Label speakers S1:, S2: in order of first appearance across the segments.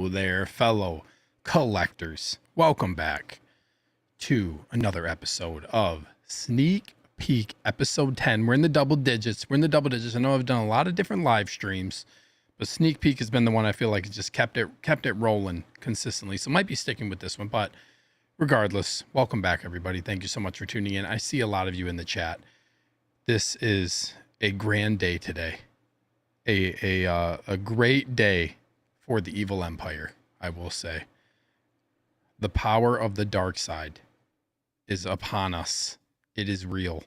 S1: Hello there, fellow collectors. Welcome back to another episode of Sneak Peek episode 10. We're in the double digits. I know I've done a lot of different live streams, but Sneak Peek has been the one I feel like has just kept it rolling consistently. So might be sticking with this one, but regardless, welcome back everybody. Thank you so much for tuning in. I see a lot of you in the chat. This is a grand day today. A great day for the evil empire, I will say. The power of the dark side is upon us. It is real.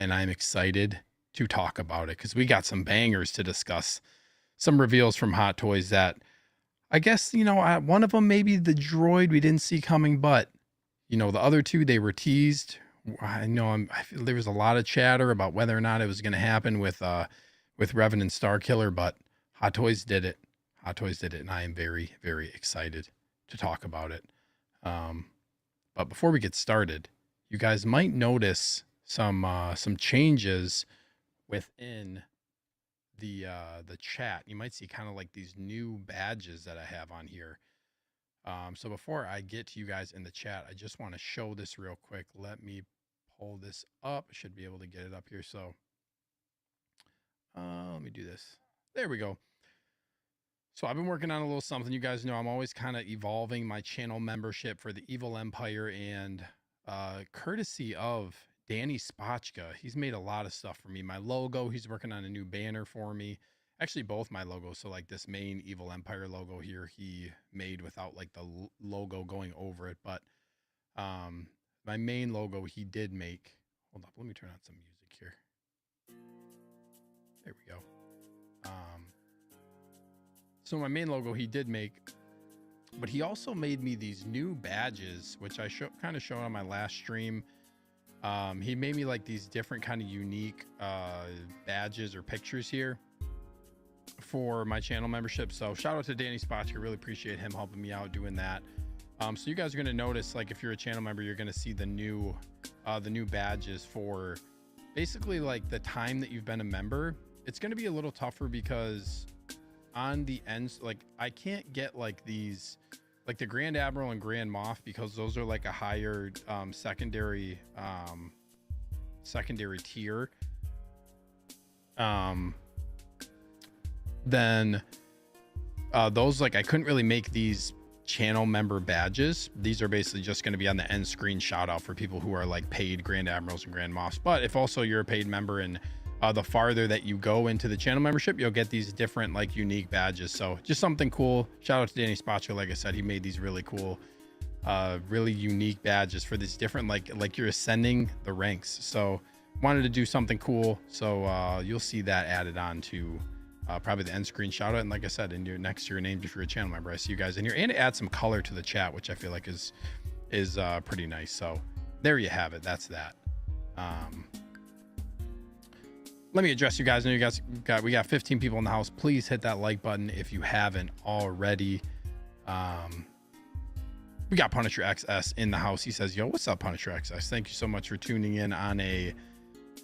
S1: And I'm excited to talk about it because we got some bangers to discuss. Some reveals from Hot Toys that I guess, one of them maybe the droid we didn't see coming, but the other two, they were teased. I feel there was a lot of chatter about whether or not it was going to happen with Revan and Starkiller, but Hot Toys did it. And I am very, very excited to talk about it. But before we get started, you guys might notice some changes within the chat. You might see kind of like these new badges that I have on here. So before I get to you guys in the chat, I just want to show this real quick. Let me pull this up. I should be able to get it up here. So let me do this. There we go. So I've been working on a little something. You guys know I'm always kind of evolving my channel membership for the Evil Empire, and courtesy of Danny Spotchka, he's made a lot of stuff for me. My logo, he's working on a new banner for me. Actually, both my logos. So like this main Evil Empire logo here, he made without like the logo going over it. But my main logo he did make. Hold up, let me turn on some music here. There we go. So my main logo he did make, but he also made me these new badges, which I kind of showed on my last stream. He made me like these different kind of unique badges or pictures here for my channel membership. So shout out to Danny Spots. I really appreciate him helping me out doing that. So you guys are going to notice, like if you're a channel member, you're going to see the new badges for basically like the time that you've been a member. It's going to be a little tougher because on the ends, like I can't get like these, like the Grand Admiral and Grand Moff, because those are like a higher secondary tier. Then those, like I couldn't really make these channel member badges. These are basically just going to be on the end screen shout out for people who are like paid Grand Admirals and Grand Moffs. But if also you're a paid member, and the farther that you go into the channel membership, you'll get these different like unique badges. So just something cool. Shout out to Danny Spotcho. Like I said, he made these really cool, really unique badges for these different, like you're ascending the ranks. So wanted to do something cool. So you'll see that added on to probably the end screen shout out. And like I said, in your next to your name, if you're a channel member, I see you guys in here, and add some color to the chat, which I feel like is pretty nice. So there you have it. That's that. Let me address you guys. I know we got 15 people in the house. Please hit that like button if you haven't already. We got Punisher XS in the house. He says, yo, what's up, Punisher XS? Thank you so much for tuning in on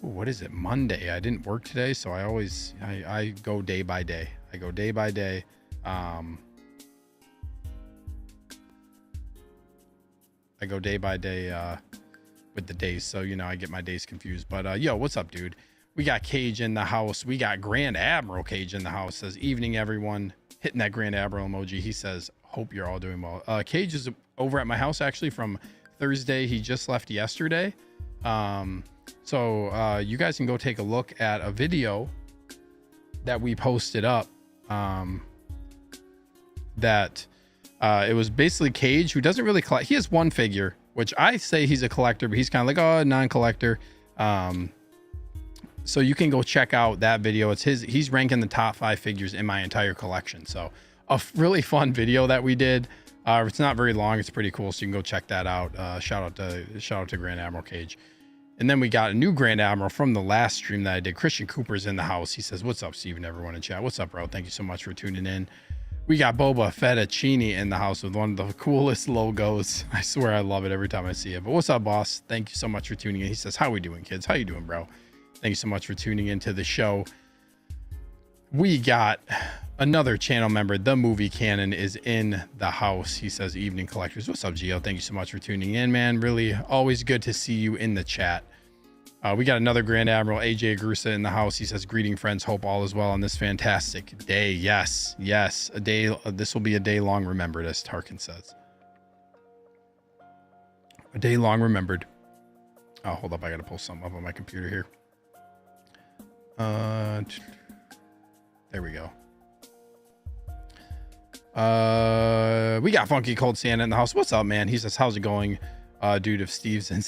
S1: what is it, Monday? I didn't work today, so I go day by day. I go day by day. I go day by day with the days, so I get my days confused. But yo, what's up, dude? We got Cage in the house. We got Grand Admiral Cage in the house. Says, evening, everyone. Hitting that Grand Admiral emoji. He says, hope you're all doing well. Cage is over at my house actually from Thursday. He just left yesterday. So you guys can go take a look at a video that we posted up. That it was basically Cage, who doesn't really collect. He has one figure, which I say he's a collector, but he's kind of like, oh, non-collector. So you can go check out that video. It's he's ranking the top 5 figures in my entire collection. So a really fun video that we did. It's not very long. It's pretty cool. So you can go check that out. Shout out to Grand Admiral Cage. And then we got a new Grand Admiral from the last stream that I did. Christian Cooper's in the house. He says, what's up, Steve, and everyone in chat? What's up, bro? Thank you so much for tuning in. We got Boba Fettuccine in the house with one of the coolest logos. I swear I love it every time I see it. But what's up, boss? Thank you so much for tuning in. He says, how we doing, kids? How you doing, bro? Thank you so much for tuning into the show. We got another channel member. The Movie Cannon is in the house. He says, evening collectors. What's up, Gio? Thank you so much for tuning in, man. Really always good to see you in the chat. We got another Grand Admiral, AJ Agrusa, in the house. He says, greeting friends, hope all is well on this fantastic day. Yes, yes, a day. This will be a day long remembered, as Tarkin says. A day long remembered. Oh, hold up. I got to pull something up on my computer here. There we go. We got Funky Cold Santa in the house. What's up, man? He says, how's it going? Dude of Steve and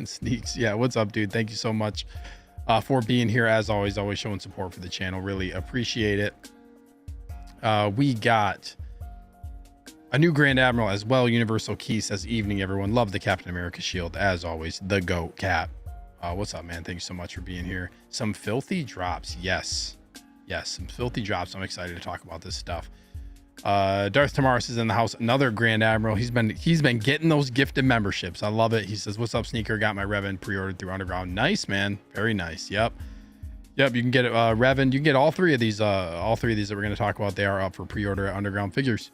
S1: Sneaks. Yeah, what's up, dude? Thank you so much for being here, as always showing support for the channel. Really appreciate it. We got a new Grand Admiral as well. Universal Key says, evening, everyone. Love the Captain America shield, as always. The GOAT Cap. What's up, man? Thank you so much for being here. Some filthy drops. Yes, some filthy drops. I'm excited to talk about this stuff. Darth Tamaris is in the house. Another Grand Admiral. He's been getting those gifted memberships. I love it. He says, what's up, Sneaker? Got my Revan pre-ordered through Underground. Nice, man. Very nice. Yep, you can get Revan. You can get all three of these that we're going to talk about. They are up for pre-order at Underground Figures.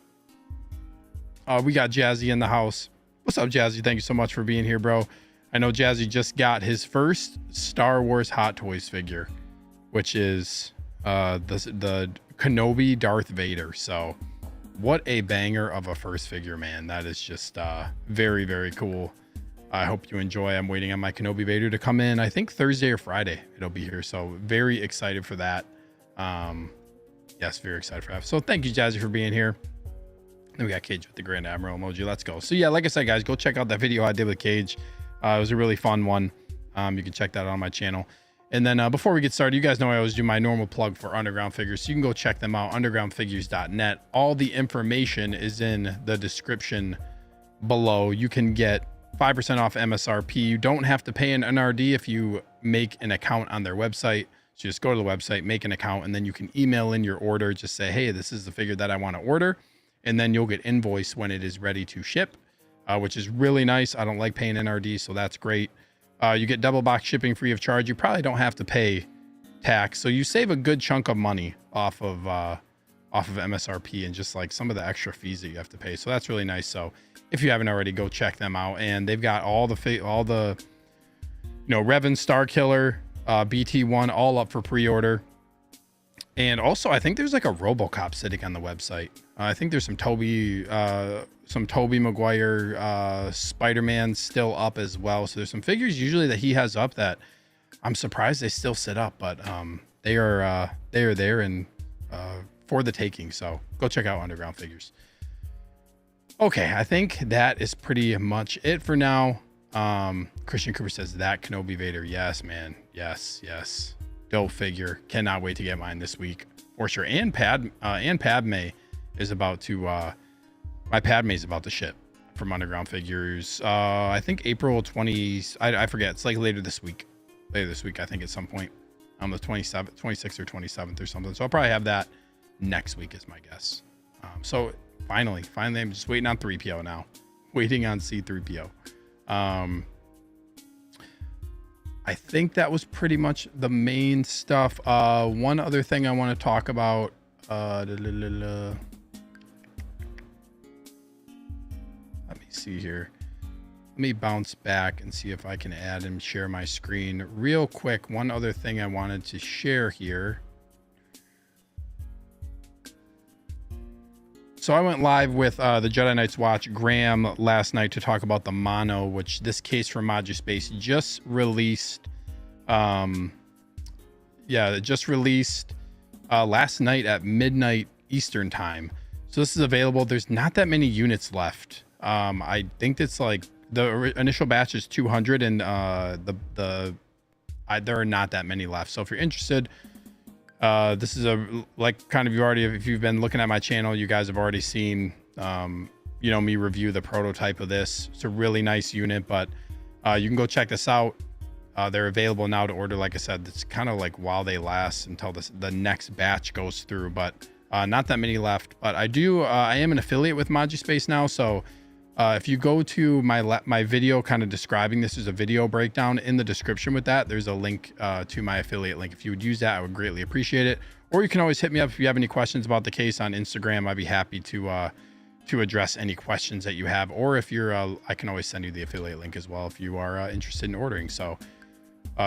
S1: We got Jazzy in the house. What's up, Jazzy? Thank you so much for being here, bro. I know Jazzy just got his first Star Wars Hot Toys figure, which is the Kenobi Darth Vader. So what a banger of a first figure, man. That is just very, very cool. I hope you enjoy. I'm waiting on my Kenobi Vader to come in. I think Thursday or Friday it'll be here. So very excited for that. Yes, very excited for that. So thank you, Jazzy, for being here. Then we got Cage with the Grand Admiral emoji. Let's go. So yeah, like I said, guys, go check out that video I did with Cage. It was a really fun one. You can check that out on my channel. And then before we get started, you guys know I always do my normal plug for Underground Figures. So you can go check them out, undergroundfigures.net. All the information is in the description below. You can get 5% off MSRP. You don't have to pay an NRD if you make an account on their website. So just go to the website, make an account, and then you can email in your order. Just say, hey, this is the figure that I want to order. And then you'll get invoiced when it is ready to ship, which is really nice. I don't like paying NRD, so that's great. You get double box shipping free of charge. You probably don't have to pay tax, so you save a good chunk of money off of MSRP and just like some of the extra fees that you have to pay. So that's really nice. So if you haven't already, go check them out. And they've got all the Revan, Starkiller, BT-1 all up for pre-order. And also, I think there's like a RoboCop sitting on the website. I think there's some Tobey Maguire, Spider-Man still up as well. So there's some figures usually that he has up that I'm surprised they still sit up, but they are there and for the taking. So go check out Underground Figures. Okay, I think that is pretty much it for now. Christian Cooper says that Kenobi Vader. Yes, man. Yes. Dope figure. Cannot wait to get mine this week for sure. And Padme is about to my Padme is about to ship from Underground Figures. I think April 20th. I forget. It's like later this week. I think at some point on the 26th or 27th or something. So I'll probably have that next week is my guess. So finally, I'm just waiting on 3PO now. Waiting on C-3PO. I think that was pretty much the main stuff. One other thing I want to talk about. Let me see here. Let me bounce back and see if I can add and share my screen real quick. One other thing I wanted to share here. So I went live with the Jedi Knights Watch Graham last night to talk about the Mono, which this case from Maju Space just released. It just released last night at midnight Eastern time. So this is available. There's not that many units left. I think it's like the initial batch is 200 and there are not that many left. So if you're interested, this is if you've been looking at my channel, you guys have already seen, me review the prototype of this. It's a really nice unit, but you can go check this out. They're available now to order. Like I said, it's kind of like while they last until the next batch goes through, but not that many left. But I am an affiliate with Maju Space now. So If you go to my video kind of describing this as a video breakdown, in the description with that, there's a link to my affiliate link. If you would use that, I would greatly appreciate it. Or you can always hit me up if you have any questions about the case on Instagram. I'd be happy to address any questions that you have. Or if you're, I can always send you the affiliate link as well if you are interested in ordering. So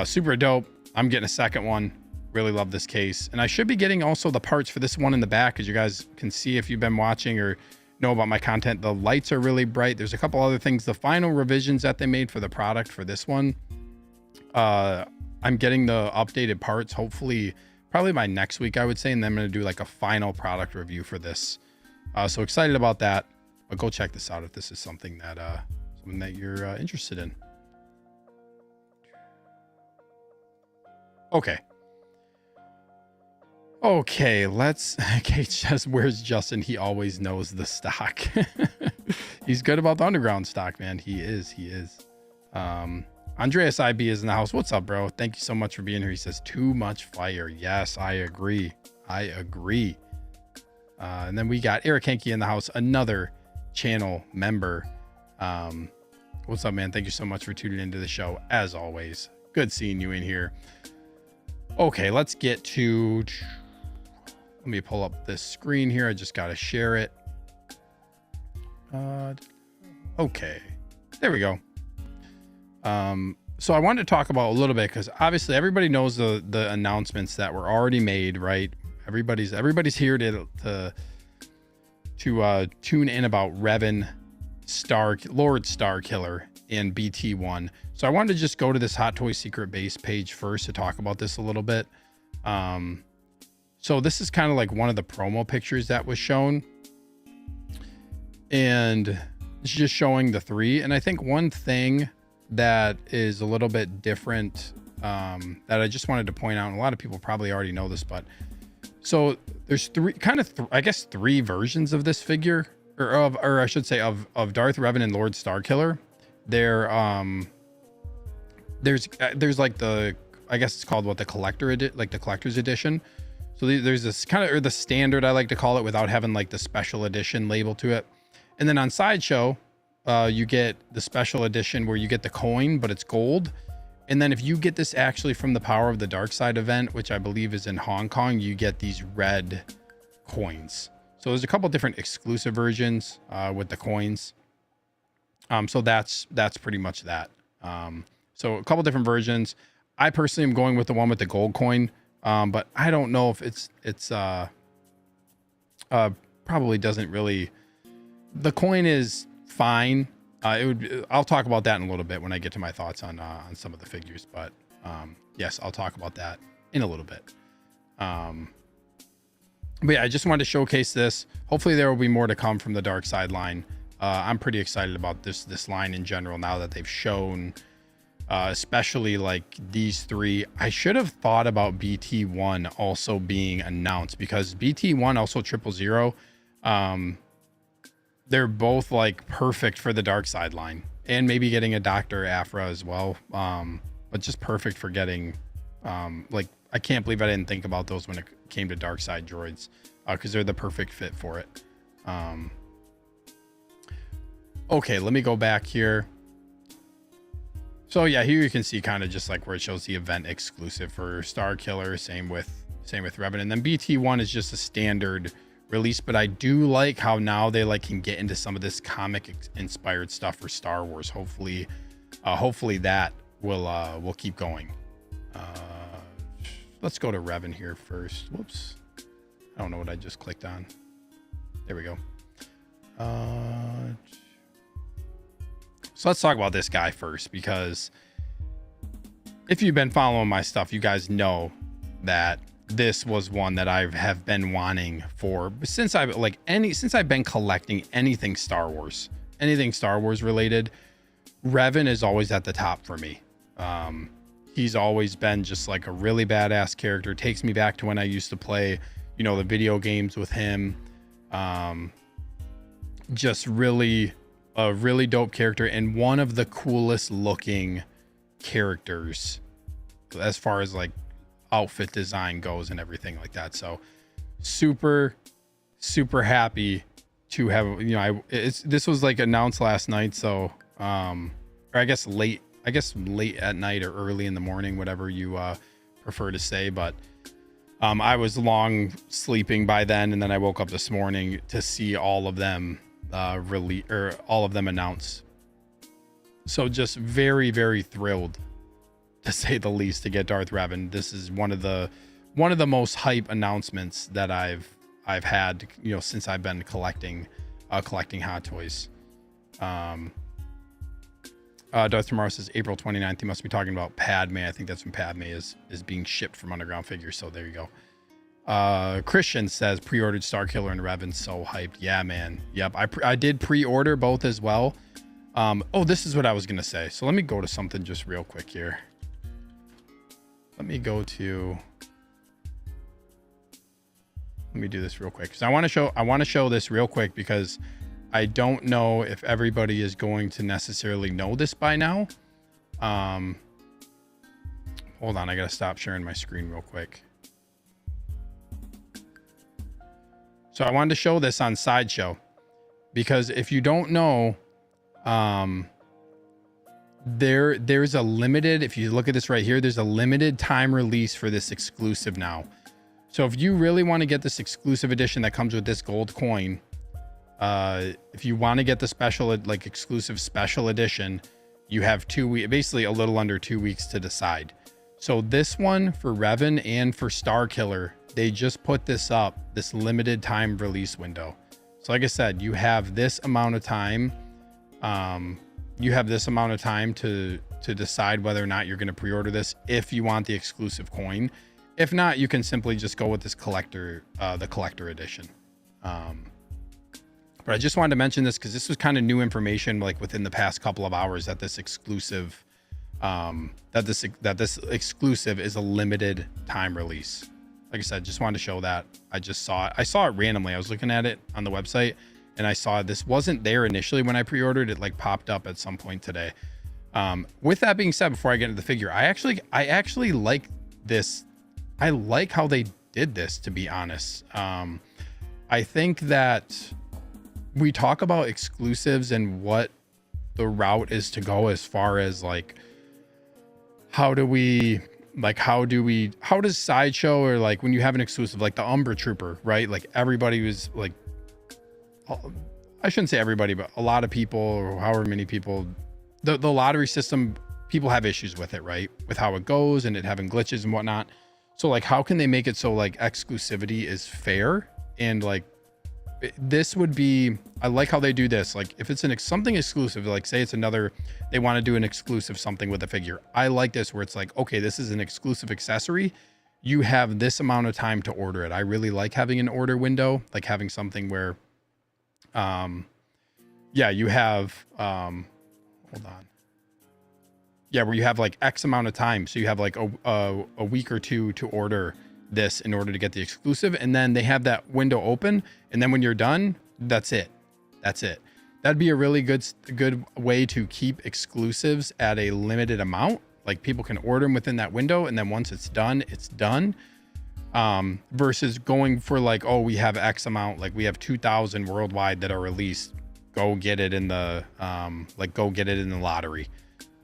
S1: super dope. I'm getting a second one. Really love this case. And I should be getting also the parts for this one in the back, as you guys can see if you've been watching or know about my content. The lights are really bright. There's a couple other things. The final revisions that they made for the product for this one, I'm getting the updated parts hopefully probably by next week, I would say, and then I'm going to do like a final product review for this. So excited about that. But go check this out if this is something that you're interested in. Okay, let's. Kate says, where's Justin? He always knows the stock. He's good about the underground stock, man. He is. Andreas IB is in the house. What's up, bro? Thank you so much for being here. He says, too much fire. Yes, I agree. And then we got Eric Henke in the house, another channel member. What's up, man? Thank you so much for tuning into the show. As always, good seeing you in here. Okay, let's get to... Let me pull up this screen here. I just got to share it. Okay, there we go. So I wanted to talk about a little bit, because obviously everybody knows the announcements that were already made, right? Everybody's here to tune in about Revan, Lord Starkiller, and BT-1. So I wanted to just go to this Hot Toy Secret Base page first to talk about this a little bit. So this is kind of like one of the promo pictures that was shown, and it's just showing the three. And I think one thing that is a little bit different, that I just wanted to point out, and a lot of people probably already know this, but so there's three versions of this figure, or I should say of Darth Revan and Lord Starkiller. There's like the, I guess it's called the collector's edition. So there's this kind of, or the standard, I like to call it, without having like the special edition label to it. And then on Sideshow, you get the special edition where you get the coin, but it's gold. And then if you get this actually from the Power of the Dark Side event, which I believe is in Hong Kong, you get these red coins. So there's a couple different exclusive versions with the coins. So that's pretty much that. So a couple different versions. I personally am going with the one with the gold coin. But I don't know if it's probably doesn't really, the coin is fine. I'll talk about that in a little bit when I get to my thoughts on some of the figures, but, yes, I'll talk about that in a little bit. But yeah, I just wanted to showcase this. Hopefully there will be more to come from the Dark Side line. I'm pretty excited about this line in general, now that they've shown, especially like these three. I should have thought about BT-1 also being announced, because BT-1 also 000, they're both like perfect for the Dark Side line, and maybe getting a Dr. Aphra as well, but just perfect for getting like, I can't believe I didn't think about those when it came to Dark Side droids, because they're the perfect fit for it. Okay, let me go back here. So yeah, here you can see kind of just like where it shows the event exclusive for Starkiller, same with Revan, and then BT-1 is just a standard release. But I do like how now they like can get into some of this comic inspired stuff for Star Wars. Hopefully that will keep going. Let's go to Revan here first. Whoops, I don't know what I just clicked on. There we go. So let's talk about this guy first, because if you've been following my stuff, you guys know that this was one that I have been wanting for since I've been collecting anything Star Wars related. Revan is always at the top for me. He's always been just like a really badass character. Takes me back to when I used to play, the video games with him. Just really a really dope character, and one of the coolest looking characters as far as like outfit design goes and everything like that. So super happy to have, you know, this was like announced last night, so or I guess late at night or early in the morning, whatever you prefer to say. But I was long sleeping by then, and then I woke up this morning to see all of them release, or all of them announce. So just very, very thrilled, to say the least, to get Darth Revan. This is one of the most hype announcements that I've had, you know, since I've been collecting Hot Toys. Darth Tomorrow says April 29th. He must be talking about Padme. I think that's when Padme is being shipped from Underground Figures. So there you go. Christian says pre-ordered Starkiller and Revan. So hyped. Yeah, man. Yep. I did pre-order both as well. Oh, this is what I was going to say. So let me go to something just real quick here. Let me do this real quick, because I want to show this real quick, because I don't know if everybody is going to necessarily know this by now. Hold on, I gotta stop sharing my screen real quick. So I wanted to show this on Sideshow, because if you don't know, there's a limited, if you look at this right here, there's a limited time release for this exclusive now. So if you really want to get this exclusive edition that comes with this gold coin, if you want to get the special, like exclusive special edition, you have 2 weeks, basically a little under 2 weeks to decide. So this one for Revan and for Starkiller, they just put this up, this limited time release window. So like I said, you have this amount of time. To decide whether or not you're going to pre-order this, if you want the exclusive coin. If not, you can simply just go with this collector, the collector edition. But I just wanted to mention this because this was kind of new information, like within the past couple of hours, that this exclusive, that this exclusive is a limited time release. Like I said, just wanted to show that. I just saw it. I saw it randomly. I was looking at it on the website, and I saw this wasn't there initially when I pre-ordered it. Like popped up at some point today. With that being said, before I get into the figure, I actually like this. I like how they did this, to be honest. I think that we talk about exclusives and what the route is to go as far as like, how does Sideshow, or like when you have an exclusive, like the Umbra Trooper, right? Like everybody was like, I shouldn't say everybody, but a lot of people, or however many people, the lottery system, people have issues with it, right? With how it goes and it having glitches and whatnot. So like, how can they make it so like exclusivity is fair? And like, this would be, I like how they do this. Like if it's something exclusive, like say it's another, they want to do an exclusive something with a figure. I like this where it's like, okay, this is an exclusive accessory. You have this amount of time to order it. I really like having an order window, like having something where, yeah, you have, hold on. Yeah, where you have like X amount of time. So you have like a week or two to order this in order to get the exclusive. And then they have that window open. And then when you're done, that's it. That's it. That'd be a really good way to keep exclusives at a limited amount. Like people can order them within that window. And then once it's done, it's done. Versus going for like, oh, we have X amount, like we have 2,000 worldwide that are released. Go get it in the, go get it in the lottery.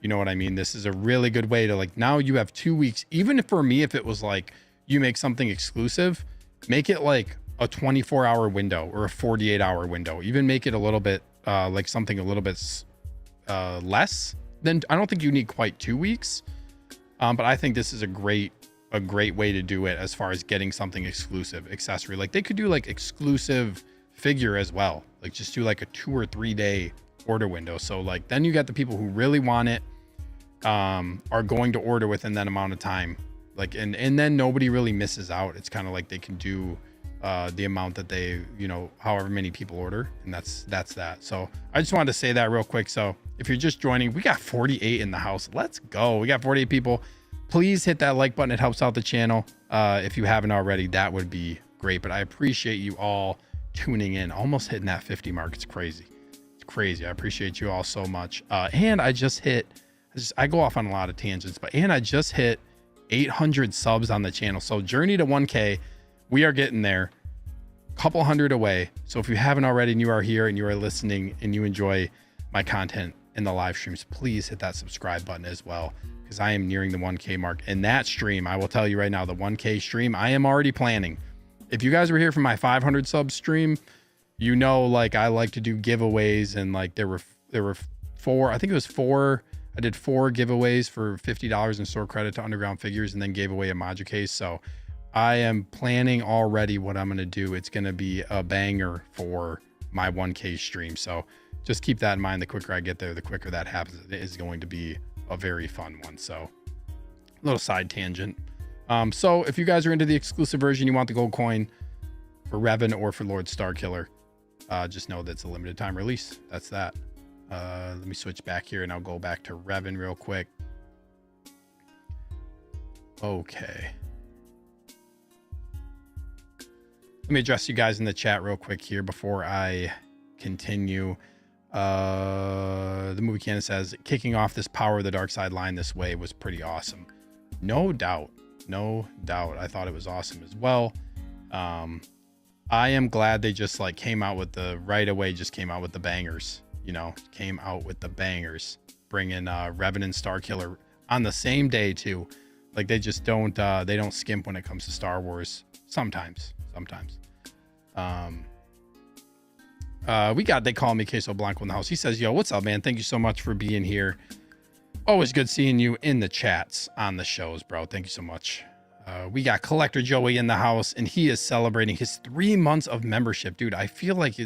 S1: You know what I mean? This is a really good way to like, now you have 2 weeks. Even for me, if it was like, you make something exclusive, make it like a 24-hour window or a 48-hour window. Even make it a little bit, like something a little bit less than, I don't think you need quite 2 weeks. But I think this is a great way to do it as far as getting something exclusive accessory. Like they could do like exclusive figure as well. Like just do like a 2 or 3 day order window. So like, then you got the people who really want it, are going to order within that amount of time. Like, and then nobody really misses out. It's kind of like they can do, the amount that they, you know, however many people order. And that's that. So I just wanted to say that real quick. So if you're just joining, we got 48 in the house. Let's go. We got 48 people. Please hit that like button. It helps out the channel. If you haven't already, that would be great. But I appreciate you all tuning in, almost hitting that 50 mark. It's crazy. It's crazy. I appreciate you all so much. And I just hit, I go off on a lot of tangents, but, and I just hit 800 subs on the channel. So journey to 1K, we are getting there. couple hundred away. So if you haven't already and you are here and you are listening and you enjoy my content in the live streams, please hit that subscribe button as well, because I am nearing the 1K mark. And that stream, I will tell you right now, the 1K stream, I am already planning. If you guys were here for my 500 sub stream, you know, like I like to do giveaways, and like there were four, I think it was four. I did 4 giveaways for $50 in store credit to Underground Figures, and then gave away a Maju case. So I am planning already what I'm going to do. It's going to be a banger for my 1K stream. So just keep that in mind. The quicker I get there, the quicker that happens. It is going to be a very fun one. So a little side tangent. So if you guys are into the exclusive version, you want the gold coin for Revan or for Lord Starkiller, just know that's a limited time release. That's that. Let me switch back here and I'll go back to Revan real quick. Okay. Let me address you guys in the chat real quick here before I continue. The movie canon says kicking off this Power of the Dark Side line this way was pretty awesome. No doubt. No doubt. I thought it was awesome as well. I am glad they just like came out with the right away, just came out with the bangers, you know, came out with the bangers, bringing Revan and Starkiller on the same day too. Like they just don't, they don't skimp when it comes to Star Wars. Sometimes. We got They Call Me Queso Blanco in the house. He says, yo, what's up, man? Thank you so much for being here. Always good seeing you in the chats on the shows, bro. Thank you so much. We got Collector Joey in the house, and he is celebrating his 3 months of membership. Dude, I feel like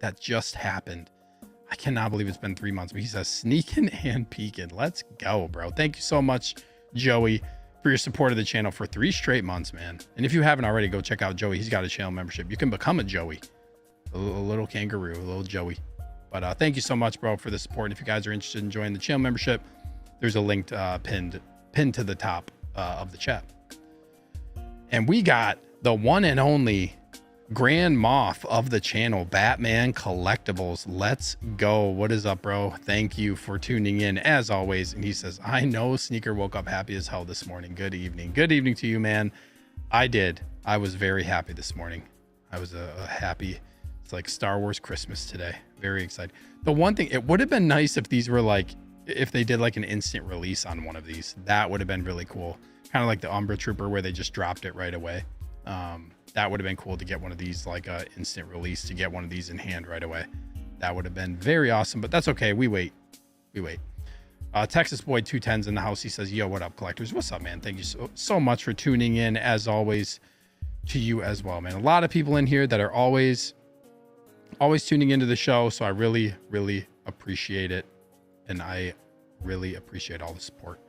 S1: that just happened. I cannot believe it's been 3 months. But he says sneaking and peeking. Let's go, bro. Thank you so much, Joey, for your support of the channel for 3 straight months, man. And if you haven't already, go check out Joey. He's got a channel membership. You can become a Joey, a little kangaroo, a little Joey. But thank you so much, bro, for the support. And if you guys are interested in joining the channel membership, there's a link pinned to the top of the chat. And we got the one and only Grand Moff of the channel, Batman Collectibles. Let's go. What is up, bro? Thank you for tuning in as always. And he says, I know Sneaker woke up happy as hell this morning. Good evening. Good evening to you, man. I did. I was very happy this morning. I was a happy. It's like Star Wars Christmas today. Very excited. The one thing, it would have been nice if these were like, if they did like an instant release on one of these. That would have been really cool. Kind of like the Umbra Trooper where they just dropped it right away. That would have been cool to get one of these, like a instant release, to get one of these in hand right away. That would have been very awesome, but that's okay. We wait. Texas Boy 210's in the house. He says, yo, what up, collectors? What's up, man? Thank you so much for tuning in, as always, to you as well, man. A lot of people in here that are always tuning into the show, so I really appreciate it, and I really appreciate all the support.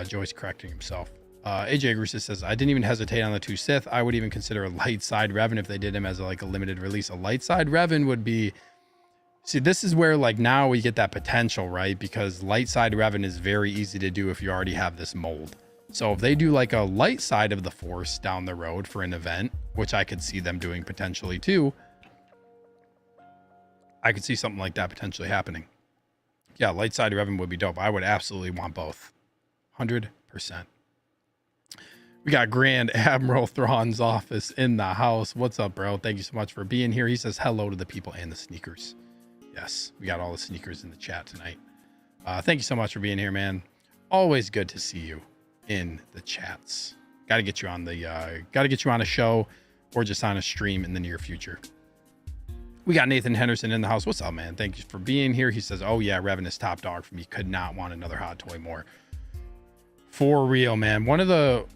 S1: Joey's correcting himself. AJ Grusa says, I didn't even hesitate on the 2 Sith. I would even consider a light side Revan if they did him as like a limited release. A light side Revan would be, see, this is where like now we get that potential, right? Because light side Revan is very easy to do if you already have this mold. So if they do like a light side of the Force down the road for an event, which I could see them doing potentially too, I could see something like that potentially happening. Yeah, light side Revan would be dope. I would absolutely want both. 100%. We got Grand Admiral Thrawn's office in the house. What's up, bro? Thank you so much for being here. He says hello to the people and the sneakers. Yes, we got all the sneakers in the chat tonight. Thank you so much for being here, man. Always good to see you in the chats. Got to get you on a show or just on a stream in the near future. We got Nathan Henderson in the house. What's up, man? Thank you for being here. He says, oh yeah, Revan is top dog for me. Could not want another hot toy more. For real, man. One of the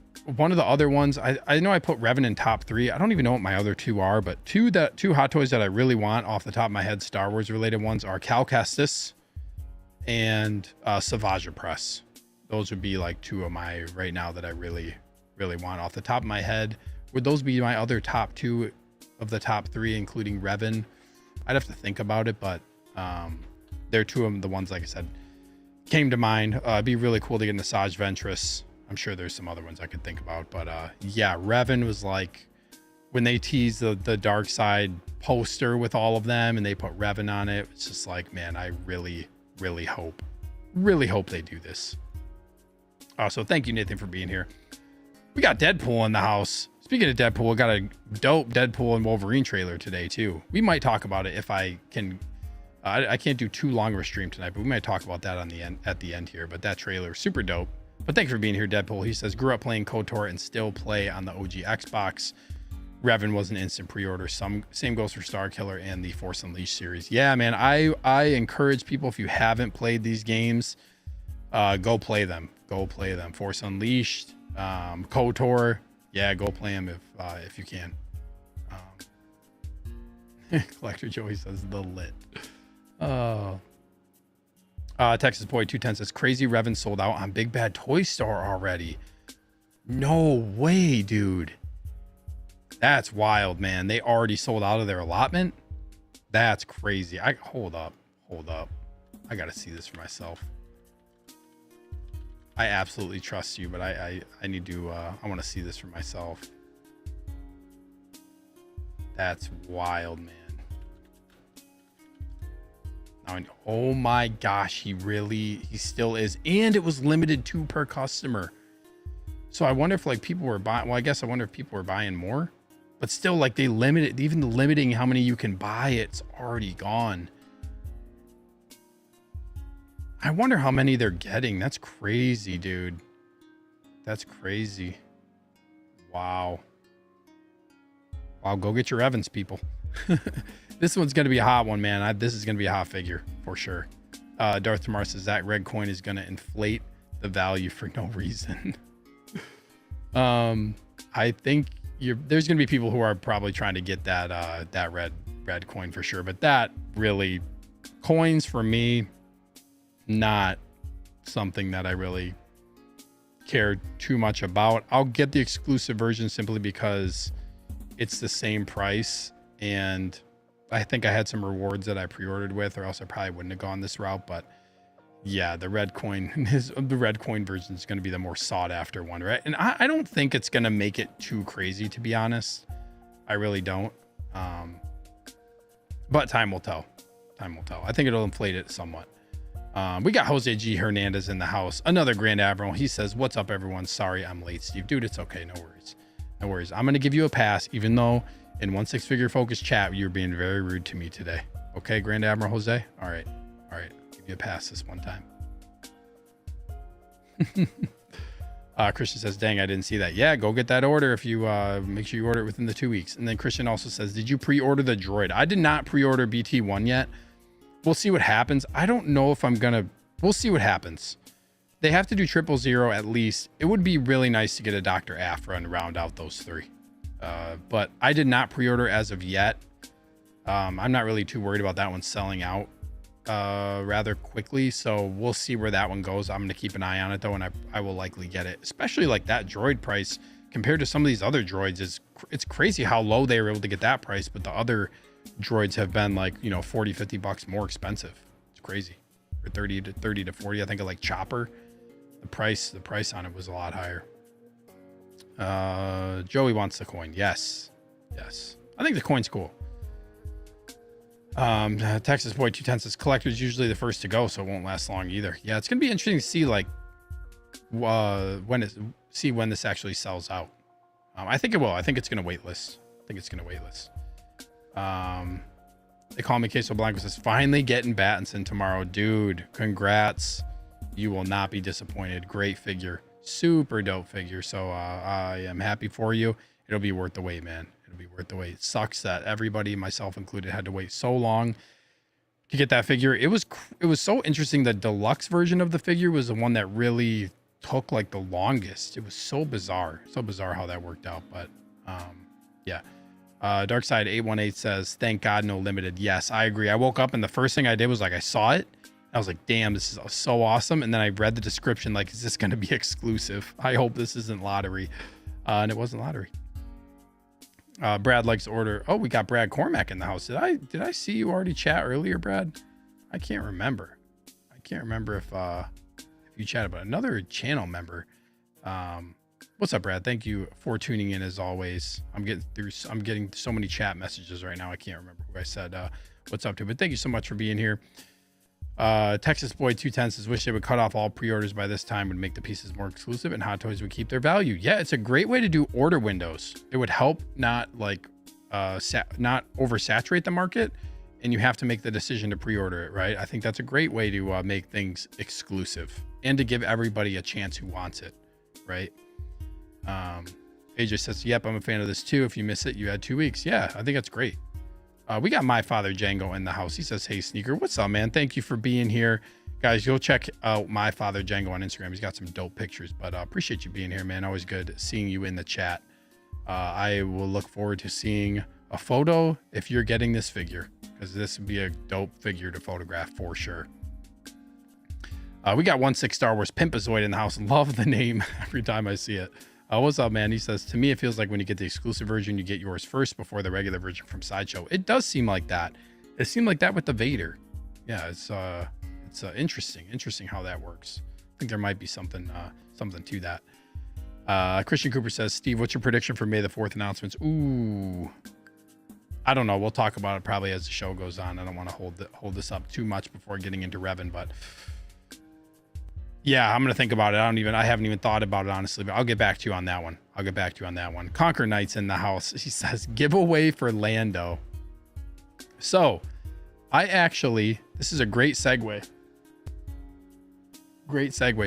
S1: other ones, I know I put Revan in top 3. I don't even know what my other 2 are, but two hot toys that I really want off the top of my head, Star Wars related ones, are Cal Kestis and Savage Press. Those would be like 2 of my right now that I really want off the top of my head. Would those be my other top 2 of the top 3, including Revan? I'd have to think about it, but they're 2 of the ones, like I said, came to mind. It'd be really cool to get an Asajj Ventress. I'm sure there's some other ones I could think about, but yeah, Revan was like when they teased the dark side poster with all of them and they put Revan on it. It's just like, man, I really hope they do this. So thank you, Nathan, for being here. We got Deadpool in the house. Speaking of Deadpool, we got a dope Deadpool and Wolverine trailer today too. We might talk about it if I can. I can't do too long of a stream tonight, but we might talk about that on the end at the end here. But that trailer, super dope. But thanks for being here, Deadpool. He says, grew up playing KOTOR and still play on the OG Xbox. Revan was an instant pre-order. Same goes for Starkiller and the Force Unleashed series. Yeah, man, I encourage people, if you haven't played these games, go play them. Go play them. Force Unleashed, KOTOR. Yeah, go play them if you can. Collector Joey says the lit. Texas Boy 210 says crazy Revan sold out on Big Bad Toy Store already. No way, dude. That's wild, man. They already sold out of their allotment. That's crazy. Hold up. I gotta see this for myself. I absolutely trust you, but I need to I want to see this for myself. That's wild, man. Oh my gosh, he still is, and it was limited 2 per customer. So I wonder if like people were buying. Well, I guess I wonder if people were buying more, but still, like they limited, even the limiting how many you can buy, it's already gone. I wonder how many they're getting. That's crazy, dude. That's crazy. Wow. Go get your Evans, people. This one's going to be a hot one, man. This is going to be a hot figure for sure. Darth Revan says that red coin is going to inflate the value for no reason. I think there's going to be people who are probably trying to get that red coin for sure. But that really, coins for me, not something that I really care too much about. I'll get the exclusive version simply because it's the same price, and I think I had some rewards that I pre-ordered with, or else I probably wouldn't have gone this route. But yeah, the red coin, the red coin version is going to be the more sought after one, right? And I don't think it's going to make it too crazy, to be honest. I really don't. But time will tell. Time will tell. I think it'll inflate it somewhat. We got Jose G. Hernandez in the house, another Grand Admiral. He says, what's up, everyone? Sorry I'm late, Steve. Dude, it's okay. No worries. No worries. I'm going to give you a pass, even though in 16Figure Focus chat, you're being very rude to me today. Okay, Grand Admiral Jose? All right. All right. I'll give you a pass this one time. Christian says, dang, I didn't see that. Yeah, go get that order if you make sure you order it within the 2 weeks. And then Christian also says, did you pre-order the droid? I did not pre-order BT-1 yet. We'll see what happens. I don't know if I'm going to... We'll see what happens. They have to do 000 at least. It would be really nice to get a Dr. Aphra and round out those 3. But I did not pre-order as of yet. I'm not really too worried about that one selling out rather quickly. So we'll see where that one goes. I'm going to keep an eye on it, though, and I will likely get it. Especially like that droid price compared to some of these other droids. It's crazy how low they were able to get that price, but the other droids have been like, you know, 40, 50 bucks more expensive. It's crazy. For 30 to 40, I think, of like Chopper. The price on it was a lot higher. Joey wants the coin. Yes. I think the coin's cool. Texas Boy 210 says collector's usually the first to go, so it won't last long either. Yeah, it's gonna be interesting to see like when this actually sells out. I think it will. I think it's gonna waitlist. They call me Queso Blanco says finally getting Battinson tomorrow. Dude, congrats. You will not be disappointed. Great figure. Super dope figure. So I am happy for you. It'll be worth the wait, man. It'll be worth the wait. It sucks that everybody, myself included, had to wait so long to get that figure. It was so interesting. The deluxe version of the figure was the one that really took like the longest. It was so bizarre how that worked out. But yeah. Darkside 818 says, thank God no limited. Yes, I agree. I woke up and the first thing I did was like, I saw it. I was like, damn, this is so awesome. And then I read the description, like, is this going to be exclusive? I hope this isn't lottery. And it wasn't lottery. Brad likes to order. Oh, we got Brad Cormack in the house. Did I see you already chat earlier, Brad? I can't remember. If you chatted, but another channel member. What's up, Brad? Thank you for tuning in as always. I'm getting so many chat messages right now. I can't remember who I said what's up to, but thank you so much for being here. Texas Boy 210 says, wish they would cut off all pre-orders by this time, would make the pieces more exclusive and Hot Toys would keep their value. Yeah, it's a great way to do order windows. It would help not like not oversaturate the market, and you have to make the decision to pre-order it, right? I think that's a great way to make things exclusive and to give everybody a chance who wants it, right? AJ says, yep, I'm a fan of this too. If you miss it, you had 2 weeks. Yeah, I think that's great. We got my father Django in the house. He says, hey, Sneaker, what's up, man? Thank you for being here. Guys, go check out my father Django on Instagram. He's got some dope pictures, but appreciate you being here, man. Always good seeing you in the chat. I will look forward to seeing a photo if you're getting this figure, because this would be a dope figure to photograph for sure. We got 1/6 Star Wars Pimpazoid in the house. Love the name every time I see it. What's up, man? He says, to me, it feels like when you get the exclusive version, you get yours first before the regular version from Sideshow. It does seem like that. It seemed like that with the Vader. Yeah, it's interesting how that works. I think there might be something to that. Christian Cooper says, Steve, what's your prediction for May the 4th announcements? Ooh, I don't know. We'll talk about it probably as the show goes on. I don't want to hold this up too much before getting into Revan, but yeah, I'm going to think about it. I haven't even thought about it, honestly, but I'll get back to you on that one. Conquer Knight's in the house. He says, giveaway for Lando. So this is a great segue.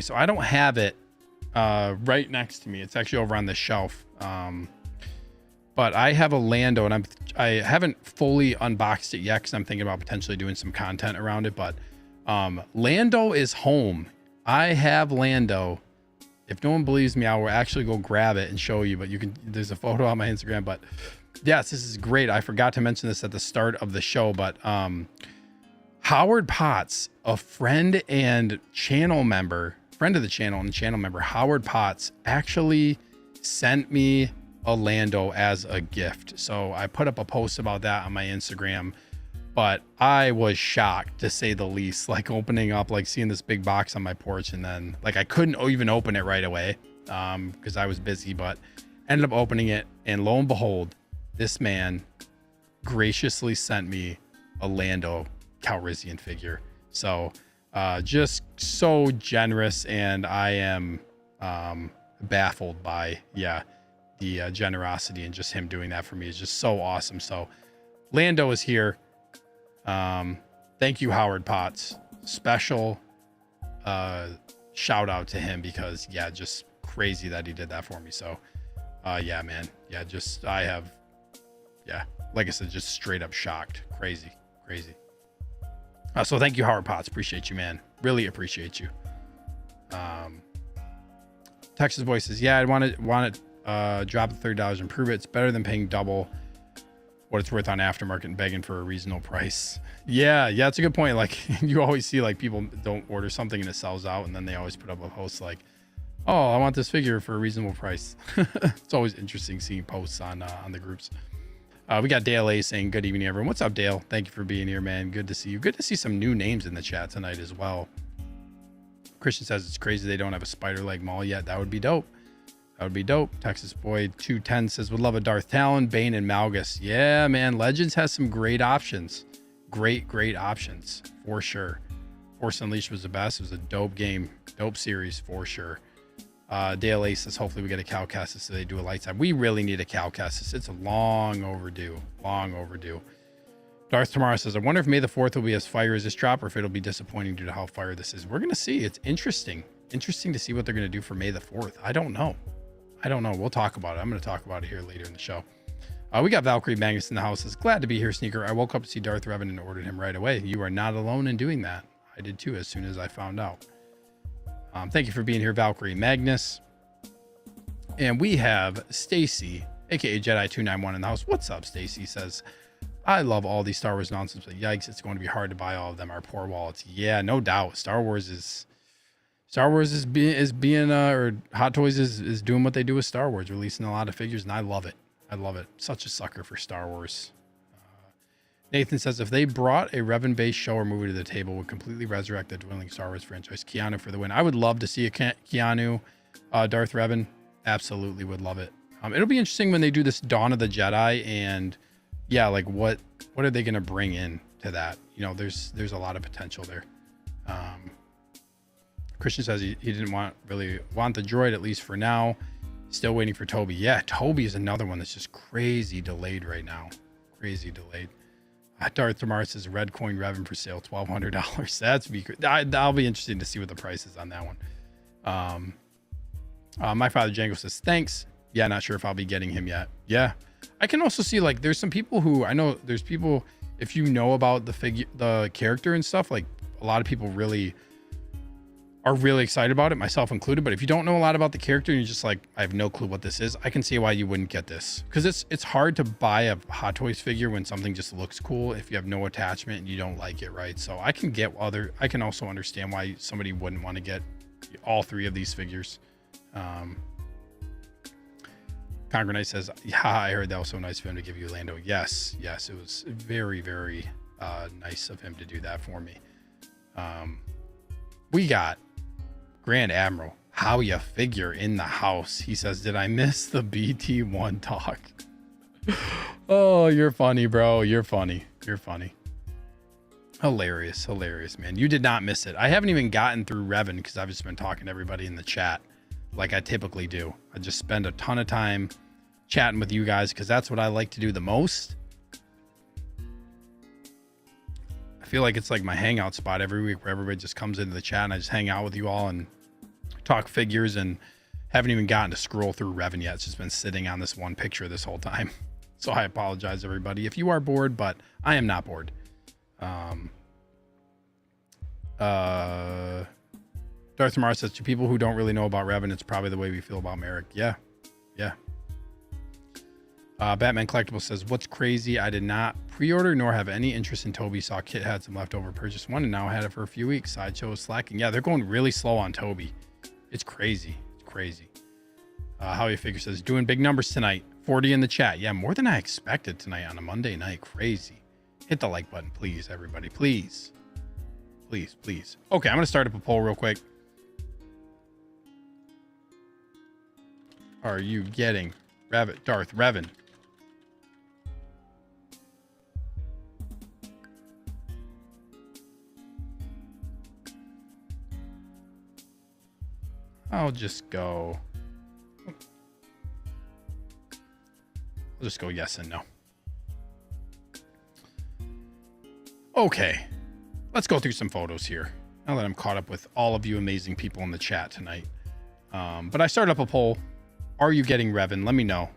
S1: So I don't have it right next to me. It's actually over on the shelf. But I have a Lando, and I haven't fully unboxed it yet because I'm thinking about potentially doing some content around it. But Lando is home. I have Lando. If no one believes me, I will actually go grab it and show you. But there's a photo on my Instagram. But yes, this is great. I forgot to mention this at the start of the show, but Howard Potts, a friend and channel member, friend of the channel and channel member, Howard Potts actually sent me a Lando as a gift. So I put up a post about that on my Instagram, but I was shocked, to say the least, like opening up, like seeing this big box on my porch, and then like I couldn't even open it right away because I was busy, but ended up opening it, and lo and behold, this man graciously sent me a Lando Calrissian figure. So just so generous, and I am baffled by the generosity, and just him doing that for me is just so awesome. So Lando is here. Thank you, Howard Potts. Special shout out to him, because just crazy that he did that for me. So man, like I said, just straight up shocked. Crazy. So thank you, Howard Potts. Appreciate you, man. Really appreciate you. Texas Boy says, I want to drop the $30, improve it. It's better than paying double what it's worth on aftermarket and begging for a reasonable price. Yeah, that's a good point. Like, you always see like people don't order something and it sells out, and then they always put up a post like, oh, I want this figure for a reasonable price. It's always interesting seeing posts on the groups. We got Dale A saying, good evening, everyone. What's up, Dale? Thank you for being here, man. Good to see you. Good to see some new names in the chat tonight as well. Christian says it's crazy they don't have a spider leg maul yet. That would be dope. Texas Boy 210 says, would love a Darth Talon, Bane, and Malgus. Yeah, man. Legends has some great options. Great options for sure. Force Unleashed was the best. It was a dope game, dope series for sure. Dale A says, hopefully we get a Calcassus so they do a light side. We really need a Calcassus. It's long overdue. Darth Tomorrow says, I wonder if May the 4th will be as fire as this drop, or if it'll be disappointing due to how fire this is. We're going to see. It's interesting to see what they're going to do for May the 4th. I don't know. We'll talk about it. I'm going to talk about it here later in the show. We got Valkyrie Magnus in the house. Says, glad to be here, Sneaker. I woke up to see Darth Revan and ordered him right away. You are not alone in doing that. I did too, as soon as I found out. Thank you for being here, Valkyrie Magnus. And we have Stacy, aka Jedi291 in the house. What's up, Stacy? Says, I love all these Star Wars nonsense, but yikes, it's going to be hard to buy all of them. Our poor wallets. Yeah, no doubt. Star Wars is being or Hot Toys is doing what they do with Star Wars, releasing a lot of figures, and I love it. Such a sucker for Star Wars. Nathan says, if they brought a Revan-based show or movie to the table, would completely resurrect the dwindling Star Wars franchise. Keanu for the win. I would love to see a Keanu Darth Revan. Absolutely would love it. It'll be interesting when they do this Dawn of the Jedi, and like what are they going to bring in to that? There's a lot of potential there. Christian says he didn't really want the droid, at least for now. Still waiting for Toby. Yeah, Toby is another one that's just crazy delayed right now. Crazy delayed. Darth Revan says red coin Revan for sale, $1,200. That'll be interesting to see what the price is on that one. My father Django says thanks. Yeah, not sure if I'll be getting him yet. Yeah, I can also see like there's some people who I know. There's people, if you know about the character and stuff, like a lot of people are really excited about it, myself included. But if you don't know a lot about the character and you're just like, I have no clue what this is, I can see why you wouldn't get this, because it's hard to buy a Hot Toys figure when something just looks cool if you have no attachment and you don't like it, right? So I can also understand why somebody wouldn't want to get all three of these figures. Conquer Knight says, yeah, I heard that was so nice of him to give you Lando. Yes, it was very, very nice of him to do that for me. We got Grand Admiral, how you figure in the house. He says, did I miss the BT-1 talk? Oh, you're funny, bro. You're funny. Hilarious, man. You did not miss it. I haven't even gotten through Revan because I've just been talking to everybody in the chat like I typically do. I just spend a ton of time chatting with you guys because that's what I like to do the most. I feel like it's like my hangout spot every week where everybody just comes into the chat and I just hang out with you all and talk figures, and haven't even gotten to scroll through Revan yet. It's just been sitting on this one picture this whole time. So I apologize, everybody, if you are bored, but I am not bored. Darth Revan says, to people who don't really know about Revan, it's probably the way we feel about Merrick. Yeah. Batman Collectible says, what's crazy, I did not pre-order nor have any interest in Toby. Saw Kit had some leftover, purchased one, and now had it for a few weeks. Sideshow is slacking. Yeah, they're going really slow on Toby. It's crazy. How you figure says, doing big numbers tonight. 40 in the chat. Yeah, more than I expected tonight on a Monday night. Crazy. Hit the like button, please, everybody. Please. Okay, I'm gonna start up a poll real quick. Are you getting Darth Revan? I'll just go yes and no. Okay, let's go through some photos here now that I'm caught up with all of you amazing people in the chat tonight. But I started up a poll. Are you getting Revan? Let me know.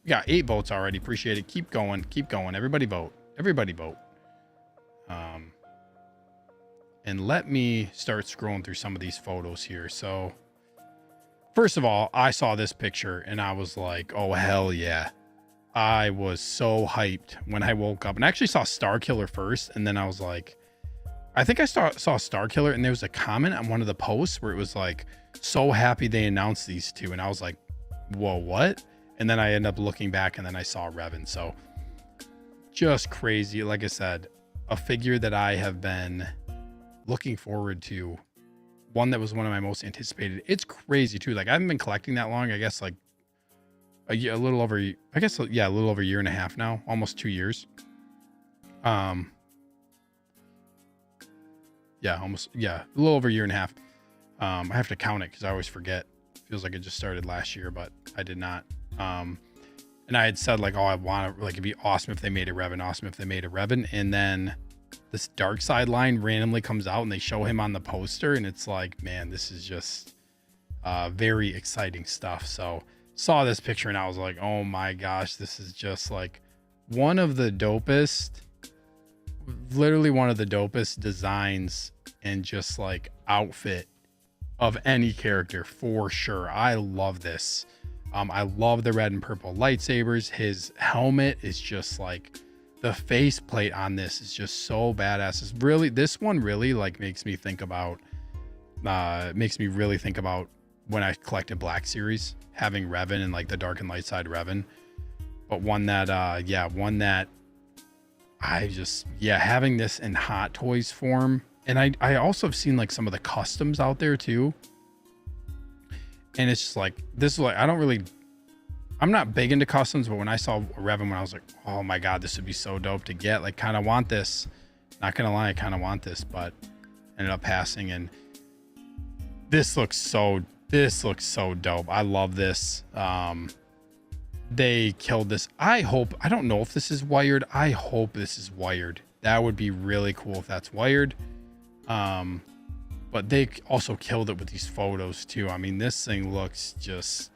S1: We got 8 votes already. Appreciate it. Keep going. Everybody vote. And let me start scrolling through some of these photos here. So first of all, I saw this picture and I was like, oh, hell yeah. I was so hyped when I woke up and I actually saw STARKILLER first. And then I was like, I think I saw STARKILLER, and there was a comment on one of the posts where it was like, so happy they announced these two. And I was like, whoa, what? And then I ended up looking back and then I saw Revan. So just crazy. Like I said, a figure that I have been looking forward to, one that was one of my most anticipated. It's crazy too. Like I haven't been collecting that long. I guess like a little over a year and a half now, almost 2 years. A little over a year and a half. I have to count it because I always forget. Feels like it just started last year, but I did not. And I had said like, oh, I want to, like, it'd be awesome if they made a Revan. And then this dark side line randomly comes out and they show him on the poster, and it's like, man, this is just very exciting stuff. So saw this picture and I was like, oh my gosh, this is just like one of the dopest, literally one of the dopest designs and just like outfit of any character for sure. I love this. I love the red and purple lightsabers. His helmet is just like, the faceplate on this is just so badass. It's really, this one really like makes me really think about when I collected Black Series, having Revan and like the dark and light side Revan. But one that I just, having this in Hot Toys form. And I also have seen like some of the customs out there too. And it's just like, this is like, I'm not big into customs, but when I saw Revan, when I was like, oh my God, this would be so dope to get, like, kind of want this. Not going to lie, I kind of want this, but ended up passing. And This looks so dope. I love this. They killed this. I don't know if this is wired. I hope this is wired. That would be really cool if that's wired. But they also killed it with these photos too. I mean, this thing looks just,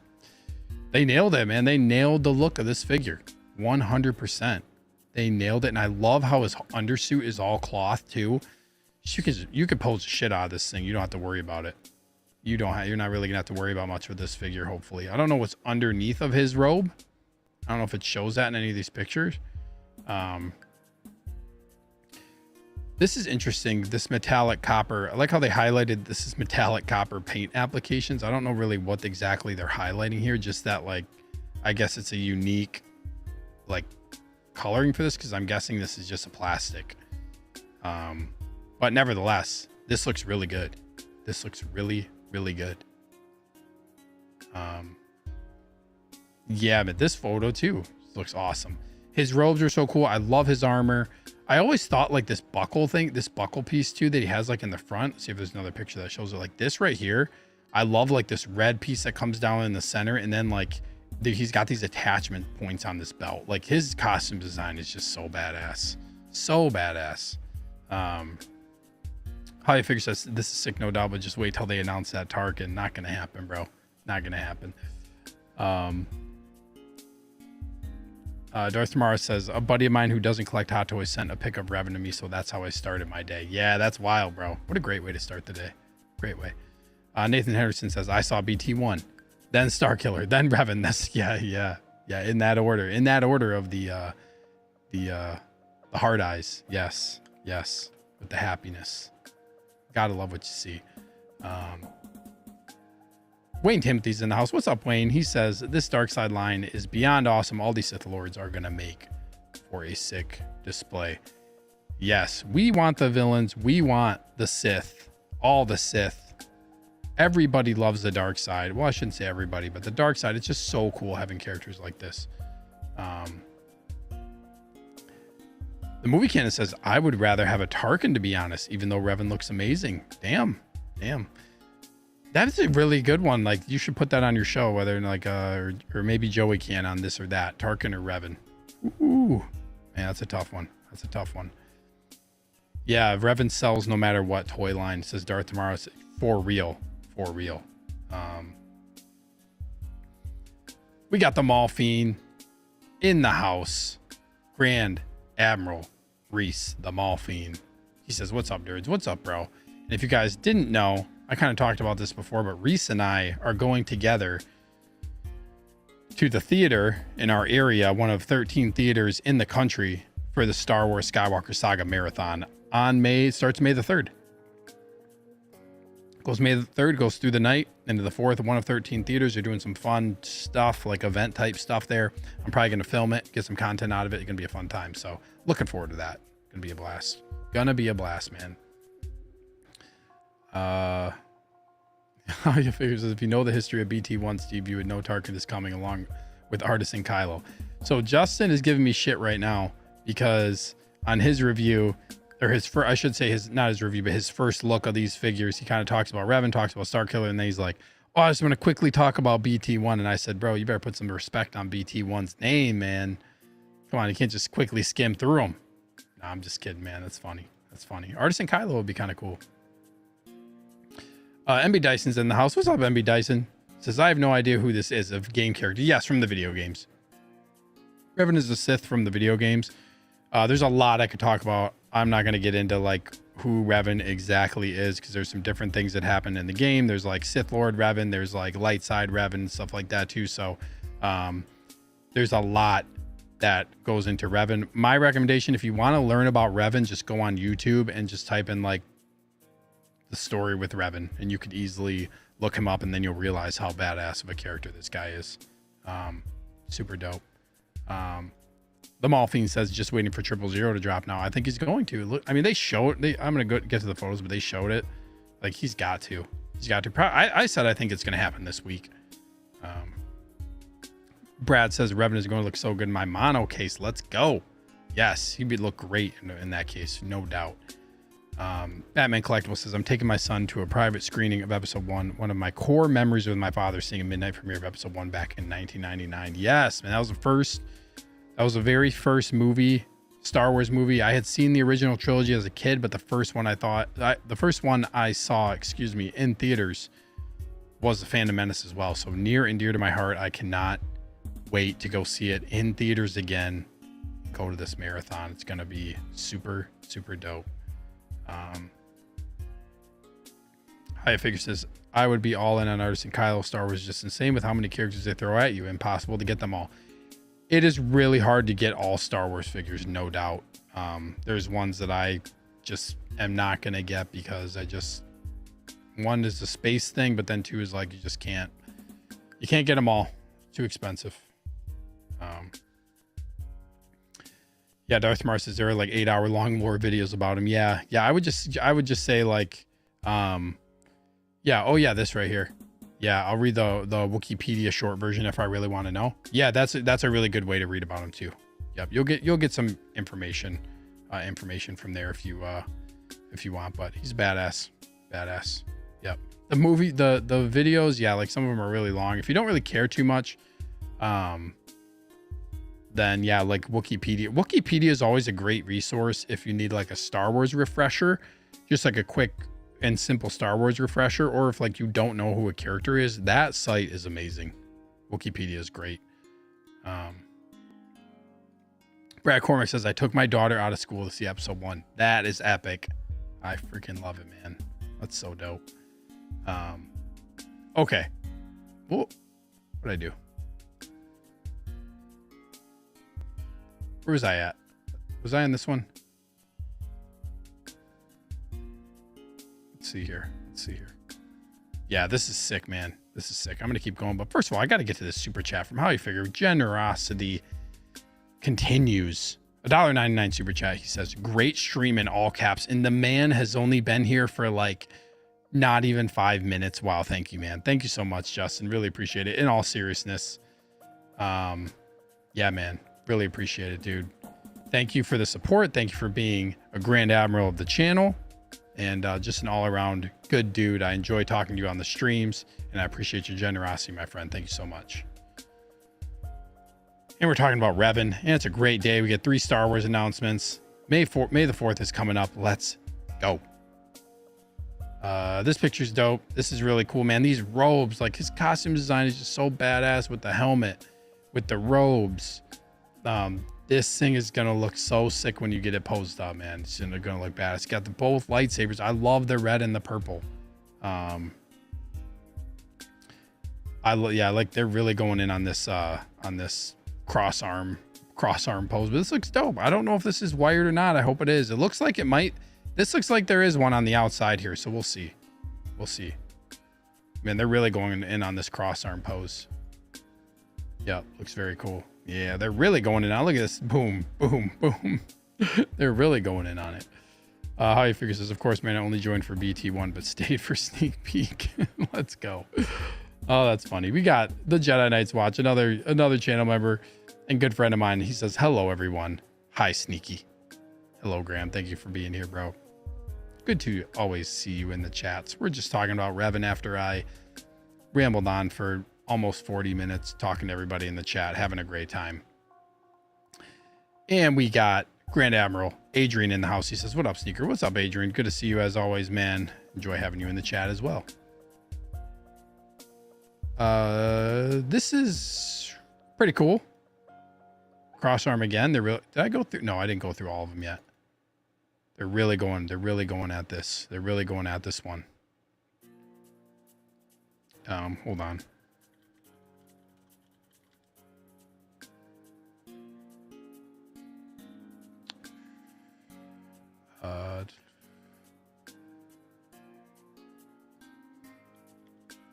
S1: they nailed it, man. They nailed the look of this figure 100%. They nailed it. And I love how his undersuit is all cloth too. You could pose the shit out of this thing. You don't have to worry about it. You're not really gonna have to worry about much with this figure, hopefully. I don't know what's underneath of his robe. I don't know if it shows that in any of these pictures. This is interesting. This metallic copper. I like how they highlighted this is metallic copper paint applications. I don't know really what exactly they're highlighting here. Just that, like, I guess it's a unique, like, coloring for this, because I'm guessing this is just a plastic. But nevertheless, this looks really good. This looks really, really good. Yeah, but this photo too looks awesome. His robes are so cool. I love his armor. I always thought like this buckle thing, this buckle piece too that he has like in the front. Let's see if there's another picture that shows it. Like this right here. I love like this red piece that comes down in the center, and then like he's got these attachment points on this belt. Like his costume design is just so badass. So badass. How you figure this is sick, no doubt, but just wait till they announce that Tarkin. Not gonna happen, bro. Not gonna happen. Darth Revan says, a buddy of mine who doesn't collect hot toys sent a pic of Revan to me, so that's how I started my day. Yeah, that's wild, bro. What a great way to start the day. Great way. Nathan Henderson says, I saw BT-1, then Starkiller, then Revan. That's yeah. In that order. In that order of the hard eyes. Yes. With the happiness. Gotta love what you see. Wayne Timothy's in the house. What's up, Wayne? He says, this dark side line is beyond awesome. All these Sith Lords are going to make for a sick display. Yes, we want the villains. We want the Sith. All the Sith. Everybody loves the dark side. Well, I shouldn't say everybody, but the dark side, it's just so cool having characters like this. The movie canon says, I would rather have a Tarkin, to be honest, even though Revan looks amazing. Damn. That's a really good one. Like, you should put that on your show, whether like or maybe Joey can on this or that, Tarkin or Revan. Ooh, man, that's a tough one. Yeah, Revan sells no matter what toy line, says Darth Tomorrow. For real. We got the Mall Fiend in the house. Grand Admiral Reese, the Mall Fiend. He says, what's up, dudes? What's up, bro? And if you guys didn't know, I kind of talked about this before, but Reese and I are going together to the theater in our area, one of 13 theaters in the country, for the Star Wars Skywalker Saga Marathon starts May the 3rd. Goes May the 3rd, goes through the night into the 4th. One of 13 theaters. They're doing some fun stuff, like event type stuff there. I'm probably going to film it, get some content out of it. It's going to be a fun time. So looking forward to that. Going to be a blast. Gonna be a blast, man. How you figures is if you know the history of BT-1, Steve, you would know Tarkin is coming along with Artisan Kylo. So Justin is giving me shit right now because on his review, or I should say not his review, but his first look of these figures, he kind of talks about Revan, talks about Starkiller, and then he's like, oh, I just want to quickly talk about BT-1. And I said, bro, you better put some respect on BT-1's name, man. Come on, you can't just quickly skim through them. No, I'm just kidding, man. That's funny. Artisan Kylo would be kind of cool. MB Dyson's in the house. What's up, MB Dyson? Says, I have no idea who this is, a game character. Yes, from the video games. Revan is a Sith from the video games. There's a lot I could talk about. I'm not going to get into like who Revan exactly is, because there's some different things that happen in the game. There's like Sith Lord Revan. There's like light side Revan and stuff like that too. So there's a lot that goes into Revan. My recommendation, if you want to learn about Revan, just go on YouTube and just type in like the story with Revan, and you could easily look him up, and then you'll realize how badass of a character this guy is. Super dope. The Mall Fiend says just waiting for 000 to drop now. I think he's going to. Look, I mean, they showed it. I'm going to get to the photos, but they showed it. Like, he's got to. I said I think it's going to happen this week. Brad says Revan is going to look so good in my mono case. Let's go. Yes, he'd look great in that case, no doubt. Batman Collectible says, I'm taking my son to a private screening of episode 1. One of my core memories with my father seeing a midnight premiere of episode 1 back in 1999. Yes, man, that was the very first movie, Star Wars movie. I had seen the original trilogy as a kid, but the first one I saw, in theaters was The Phantom Menace as well. So near and dear to my heart. I cannot wait to go see it in theaters again. Go to this marathon. It's going to be super, super dope. High Figure says, I would be all in on Artisan Kylo. Star Wars is just insane with how many characters they throw at you. Impossible to get them all. It is really hard to get all Star Wars figures, no doubt. There's ones that I just am not going to get because one is the space thing, but then two is like, you can't get them all. Too expensive. Yeah, Darth Mars says there are like 8-hour long lore videos about him. Yeah. I would just say like, yeah. Oh yeah, this right here. Yeah, I'll read the Wikipedia short version if I really want to know. Yeah, that's a really good way to read about him too. Yep, you'll get some information from there if you want. But he's badass. Yep. The movie, the videos, yeah, like some of them are really long. If you don't really care too much, then yeah, like Wikipedia. Wikipedia is always a great resource if you need like a Star Wars refresher, just like a quick and simple Star Wars refresher, or if like you don't know who a character is. That site is amazing. Wikipedia is great. Brad Cormick says, I took my daughter out of school to see episode 1. That is epic. I freaking love it, man. That's so dope. Okay. Well, what'd I do? Where was I at? Was I in this one? Let's see here. Yeah, this is sick, man. This is sick. I'm going to keep going. But first of all, I got to get to this super chat from How You Figure. Generosity continues. $1.99 super chat. He says, great stream in all caps. And the man has only been here for like not even 5 minutes. Wow. Thank you, man. Thank you so much, Justin. Really appreciate it. In all seriousness. Yeah, man. Really appreciate it, dude. Thank you for the support. Thank you for being a Grand Admiral of the channel and just an all-around good dude. I enjoy talking to you on the streams, and I appreciate your generosity, my friend. Thank you so much. And we're talking about Revan, and it's a great day. We get 3 Star Wars announcements. May the 4th is coming up. Let's go. This picture's dope. This is really cool, man. These robes, like his costume design is just so badass with the helmet, with the robes. This thing is gonna look so sick when you get it posed up, man. It's gonna look bad. It's got both lightsabers. I love the red and the purple. Yeah, like they're really going in on this cross arm pose, but this looks dope. I don't know if this is wired or not. I hope it is. It looks like it might. This looks like there is one on the outside here, so we'll see. Man, they're really going in on this cross arm pose. Yeah, looks very cool. Yeah, they're really going in on. Look at this. Boom, boom, boom. They're really going in on it. How You Figure says, of course, man, I only joined for BT-1, but stayed for sneak peek. Let's go. Oh, that's funny. We got the Jedi Knights Watch, another channel member and good friend of mine. He says, hello, everyone. Hi, Sneaky. Hello, Graham. Thank you for being here, bro. Good to always see you in the chats. We're just talking about Revan after I rambled on for almost 40 minutes talking to everybody in the chat, having a great time. And we got Grand Admiral Adrian in the house. He says, what up, Sneaker? What's up, Adrian? Good to see you as always, man. Enjoy having you in the chat as well. This is pretty cool. Cross arm again. Did I go through? No, I didn't go through all of them yet. They're really going at this. They're really going at this one. Hold on.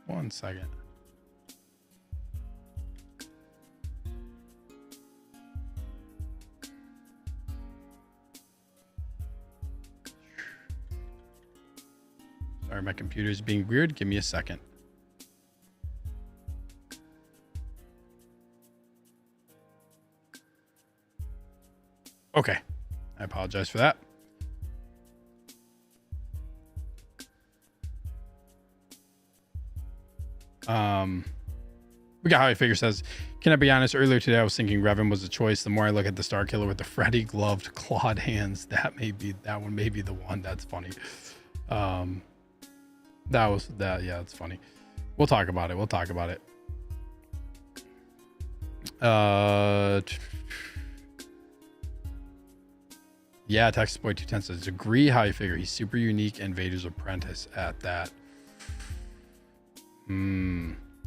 S1: One second. Sorry, my computer's being weird. Give me a second. Okay. I apologize for that. We got How I Figure says, can I be honest? Earlier today, I was thinking Revan was a choice. The more I look at the Starkiller with the Freddy gloved clawed hands, that one may be the one. That's funny. Yeah, it's funny. We'll talk about it. Yeah, Texas Boy 210 says, agree How I Figure. He's super unique and Vader's apprentice at that.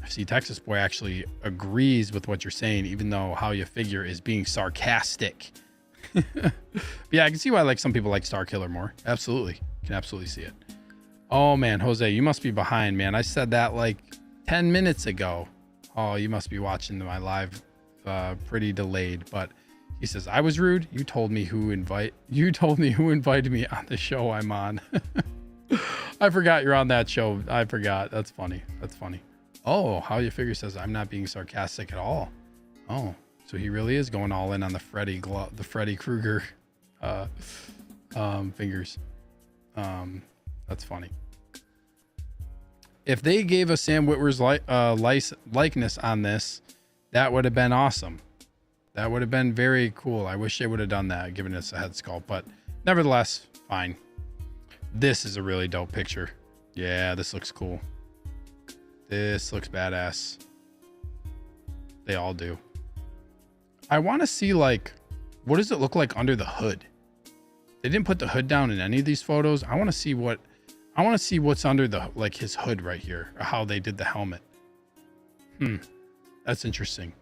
S1: See, Texas Boy actually agrees with what you're saying, even though How You Figure is being sarcastic. Yeah, I can see why like some people like Starkiller more. Absolutely. Can absolutely see it. Oh man, Jose, you must be behind, man. I said that like 10 minutes ago. Oh, you must be watching my live pretty delayed, but he says, I was rude. You told me who invited me on the show I'm on. I forgot you're on that show. I forgot. That's funny. Oh, How You Figure says, I'm not being sarcastic at all. Oh, so he really is going all in on the Freddy Krueger fingers. That's funny. If they gave us Sam Witwer's likeness on this, that would have been awesome. That would have been very cool. I wish they would have done that, given us a head sculpt, but nevertheless, fine. This is a really dope picture. Yeah, this looks cool. This looks badass. They all do. I want to see, like, what does it look like under the hood? They didn't put the hood down in any of these photos. I want to see what's under the, like, his hood right here, or how they did the helmet. That's interesting.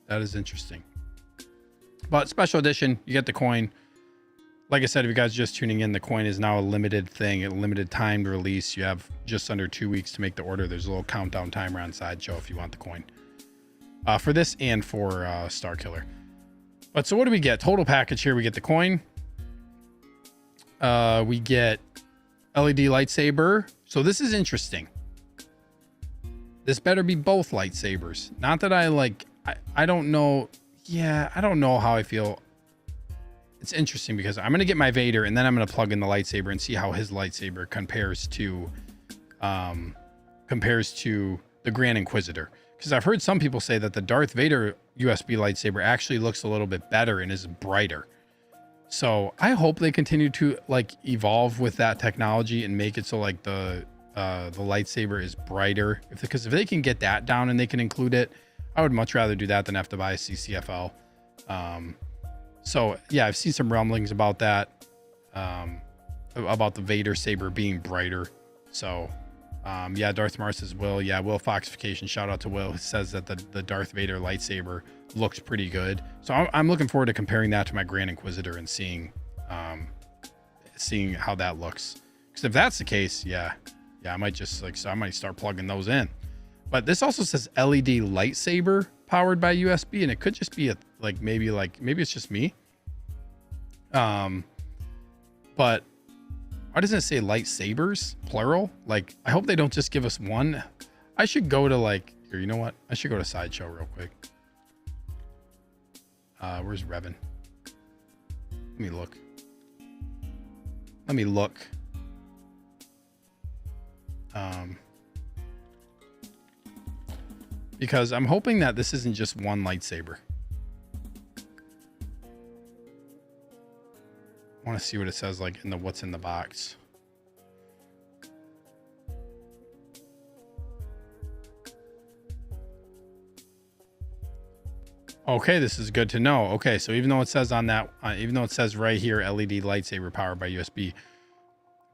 S1: That is interesting. But special edition, you get the coin. Like I said, if you guys are just tuning in, the coin is now a limited thing, a limited timed release. You have just under 2 weeks to make the order. There's a little countdown timer on Sideshow if you want the coin. For this and for Starkiller. But so what do we get? Total package here. We get the coin. We get LED lightsaber. So this is interesting. This better be both lightsabers. Not that I don't know. Yeah, I don't know how I feel. It's interesting because I'm going to get my Vader and then I'm going to plug in the lightsaber and see how his lightsaber compares to the Grand Inquisitor. Because I've heard some people say that the Darth Vader USB lightsaber actually looks a little bit better and is brighter. So I hope they continue to like evolve with that technology and make it so like the lightsaber is brighter. Because if they can get that down and they can include it, I would much rather do that than have to buy a CCFL. So yeah, I've seen some rumblings about that, about the Vader saber being brighter. So yeah, Darth Mars says, Will, yeah, Will Foxification, shout out to Will, who says that the Darth Vader lightsaber looks pretty good. So I'm looking forward to comparing that to my Grand Inquisitor and seeing how that looks. Because if that's the case, yeah, I might just I might start plugging those in. But this also says LED lightsaber powered by USB, and it could just be maybe it's just me. But why doesn't it say lightsabers plural? Like, I hope they don't just give us one. I should go to here, you know what? I should go to Sideshow real quick. Where's Revan? Let me look. Because I'm hoping that this isn't just one lightsaber. I want to see what it says in the what's in the box. Okay, this is good to know. Okay, so even though it says on that, even though it says right here, LED lightsaber powered by USB,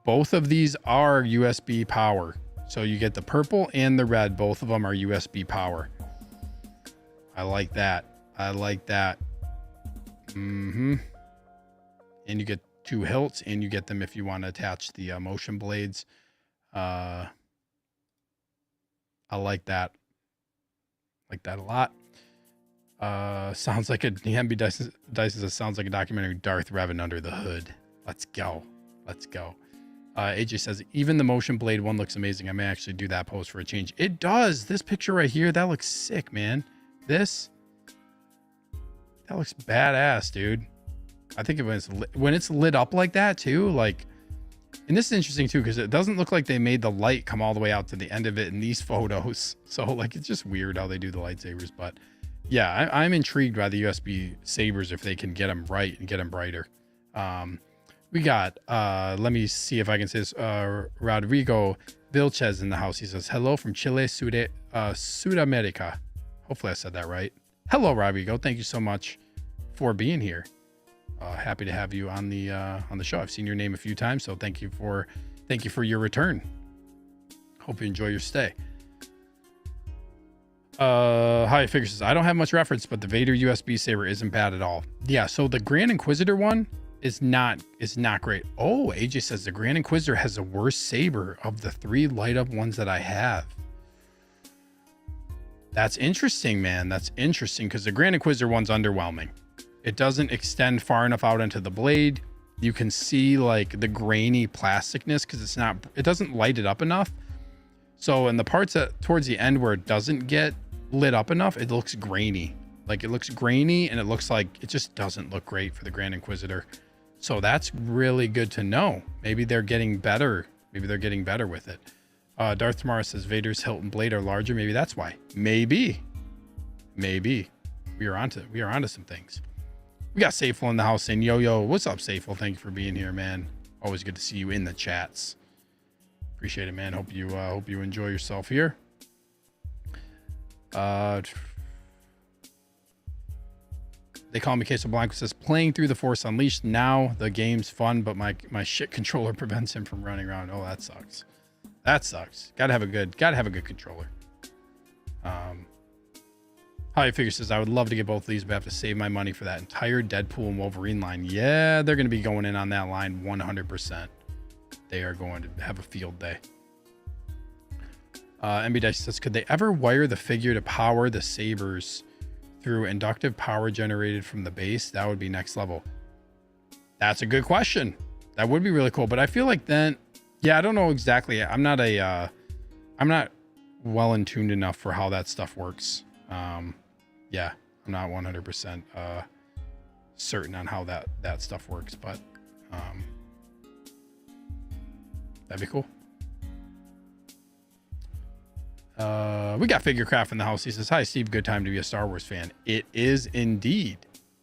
S1: both of these are USB power. So you get the purple and the red. Both of them are USB power. I like that. And you get 2 hilts, and you get them if you want to attach the motion blades. I like that. Like that a lot. Sounds like MB Dyson says, sounds like a documentary. Darth Revan under the hood. Let's go. AJ says, even the motion blade one looks amazing. I may actually do that pose for a change. It does. This picture right here, that looks sick, man. That looks badass, dude. I think when it's lit up like that too, And this is interesting too, because it doesn't look like they made the light come all the way out to the end of it in these photos. So like, it's just weird how they do the lightsabers. But yeah, I'm intrigued by the USB sabers if they can get them right and get them brighter. We got, let me see if I can say this, Rodrigo Vilches in the house. He says, hello from Chile, Sudamerica. Hopefully I said that right. Hello, Rodrigo. Thank you so much for being here. Happy to have you on the show. I've seen your name a few times, so thank you for your return. Hope you enjoy your stay. Hi, Figure says, I don't have much reference, but the Vader USB saber isn't bad at all. Yeah, so the Grand Inquisitor one is not great. Oh, AJ says the Grand Inquisitor has the worst saber of the 3 light up ones that I have. That's interesting, man. That's interesting, because the Grand Inquisitor one's underwhelming. It doesn't extend far enough out into the blade. You can see like the grainy plasticness because it doesn't light it up enough. So in the parts that towards the end where it doesn't get lit up enough, it looks grainy. Like it looks grainy, and it looks like it just doesn't look great for the Grand Inquisitor. So that's really good to know. Maybe they're getting better. Maybe they're getting better with it. Darth Tamara says Vader's hilt and blade are larger. Maybe that's why. Maybe we are onto some things. We got Safel in the house saying, yo, what's up, Safel? Thank you for being here, man. Always good to see you in the chats. Appreciate it, man. Hope you enjoy yourself here. They call me Queso Blanco. Says, playing through the Force Unleashed. Now the game's fun, but my shit controller prevents him from running around. Oh, that sucks. That sucks. Gotta have a good controller. Hi, Figure says, I would love to get both of these, but I have to save my money for that entire Deadpool and Wolverine line. Yeah, they're going to be going in on that line 100%. They are going to have a field day. MB Dice says, could they ever wire the figure to power the sabers through inductive power generated from the base? That would be next level. That's a good question. That would be really cool. But I feel like then, yeah, I don't know exactly. I'm not well in tuned enough for how that stuff works. Yeah, I'm not 100% certain on how that stuff works, but that'd be cool. We got Figurecraft in the house. He says, hi, Steve. Good time to be a Star Wars fan. It is indeed.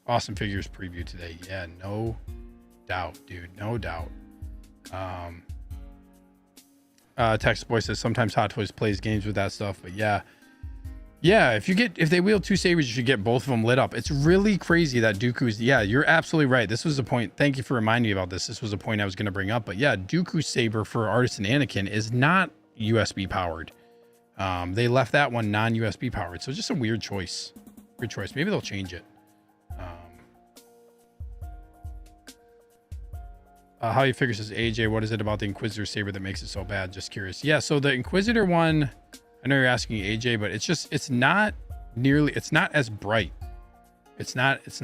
S1: Awesome figures preview today. Yeah, no doubt, dude. No doubt. Text Boy says, sometimes Hot Toys plays games with that stuff, but yeah. Yeah, if they wield 2 sabers, you should get both of them lit up. It's really crazy that Dooku's, yeah, you're absolutely right. This was a point. Thank you for reminding me about this. This was a point I was going to bring up. But yeah, Dooku's saber for Artisan Anakin is not USB powered. They left that one non-USB powered. So just a weird choice. Weird choice. Maybe they'll change it. How you figure says, AJ, what is it about the Inquisitor saber that makes it so bad? Just curious. Yeah, so the Inquisitor one, I know you're asking AJ, but it's not as bright. It's just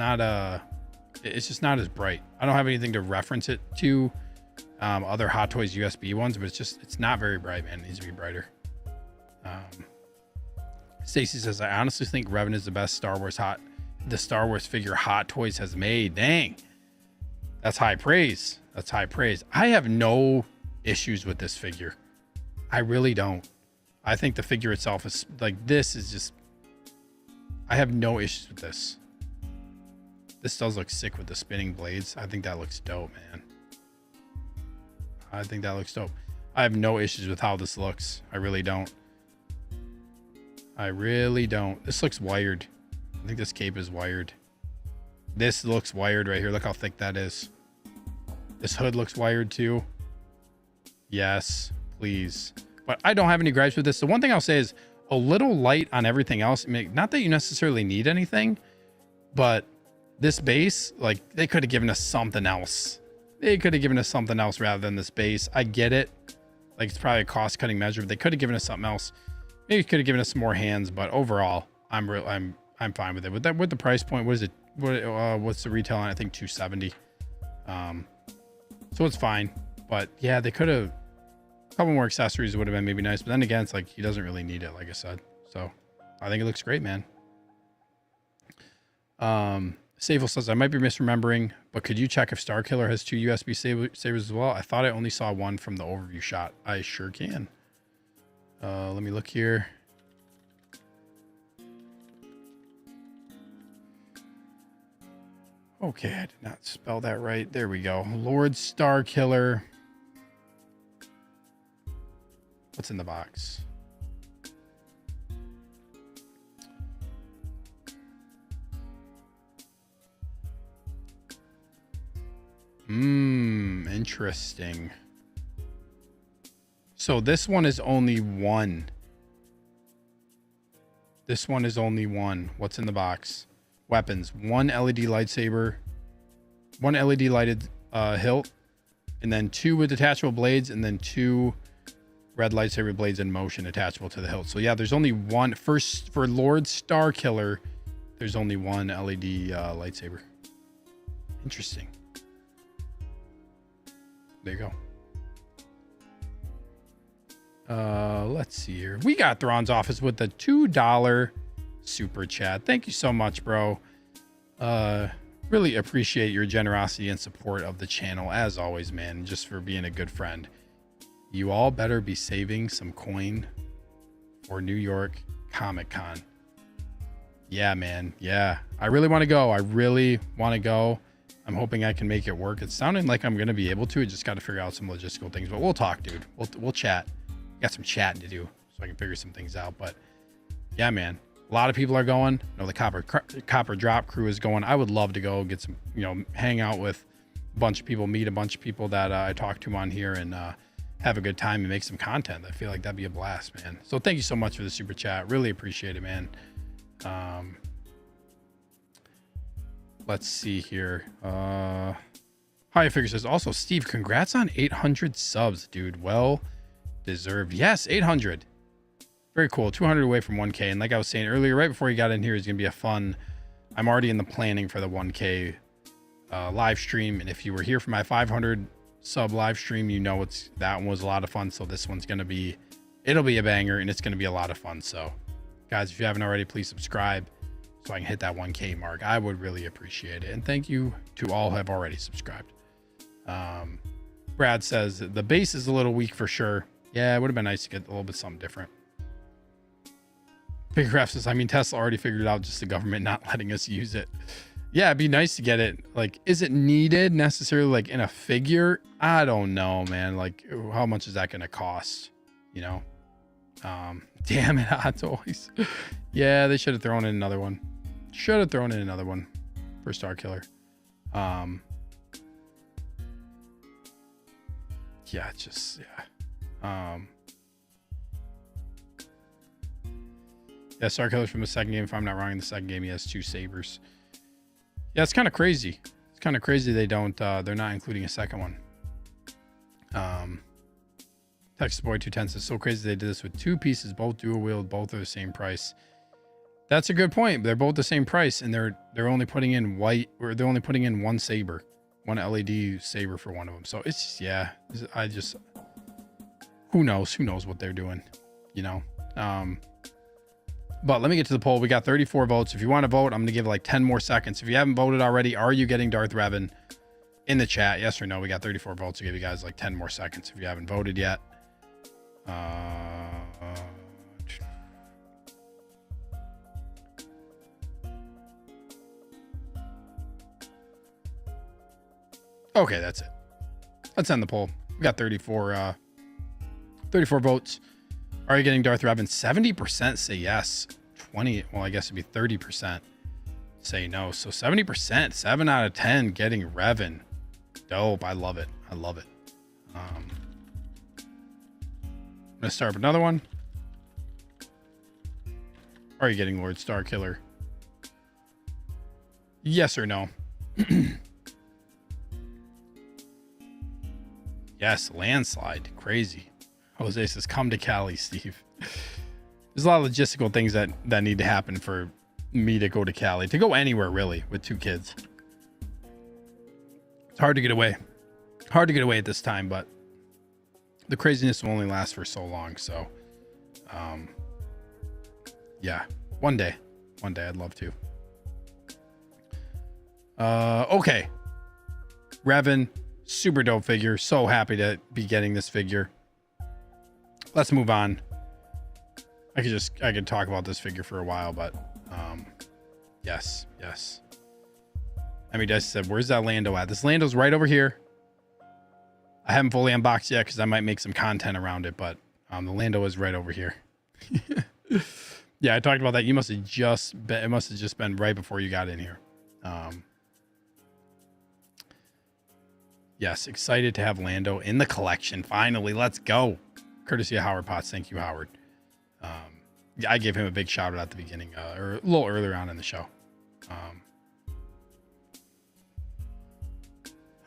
S1: not as bright. I don't have anything to reference it to other Hot Toys USB ones, but it's not very bright, man. It needs to be brighter. Stacy says, I honestly think Revan is the best Star Wars figure Hot Toys has made. Dang. That's high praise. That's high praise. I have no issues with this figure. I really don't. I think the figure itself is like, this is just, I have no issues with this. This does look sick with the spinning blades. I think that looks dope, man. I think that looks dope. I have no issues with how this looks. I really don't. I really don't. This looks wired. I think this cape is wired. This looks wired right here. Look how thick that is. This hood looks wired too. Yes, please. But I don't have any gripes with this. The one thing I'll say is a little light on everything else. I mean, not that you necessarily need anything, but this base, like, they could have given us something else. They could have given us something else rather than this base. I get it. Like, it's probably a cost-cutting measure, but they could have given us something else. Maybe could have given us some more hands, but overall, I'm fine with it. With the price point, what is it? What's the retail on? I think $270. So it's fine. But yeah, they could have, a couple more accessories would have been maybe nice. But then again, it's like he doesn't really need it, like I said. So I think it looks great, man. Sable says, I might be misremembering, but could you check if Starkiller has 2 USB sabers as well? I thought I only saw one from the overview shot. I sure can. Let me look here. Okay, I did not spell that right. There we go. Lord Starkiller. What's in the box? Interesting. So this one is only one. This one is only one. What's in the box? Weapons. 1 LED lightsaber. 1 LED lighted hilt. And then 2 with detachable blades. And then 2 red lightsaber blades in motion attachable to the hilt. So yeah, there's only one. For Lord Starkiller, there's only 1 LED lightsaber. Interesting. There you go. Let's see here. We got Thrawn's Office with the $2 super chat. Thank you so much, bro. Really appreciate your generosity and support of the channel as always, man. Just for being a good friend. You all better be saving some coin for New York Comic Con. Yeah, man. Yeah, I really want to go. I really want to go. I'm hoping I can make it work. It's sounding like I'm going to be able to. I just got to figure out some logistical things, but we'll talk, dude. We'll chat. Got some chatting to do so I can figure some things out. But yeah, man, a lot of people are going. You know, the Copper Drop crew is going. I would love to go get some, you know, hang out with a bunch of people, meet a bunch of people that I talked to on here, and have a good time and make some content. I feel like that'd be a blast, man. So thank you so much for the super chat. Really appreciate it, man. Let's see here. Hi Figure says, also, Steve, congrats on 800 subs, dude. Well deserved. Yes, 800. Very cool. 200 away from 1K. And like I was saying earlier, right before you got in here, is going to be a fun. I'm already in the planning for the 1K live stream. And if you were here for my 500 sub live stream, you know that one was a lot of fun. So this one's going to be, it'll be a banger, and it's going to be a lot of fun. So guys, if you haven't already, please subscribe so I can hit that 1K mark. I would really appreciate it. And thank you to all who have already subscribed. Brad says the base is a little weak for sure. Yeah, it would have been nice to get a little bit something different. Figurecraft says, I mean, Tesla already figured it out, just the government not letting us use it. Yeah, it'd be nice to get it. Like, is it needed necessarily, like, in a figure? I don't know, man. Like, how much is that going to cost? You know? Damn it, Hot Toys. Yeah, they should have thrown in another one. Should have thrown in another one for Starkiller. Yeah, it's just, yeah. Yeah, Starkiller's from the second game. If I'm not wrong, in the second game, he has 2 sabers. Yeah, it's kind of crazy. It's kind of crazy they don't, they're not including a second one. Texas Boy 210 says, so crazy they did this with 2 pieces, both dual wield, both are the same price. That's a good point. They're both the same price, and they're only putting in white, or they're only putting in 1 saber, 1 LED saber for one of them. So it's just, yeah, I just, who knows what they're doing, you know? But let me get to the poll. We got 34 votes. If you want to vote, I'm going to give like 10 more seconds. If you haven't voted already, are you getting Darth Revan in the chat? Yes or no? We got 34 votes. I'll give you guys like 10 more seconds if you haven't voted yet. Okay, that's it. Let's end the poll. We got 34 votes. Are you getting Darth Revan? 70% say yes. 20, well, I guess it'd be 30% say no. So 70%, 7 out of 10 getting Revan. Dope. I love it. I love it. I'm gonna start with another one. Are you getting Lord Starkiller? Yes or no? Yes, landslide. Crazy. Jose says, come to Cali, Steve. There's a lot of logistical things that need to happen for me to go to Cali. To go anywhere, really, with 2 kids. It's hard to get away. Hard to get away at this time, but the craziness will only last for so long. So, yeah, one day I'd love to. Okay. Revan, super dope figure. So happy to be getting this figure. Let's move on. I could talk about this figure for a while, but yes. I mean, just said, where's that Lando at? This Lando's right over here. I haven't fully unboxed yet because I might make some content around it, but the Lando is right over here. Yeah, I talked about that. You must have just been, it must have just been right before you got in here. Yes, excited to have Lando in the collection. Finally, let's go. Courtesy of Howard Potts. Thank you, Howard. Yeah, I gave him a big shout out at the beginning, or a little earlier on in the show.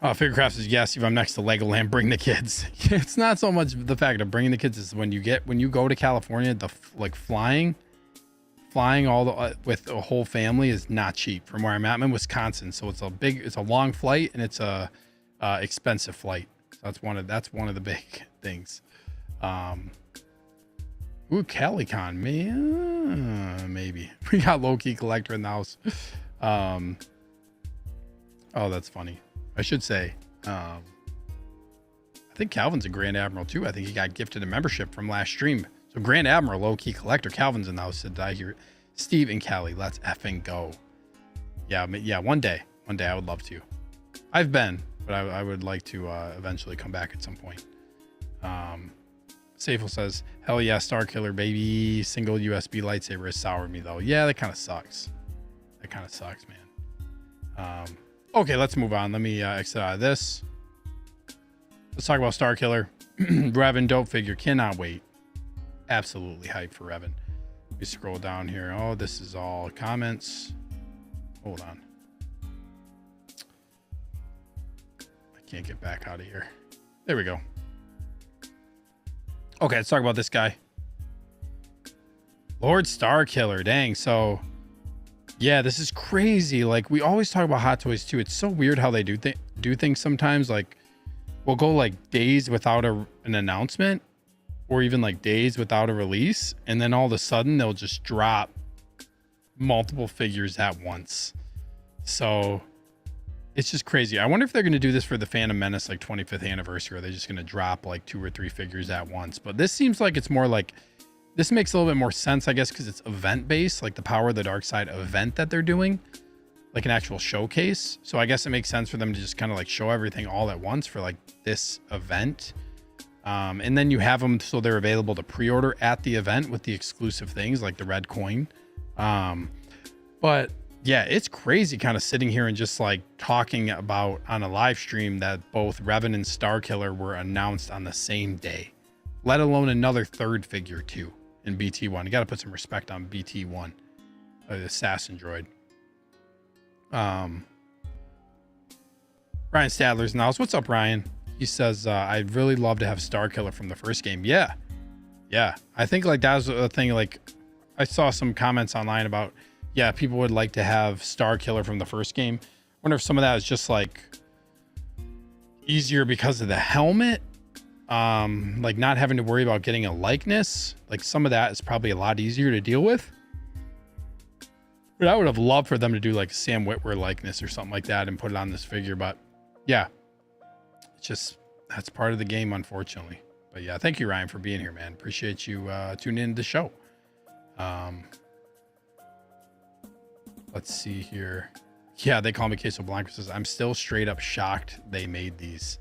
S1: Figurecraft says, yes, if I'm next to Legoland, bring the kids. It's not so much the fact of bringing the kids, is when you go to California, flying all the with a whole family is not cheap. From where I'm at, I'm in Wisconsin, so it's a long flight, and it's a expensive flight. So that's one of the big things. Ooh, CaliCon, man, maybe we got low-key collector in the house. Oh, that's funny. I should say, I think Calvin's a Grand Admiral too. I think he got gifted a membership from last stream. So Grand Admiral, low-key collector. Calvin's in the house. Said I hear Steve and Callie. Let's effing go. Yeah. One day I would love to. I've been, but I would like to eventually come back at some point. Safel says, hell yeah, Starkiller, baby. Single USB lightsaber is sour me though. Yeah, that kind of sucks. Man. Okay, let's move on. Let me exit out of this. Let's talk about Starkiller. Revan, dope figure. Cannot wait. Absolutely hyped for Revan. Let me scroll down here. Oh, this is all comments. Hold on. I can't get back out of here. There we go. Okay, let's talk about this guy. Lord Starkiller. Dang, so... yeah, this is crazy. Like, we always talk about Hot Toys too. It's so weird how they do things sometimes. Like, we'll go like days without an announcement, or even like days without a release, and then all of a sudden they'll just drop multiple figures at once. So it's just crazy. I wonder if they're going to do this for the Phantom Menace like 25th anniversary, or are they just going to drop like 2 or 3 figures at once? But this seems like it's more like, this makes a little bit more sense, I guess, because it's event based, like the Power of the Dark Side event that they're doing, like an actual showcase. So I guess it makes sense for them to just kind of like show everything all at once for like this event. And then you have them so they're available to pre-order at the event with the exclusive things like the red coin. But yeah, it's crazy kind of sitting here and just like talking about on a live stream that both Revan and Starkiller were announced on the same day, let alone another third figure too in BT-1. You got to put some respect on BT-1, the assassin droid. Ryan Stadler's in the house. What's up, Ryan? He says, I'd really love to have Starkiller from the first game. Yeah. I think like that was a thing. Like I saw some comments online about, yeah, people would like to have Starkiller from the first game. I wonder if some of that is just like easier because of the helmet. Like not having to worry about getting a likeness. Like some of that is probably a lot easier to deal with. But I would have loved for them to do like a Sam Witwer likeness or something like that and put it on this figure. But yeah, it's just, that's part of the game, unfortunately. But yeah, thank you, Ryan, for being here, man. Appreciate you tuning in to the show. Let's see here. Yeah, they call me Queso Blanco. Says, I'm still straight up shocked they made these.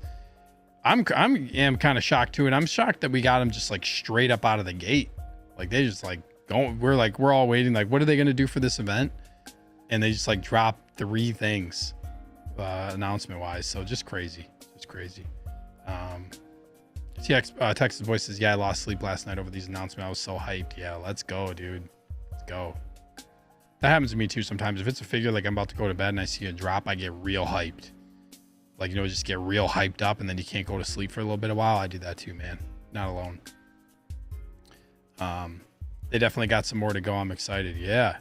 S1: I am kind of shocked too, and I'm shocked that we got them just like straight up out of the gate. Like they just like going. We're all waiting. Like, what are they gonna do for this event? And they just like drop 3 things, announcement wise. So just crazy, TX Texas Voice says, yeah, I lost sleep last night over these announcements. I was so hyped. Yeah, let's go, dude. Let's go. That happens to me too sometimes. If it's a figure like I'm about to go to bed and I see a drop, I get real hyped. Like, you know, just get real hyped up and then you can't go to sleep for a little bit of while. I do that too, man. Not alone. They definitely got some more to go. I'm excited. Yeah.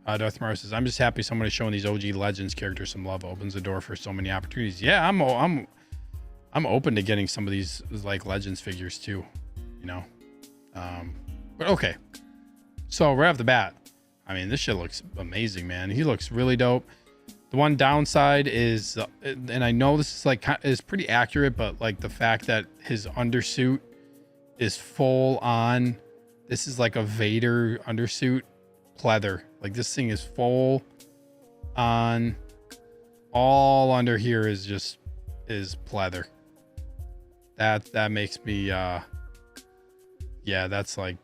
S1: Darth Revan says, I'm just happy someone is showing these OG Legends characters some love. Opens the door for so many opportunities. Yeah, I'm open to getting some of these like Legends figures too, you know. But okay. So right off the bat, I mean, this shit looks amazing, man. He looks really dope. The one downside is, and I know this is like is pretty accurate, but like the fact that his undersuit is full on. This is like a Vader undersuit pleather. Like this thing is full on. All under here is just pleather. That makes me yeah, that's like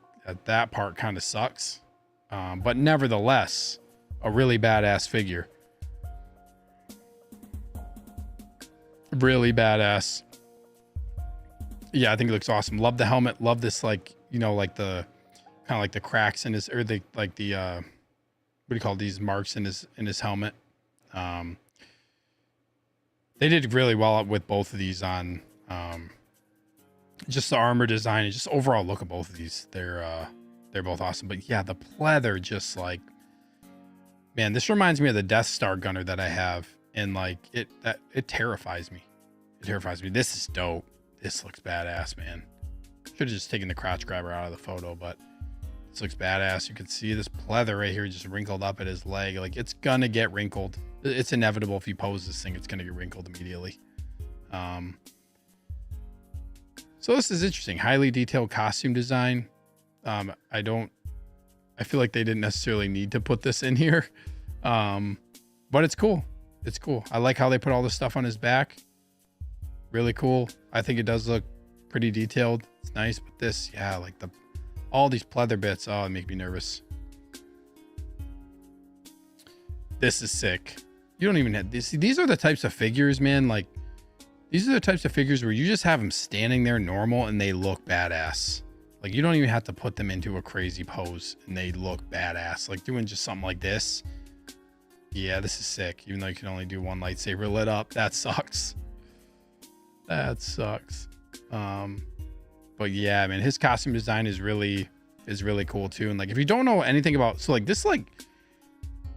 S1: that part kind of sucks. But nevertheless, a really badass figure. Really badass. Yeah, I think it looks awesome. Love the helmet. Love this, like, you know, like the kind of like the cracks in his, or the like the what do you call these marks in his helmet. They did really well with both of these on just the armor design and just overall look of both of these. They're both awesome. But yeah, the pleather, just like, man, this reminds me of the Death Star gunner that I have. And like it terrifies me. It terrifies me. This is dope. This looks badass, man. Should have just taken the crotch grabber out of the photo, but this looks badass. You can see this pleather right here just wrinkled up at his leg. Like it's gonna get wrinkled. It's inevitable if you pose this thing, it's gonna get wrinkled immediately. So this is interesting. Highly detailed costume design. I feel like they didn't necessarily need to put this in here. But it's cool. It's cool. I like how they put all this stuff on his back. Really cool. I think it does look pretty detailed. It's nice, but this, yeah, like all these pleather bits, oh, it make me nervous. This is sick. You don't even have this. These are the types of figures, man. Like these are the types of figures where you just have them standing there normal and they look badass. Like you don't even have to put them into a crazy pose and they look badass. Like doing just something like this. Yeah, this is sick. Even though you can only do one lightsaber lit up, that sucks. That sucks. But yeah, man, his costume design is really cool too. And like, if you don't know anything about, so like this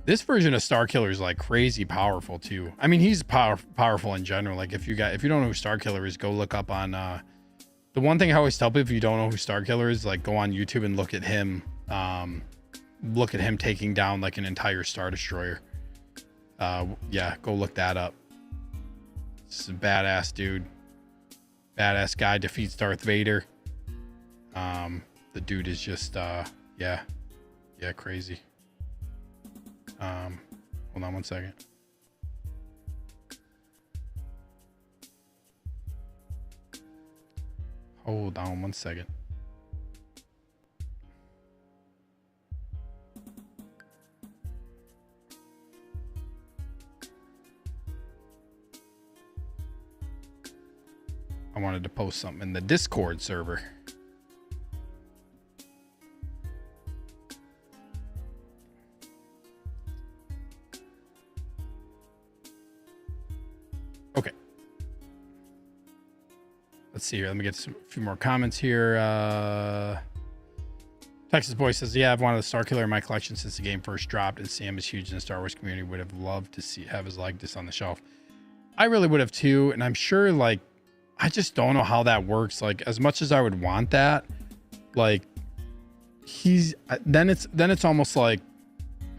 S1: this version of Starkiller is like crazy powerful too. I mean, he's powerful in general. Like if you don't know who Starkiller is, go look up on. The one thing I always tell people, if you don't know who Starkiller is, like go on YouTube and look at him. Look at him taking down like an entire Star Destroyer. Yeah, go look that up. This is a badass dude. Badass guy defeats Darth Vader. The dude is just yeah, crazy. Hold on one second. Hold on one second. I wanted to post something in the Discord server. Okay. Let's see here. Let me get a few more comments here. Texas Boy says, yeah, I've wanted a Starkiller in my collection since the game first dropped, and Sam is huge in the Star Wars community. Would have loved to have his likeness on the shelf. I really would have too, and I'm sure, like, I just don't know how that works. Like, as much as I would want that, like, then it's almost like,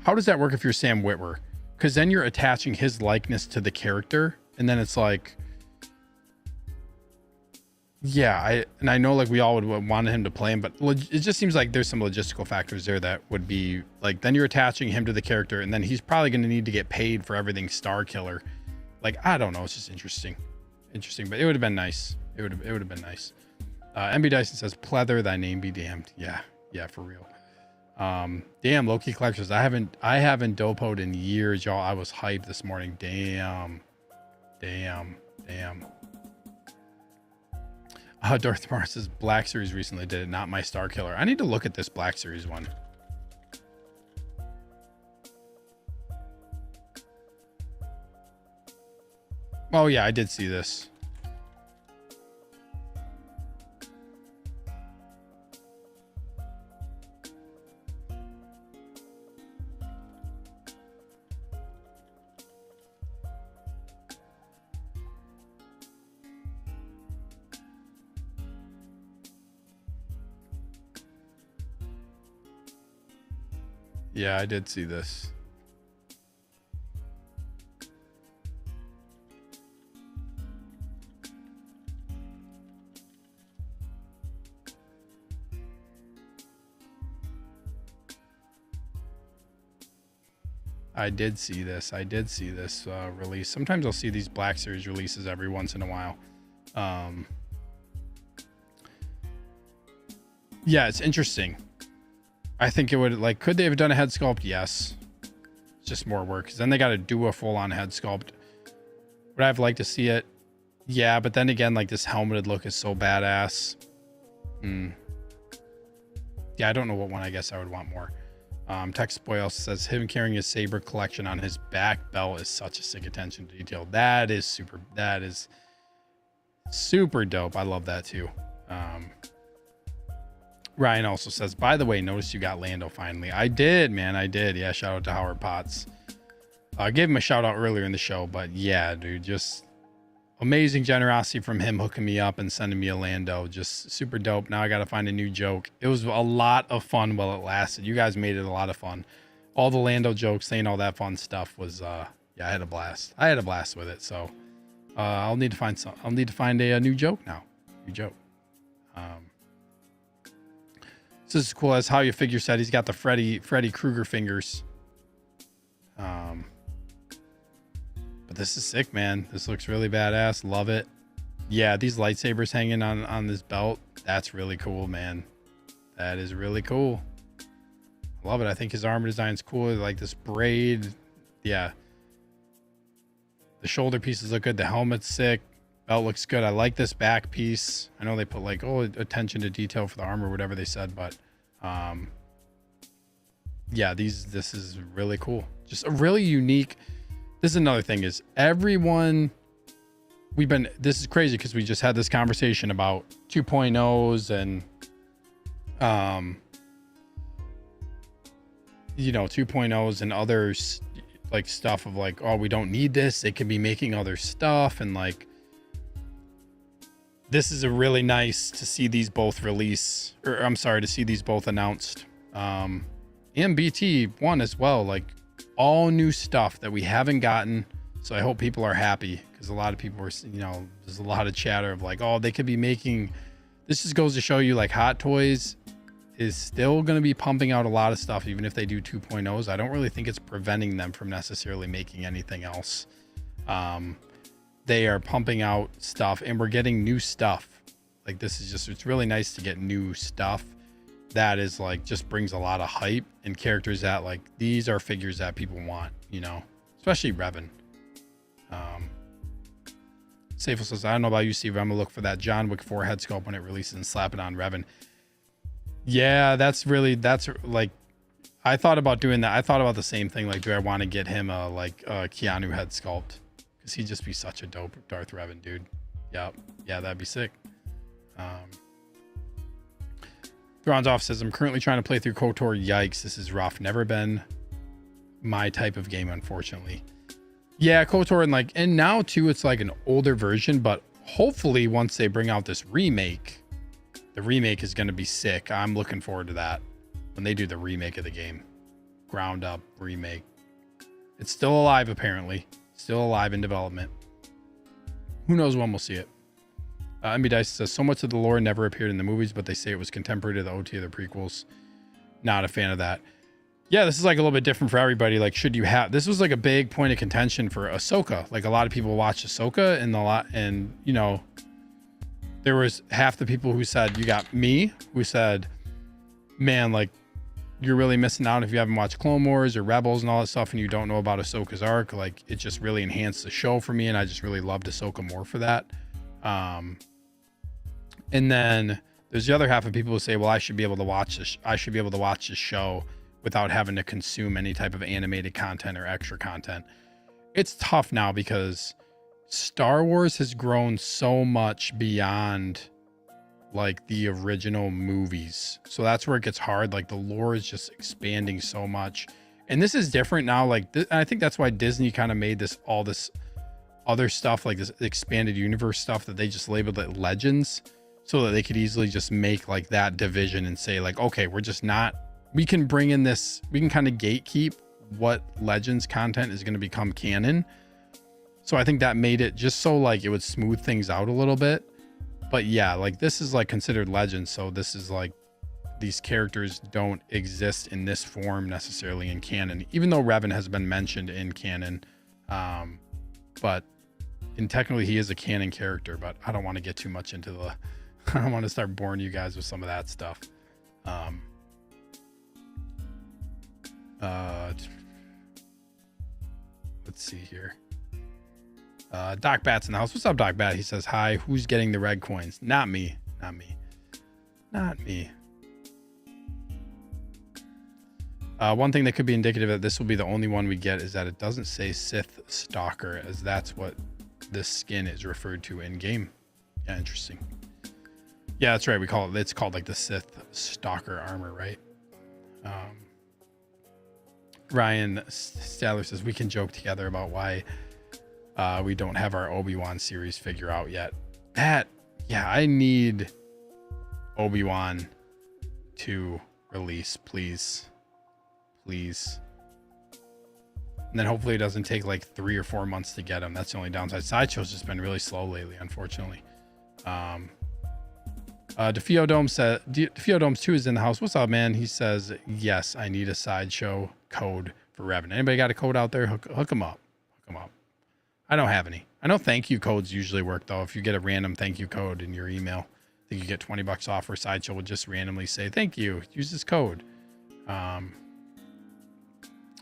S1: how does that work if you're Sam Witwer? Because then you're attaching his likeness to the character, and then it's like, yeah, I know like we all would want him to play him, but it just seems like there's some logistical factors there that would be like, then you're attaching him to the character, and then he's probably going to need to get paid for everything Starkiller. Like, I don't know. It's just interesting, but it would have been nice. It would have been nice. MB Dyson says, pleather, thy name be damned. Yeah, for real. Damn, low-key collectors. I haven't dopoed in years, y'all. I was hyped this morning. Damn. Darth Revan says Black Series recently did it, not my Starkiller. I need to look at this Black Series one. Oh yeah, I did see this. Yeah, I did see this. I did see this. I did see this release. Sometimes I'll see these Black Series releases every once in a while. Yeah, it's interesting. I think it would, like, could they have done a head sculpt? Yes. It's just more work, because then they got to do a full-on head sculpt. Would I have liked to see it? Yeah, but then again, like, this helmeted look is so badass. Yeah, I don't know what one I guess I would want more. Tech Spoil says him carrying his saber collection on his back belt is such a sick attention to detail. That is super dope. I love that too. Ryan also says, by the way, notice you got Lando finally. I did, man. I did. Yeah, shout out to Howard Potts. I gave him a shout out earlier in the show, but yeah, dude, just amazing generosity from him hooking me up and sending me a Lando. Just super dope. Now I got to find a new joke. It was a lot of fun while it lasted. You guys made it a lot of fun. All the Lando jokes, saying all that fun stuff was, yeah, I had a blast. I had a blast with it. So I'll need to find a new joke now. New joke. So this is cool as how your figure said he's got the Freddy Krueger fingers. But this is sick, man. This looks really badass. Love it. Yeah, these lightsabers hanging on this belt. That's really cool, man. That is really cool. Love it. I think his armor design's cool. Like this braid. Yeah. The shoulder pieces look good. The helmet's sick. Belt looks good. I like this back piece. I know they put like, oh, attention to detail for the armor, whatever they said, but yeah, this is really cool. Just a really unique. This is another thing is everyone this is crazy because we just had this conversation about 2.0s and 2.0s and others, like stuff of like, oh, we don't need this. They could be making other stuff. And like, this is a really nice to see these both release, or I'm sorry, to see these both announced. And BT-1 as well, like all new stuff that we haven't gotten. So I hope people are happy, because a lot of people are, there's a lot of chatter of like, oh, they could be making, this just goes to show you like Hot Toys is still going to be pumping out a lot of stuff, even if they do 2.0s. I don't really think it's preventing them from necessarily making anything else. They are pumping out stuff and we're getting new stuff. Like this is just, it's really nice to get new stuff that is like, just brings a lot of hype and characters that like, these are figures that people want, especially Revan. Safel says, I don't know about you, Steve, I'm gonna look for that John Wick 4 head sculpt when it releases and slap it on Revan. Yeah, that's like, I thought about doing that. I thought about the same thing. Like, do I want to get him a Keanu head sculpt? Because he'd just be such a dope Darth Revan dude. Yep. Yeah, that'd be sick. Thrawn's off says, I'm currently trying to play through KOTOR. Yikes, this is rough. Never been my type of game, unfortunately. Yeah, KOTOR, and now too, it's like an older version, but hopefully once they bring out this remake, the remake is going to be sick. I'm looking forward to that when they do the remake of the game. Ground up remake. It's still alive, apparently. Still alive in development. Who knows when we'll see it. MB Dice says, so much of the lore never appeared in the movies, but they say it was contemporary to the OT of the prequels. Not a fan of that. Yeah, this is like a little bit different for everybody. Like, should you have, this was like a big point of contention for Ahsoka. Like, a lot of people watched Ahsoka and there was half the people who said, you got me, who said, man, like, you're really missing out if you haven't watched Clone Wars or Rebels and all that stuff and you don't know about Ahsoka's arc. Like, it just really enhanced the show for me, and I just really loved Ahsoka more for that. And then there's the other half of people who say, well, I should be able to watch this. I should be able to watch this show without having to consume any type of animated content or extra content. It's tough now because Star Wars has grown so much beyond like the original movies. So that's where it gets hard. Like, the lore is just expanding so much. And this is different now. Like, I think that's why Disney kind of made all this other stuff, like this expanded universe stuff, that they just labeled it Legends, so that they could easily just make like that division and say like, okay, we're just not we can bring in this, we can kind of gatekeep what Legends content is going to become canon. So I think that made it just so like it would smooth things out a little bit. But yeah, like this is like considered Legends. So this is like, these characters don't exist in this form necessarily in canon, even though Revan has been mentioned in canon. But technically he is a canon character, but I don't want to get too much into the, I don't want to start boring you guys with some of that stuff. Let's see here. Doc Bat's in the house. What's up, Doc Bat? He says, hi, who's getting the red coins? Not me. Not me. Not me. One thing that could be indicative that this will be the only one we get is that it doesn't say Sith Stalker, as that's what this skin is referred to in game. Yeah, interesting. Yeah, that's right. We call it, it's called like the Sith Stalker armor, right? Ryan Stadler says we can joke together about why we don't have our Obi-Wan series figure out yet. That, yeah, I need Obi-Wan to release, please. Please. And then hopefully it doesn't take like 3 or 4 months to get him. That's the only downside. Sideshow's just been really slow lately, unfortunately. Defeodomes 2 is in the house. What's up, man? He says, yes, I need a Sideshow code for Revan. Anybody got a code out there? Hook them up. Hook them up. I don't have any. I know thank you codes usually work though. If you get a random thank you code in your email, I think you get $20 off, or Sideshow will just randomly say, thank you, use this code.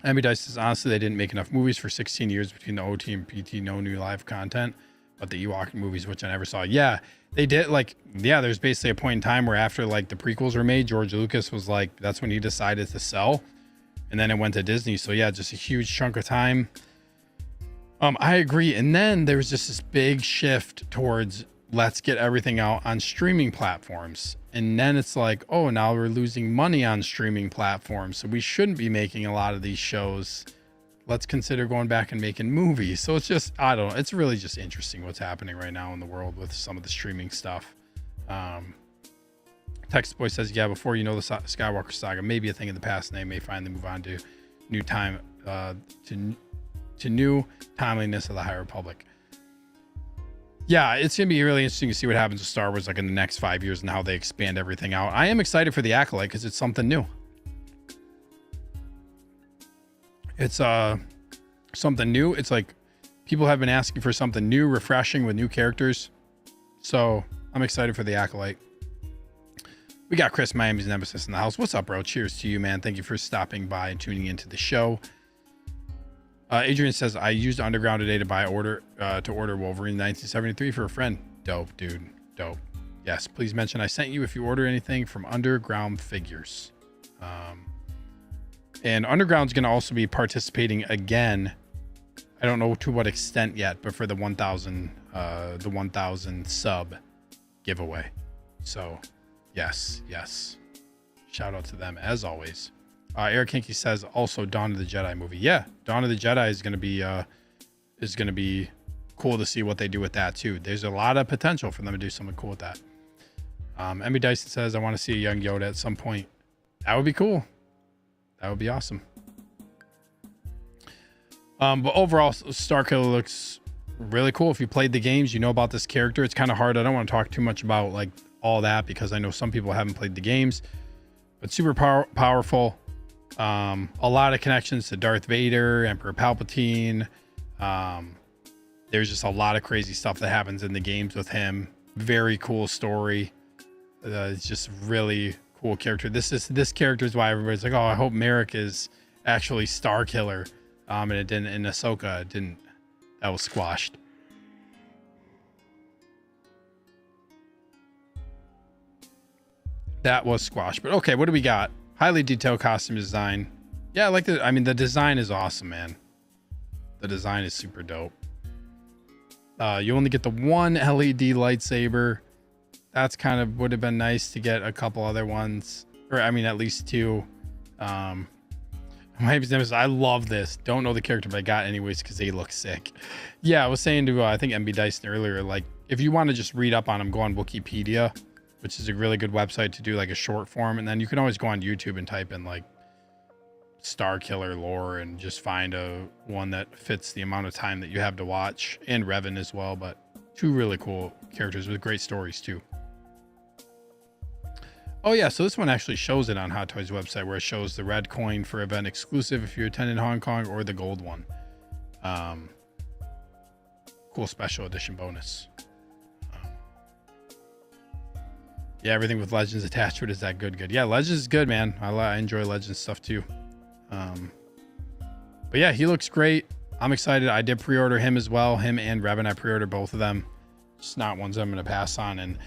S1: Emmy Dice says, honestly, they didn't make enough movies for 16 years between the OT and PT, no new live content, but the Ewok movies, which I never saw. Yeah, they did. Like, yeah, there's basically a point in time where after like the prequels were made, George Lucas was like, that's when he decided to sell, and then it went to Disney. So yeah, just a huge chunk of time. I agree. And then there was just this big shift towards let's get everything out on streaming platforms. And then it's like, oh, now we're losing money on streaming platforms, so we shouldn't be making a lot of these shows. Let's consider going back and making movies. So it's just, I don't know. It's really just interesting what's happening right now in the world with some of the streaming stuff. Texas Boy says, yeah, before you know the Skywalker saga may be a thing in the past, and they may finally move on to new time, to new timeliness of the High Republic. Yeah, it's gonna be really interesting to see what happens with Star Wars like in the next 5 years and how they expand everything out. I am excited for the Acolyte because it's something new. It's something new. It's like people have been asking for something new, refreshing with new characters. So I'm excited for the Acolyte. We got Chris Miami's Nemesis in the house. What's up, bro? Cheers to you, man. Thank you for stopping by and tuning into the show. Adrian says, I used Underground today to order Wolverine 1973 for a friend. Dope, dude. Dope. Yes, please mention I sent you if you order anything from Underground Figures. And Underground's going to also be participating again. I don't know to what extent yet, but for the 1,000 sub giveaway. So yes. Shout out to them as always. Eric Hinky says also Dawn of the Jedi movie. Yeah, Dawn of the Jedi is going to be cool to see what they do with that too. There's a lot of potential for them to do something cool with that. Emmy Dyson says I want to see a young Yoda at some point. That would be cool. That would be awesome. But overall, Starkiller looks really cool. If you played the games, you know about this character. It's kind of hard. I don't want to talk too much about like all that because I know some people haven't played the games, but super powerful. A lot of connections to Darth Vader, Emperor Palpatine. There's just a lot of crazy stuff that happens in the games with him. Very cool story. It's just really cool character. This character is why everybody's like, oh, I hope Merrick is actually Starkiller. And it didn't in Ahsoka. It didn't. That was squashed. That was squashed. But okay, what do we got? Highly detailed costume design. Yeah, I like the. I mean, the design is awesome, man. The design is super dope. You only get the one LED lightsaber. That's kind of would have been nice to get a couple other ones, or I mean, at least two. I love this. Don't know the character, but I got it anyways because they look sick. Yeah, I was saying to I think MB Dyson earlier, like if you want to just read up on them, go on Wikipedia. which is a really good website to do like a short form. And then you can always go on YouTube and type in like Starkiller lore and just find one that fits the amount of time that you have to watch, and Revan as well. But two really cool characters with great stories too. Oh yeah, so this one actually shows it on Hot Toys website, where it shows the red coin for event exclusive if you attend in Hong Kong, or the gold one. Cool special edition bonus. Yeah, everything with Legends attached to it is that good. Yeah, Legends is good, man. I enjoy Legends stuff too. But yeah, he looks great. I'm excited. I did pre-order him as well. Him and Revan, I pre-ordered both of them. It's not ones I'm going to pass on. And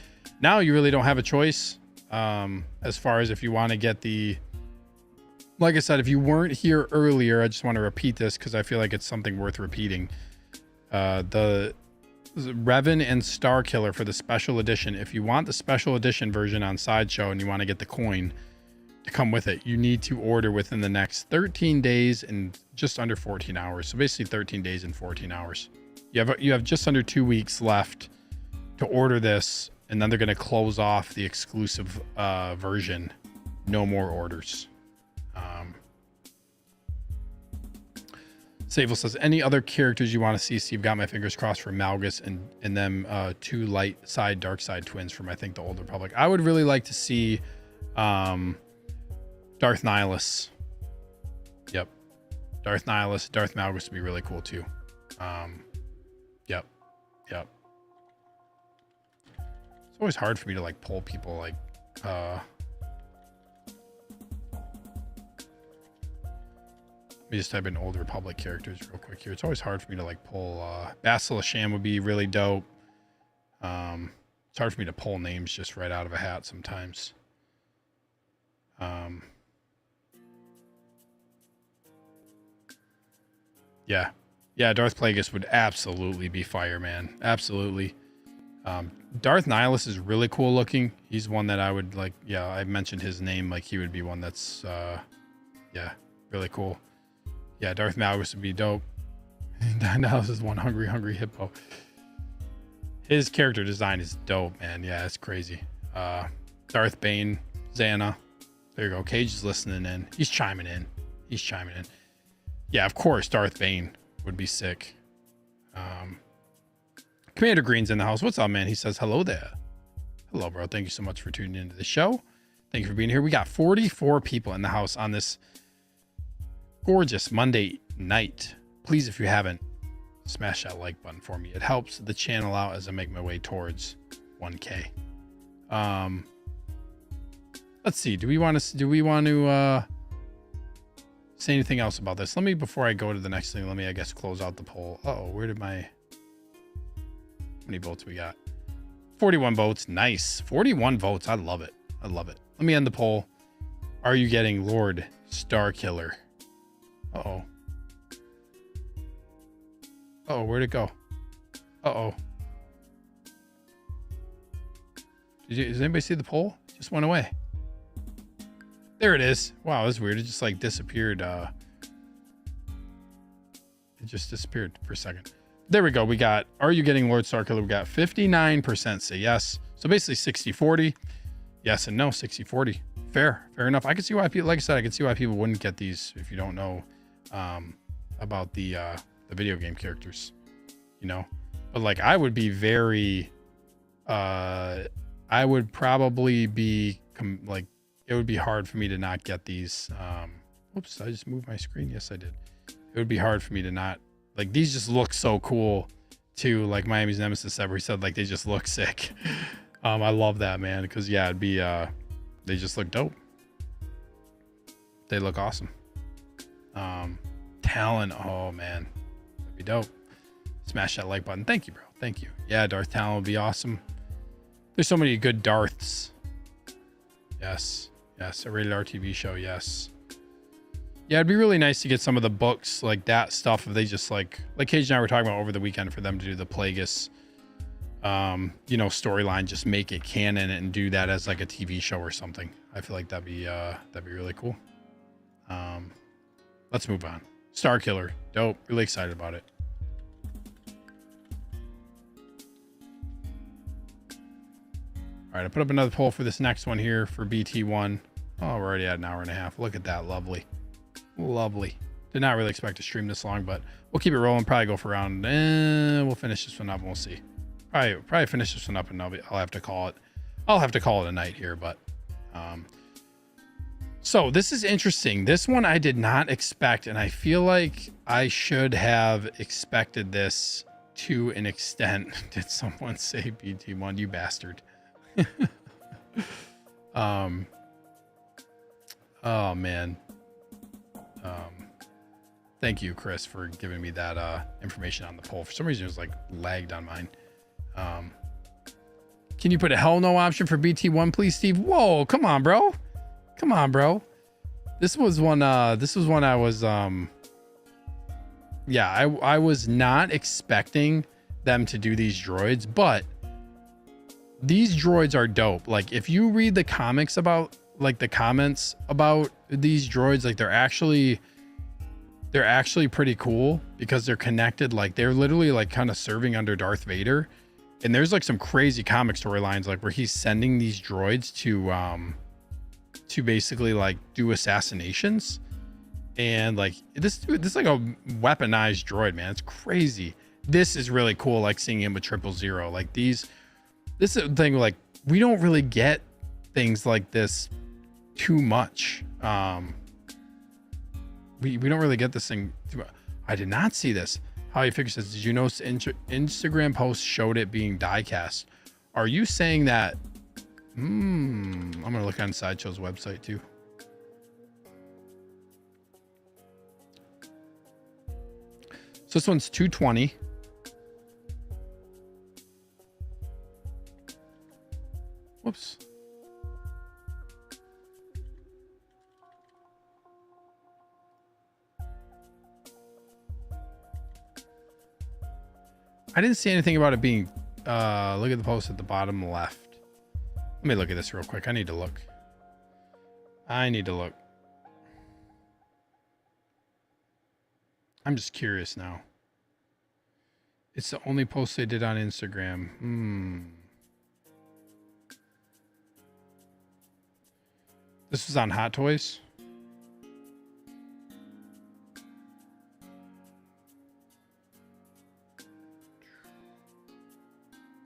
S1: now you really don't have a choice. As far as if you want to get the, like I said, if you weren't here earlier, I just want to repeat this because I feel like it's something worth repeating. The Revan and Starkiller for the special edition. If you want the special edition version on Sideshow and you want to get the coin to come with it, you need to order within the next 13 days and just under 14 hours. So basically 13 days and 14 hours. You have just under 2 weeks left to order this, and then they're going to close off the exclusive version. No more orders. Sable says, any other characters you want to see? Steve, got my fingers crossed for Malgus and them two light side, dark side twins from, I think, the Old Republic. I would really like to see Darth Nihilus. Yep. Darth Nihilus, Darth Malgus would be really cool too. Yep. It's always hard for me to like pull people like let me just type in Old Republic characters real quick here. It's always hard for me to like pull Basil Sham would be really dope. It's hard for me to pull names just right out of a hat sometimes. Yeah, Darth Plagueis would absolutely be fire, man. Absolutely. Darth Nihilus is really cool looking. He's one that I would like. Yeah, I mentioned his name. Like, he would be one that's yeah, really cool. Yeah, Darth Malgus would be dope. Nihilus is one hungry hippo. His character design is dope, man. Yeah, it's crazy. Darth Bane, Xana. There you go. Cage is listening in. He's chiming in. Yeah, of course, Darth Bane would be sick. Commander Green's in the house. What's up, man? He says, hello there. Hello, bro. Thank you so much for tuning into the show. Thank you for being here. We got 44 people in the house on this gorgeous Monday night. Please, if you haven't, smash that like button for me. It helps the channel out as I make my way towards 1K. Let's see. Do we want to say anything else about this? Let me, before I go to the next thing, let me, I guess, close out the poll. Uh-oh, where did how many votes we got? 41 votes. Nice. 41 votes. I love it. Let me end the poll. Are you getting Lord Starkiller? Uh-oh. Oh, where'd it go? Uh-oh. Does anybody see the poll? It just went away. There it is. Wow, that's weird. It just like disappeared. It just disappeared for a second. There we go. We got, are you getting Lord Starkiller? We got 59% say yes. So basically 60-40. Yes and no, 60-40. Fair enough. I can see why people, like I said, I can see why people wouldn't get these if you don't know about the video game characters, you know. But like, I would be very, I would probably be like, it would be hard for me to not get these. Whoops, I just moved my screen. Yes, I did. It would be hard for me to not, like, these just look so cool too. Like Miami's Nemesis said, where he said like they just look sick. I love that, man, because yeah, it'd be they just look dope. They look awesome. Talon, oh man, that'd be dope. Smash that like button. Thank you, bro. Thank you. Yeah, Darth Talon would be awesome. There's so many good Darths. Yes, a rated R TV show. Yes. Yeah, it'd be really nice to get some of the books, like that stuff, if they just like Cage and I were talking about over the weekend, for them to do the Plagueis, you know, storyline, just make it canon and do that as like a TV show or something. I feel like that'd be really cool. Let's move on. Starkiller, dope. Really excited about it. All right, I put up another poll for this next one here for BT-1. Oh, we're already at an hour and a half. Look at that. Lovely. Lovely. Did not really expect to stream this long, but we'll keep it rolling. Probably go for around. We'll finish this one up and we'll see. Probably finish this one up and I'll have to call it. I'll have to call it a night here, but so this is interesting. This one I did not expect, and I feel like I should have expected this to an extent. Did someone say BT-1? You bastard. Oh man. Thank you, Chris, for giving me that information on the poll. For some reason it was like lagged on mine. Can you put a hell no option for BT-1 please, Steve? Whoa, come on, bro. Come on, bro. This was one I was yeah, I was not expecting them to do these droids, but these droids are dope. Like if you read the comics about like the comments about these droids, like they're actually pretty cool because they're connected. Like they're literally like kind of serving under Darth Vader. And there's like some crazy comic storylines like where he's sending these droids to basically like do assassinations. And like this is like a weaponized droid, man. It's crazy. This is really cool, like seeing him with 000. Like this is the thing, like we don't really get things like this too much. We don't really get this thing too much. I did not see this. How you figure says, did you know Instagram posts showed it being die-cast? Are you saying that? I'm gonna look on Sideshow's website too. So this one's 220. Whoops. I didn't see anything about it being, look at the post at the bottom left. Let me look at this real quick. I need to look. I'm just curious now. It's the only post they did on Instagram. This was on Hot Toys.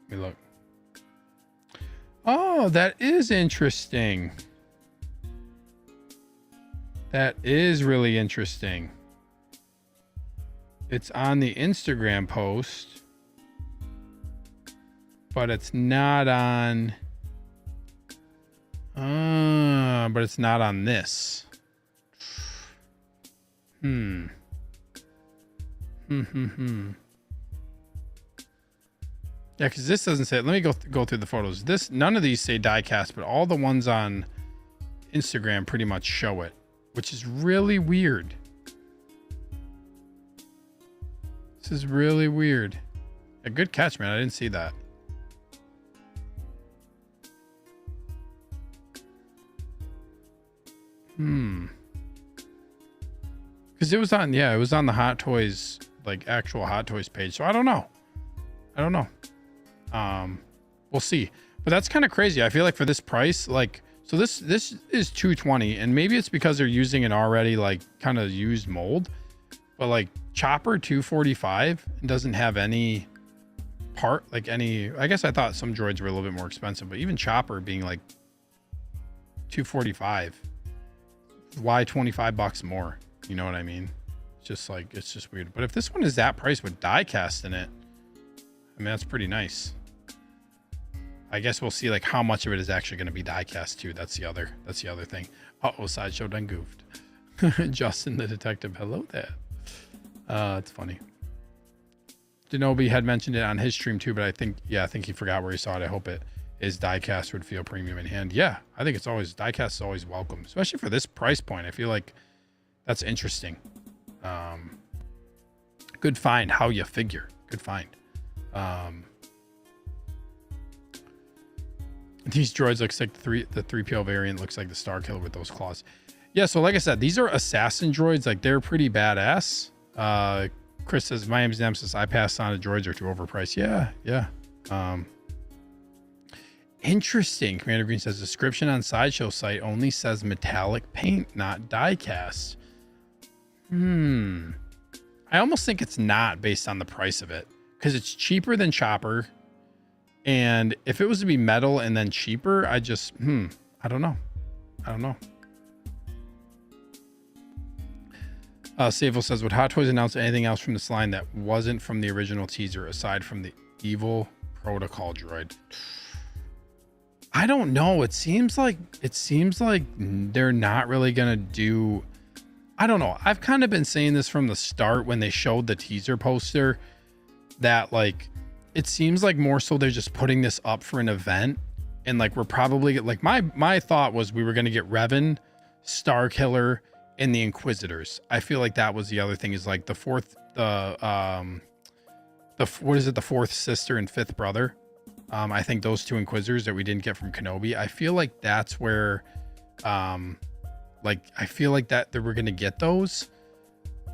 S1: Let me look. Oh, that is interesting. That is really interesting. It's on the Instagram post, but it's not on. But it's not on this. Yeah, because this doesn't say. Let me go through the photos. None of these say diecast, but all the ones on Instagram pretty much show it, which is really weird. This is really weird. A good catch, man. I didn't see that. Because it was on, yeah, it was on the Hot Toys, like actual Hot Toys page. So I don't know. We'll see. But that's kind of crazy. I feel like for this price, like, so this is 220, and maybe it's because they're using an already like kind of used mold, but like Chopper 245 doesn't have any part, like any, I guess I thought some droids were a little bit more expensive, but even Chopper being like 245, why 25 bucks more? You know what I mean? It's just like, it's just weird. But if this one is that price with die cast in it, I mean, that's pretty nice. I guess we'll see like how much of it is actually going to be die cast too. That's the other thing. Uh-oh, Sideshow done goofed. Justin the detective, hello there. It's funny. Denobi had mentioned it on his stream too, but I think he forgot where he saw it. I hope it is diecast would feel premium in hand. Yeah, I think it's always, diecast is always welcome, especially for this price point. I feel like that's interesting. Good find. How you figure? Good find. These droids looks like the 3PO variant looks like the Starkiller with those claws. Yeah, so like I said, these are assassin droids. Like they're pretty badass. Chris says, my name's Nemesis. I passed on the droids are too overpriced. Yeah. Interesting. Commander Green says description on Sideshow site only says metallic paint, not die cast. I almost think it's not based on the price of it, because it's cheaper than Chopper. And if it was to be metal and then cheaper, I just, I don't know. Savo says, would Hot Toys announce anything else from this line that wasn't from the original teaser aside from the evil protocol droid? I don't know. It seems like they're not really gonna do. I don't know. I've kind of been saying this from the start when they showed the teaser poster, that like it seems like more so they're just putting this up for an event, and like we're probably like my thought was we were gonna get Revan, Starkiller, and the Inquisitors. I feel like that was the other thing, is like the fourth sister and fifth brother. I think those two Inquisitors that we didn't get from Kenobi, I feel like that's where I feel like that we're gonna get those.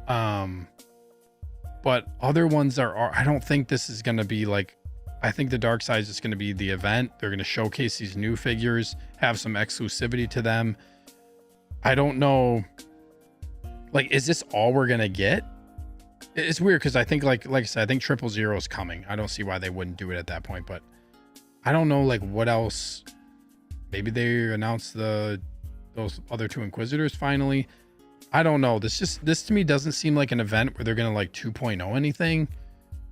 S1: But other ones are I don't think this is gonna be like, I think the Dark Side is just gonna be the event. They're gonna showcase these new figures, have some exclusivity to them. I don't know, like, is this all we're gonna get? It's weird because I think like I said, I think 000 is coming. I don't see why they wouldn't do it at that point, but I don't know like what else. Maybe they announced those other two Inquisitors finally. I don't know. This to me doesn't seem like an event where they're gonna like 2.0 anything.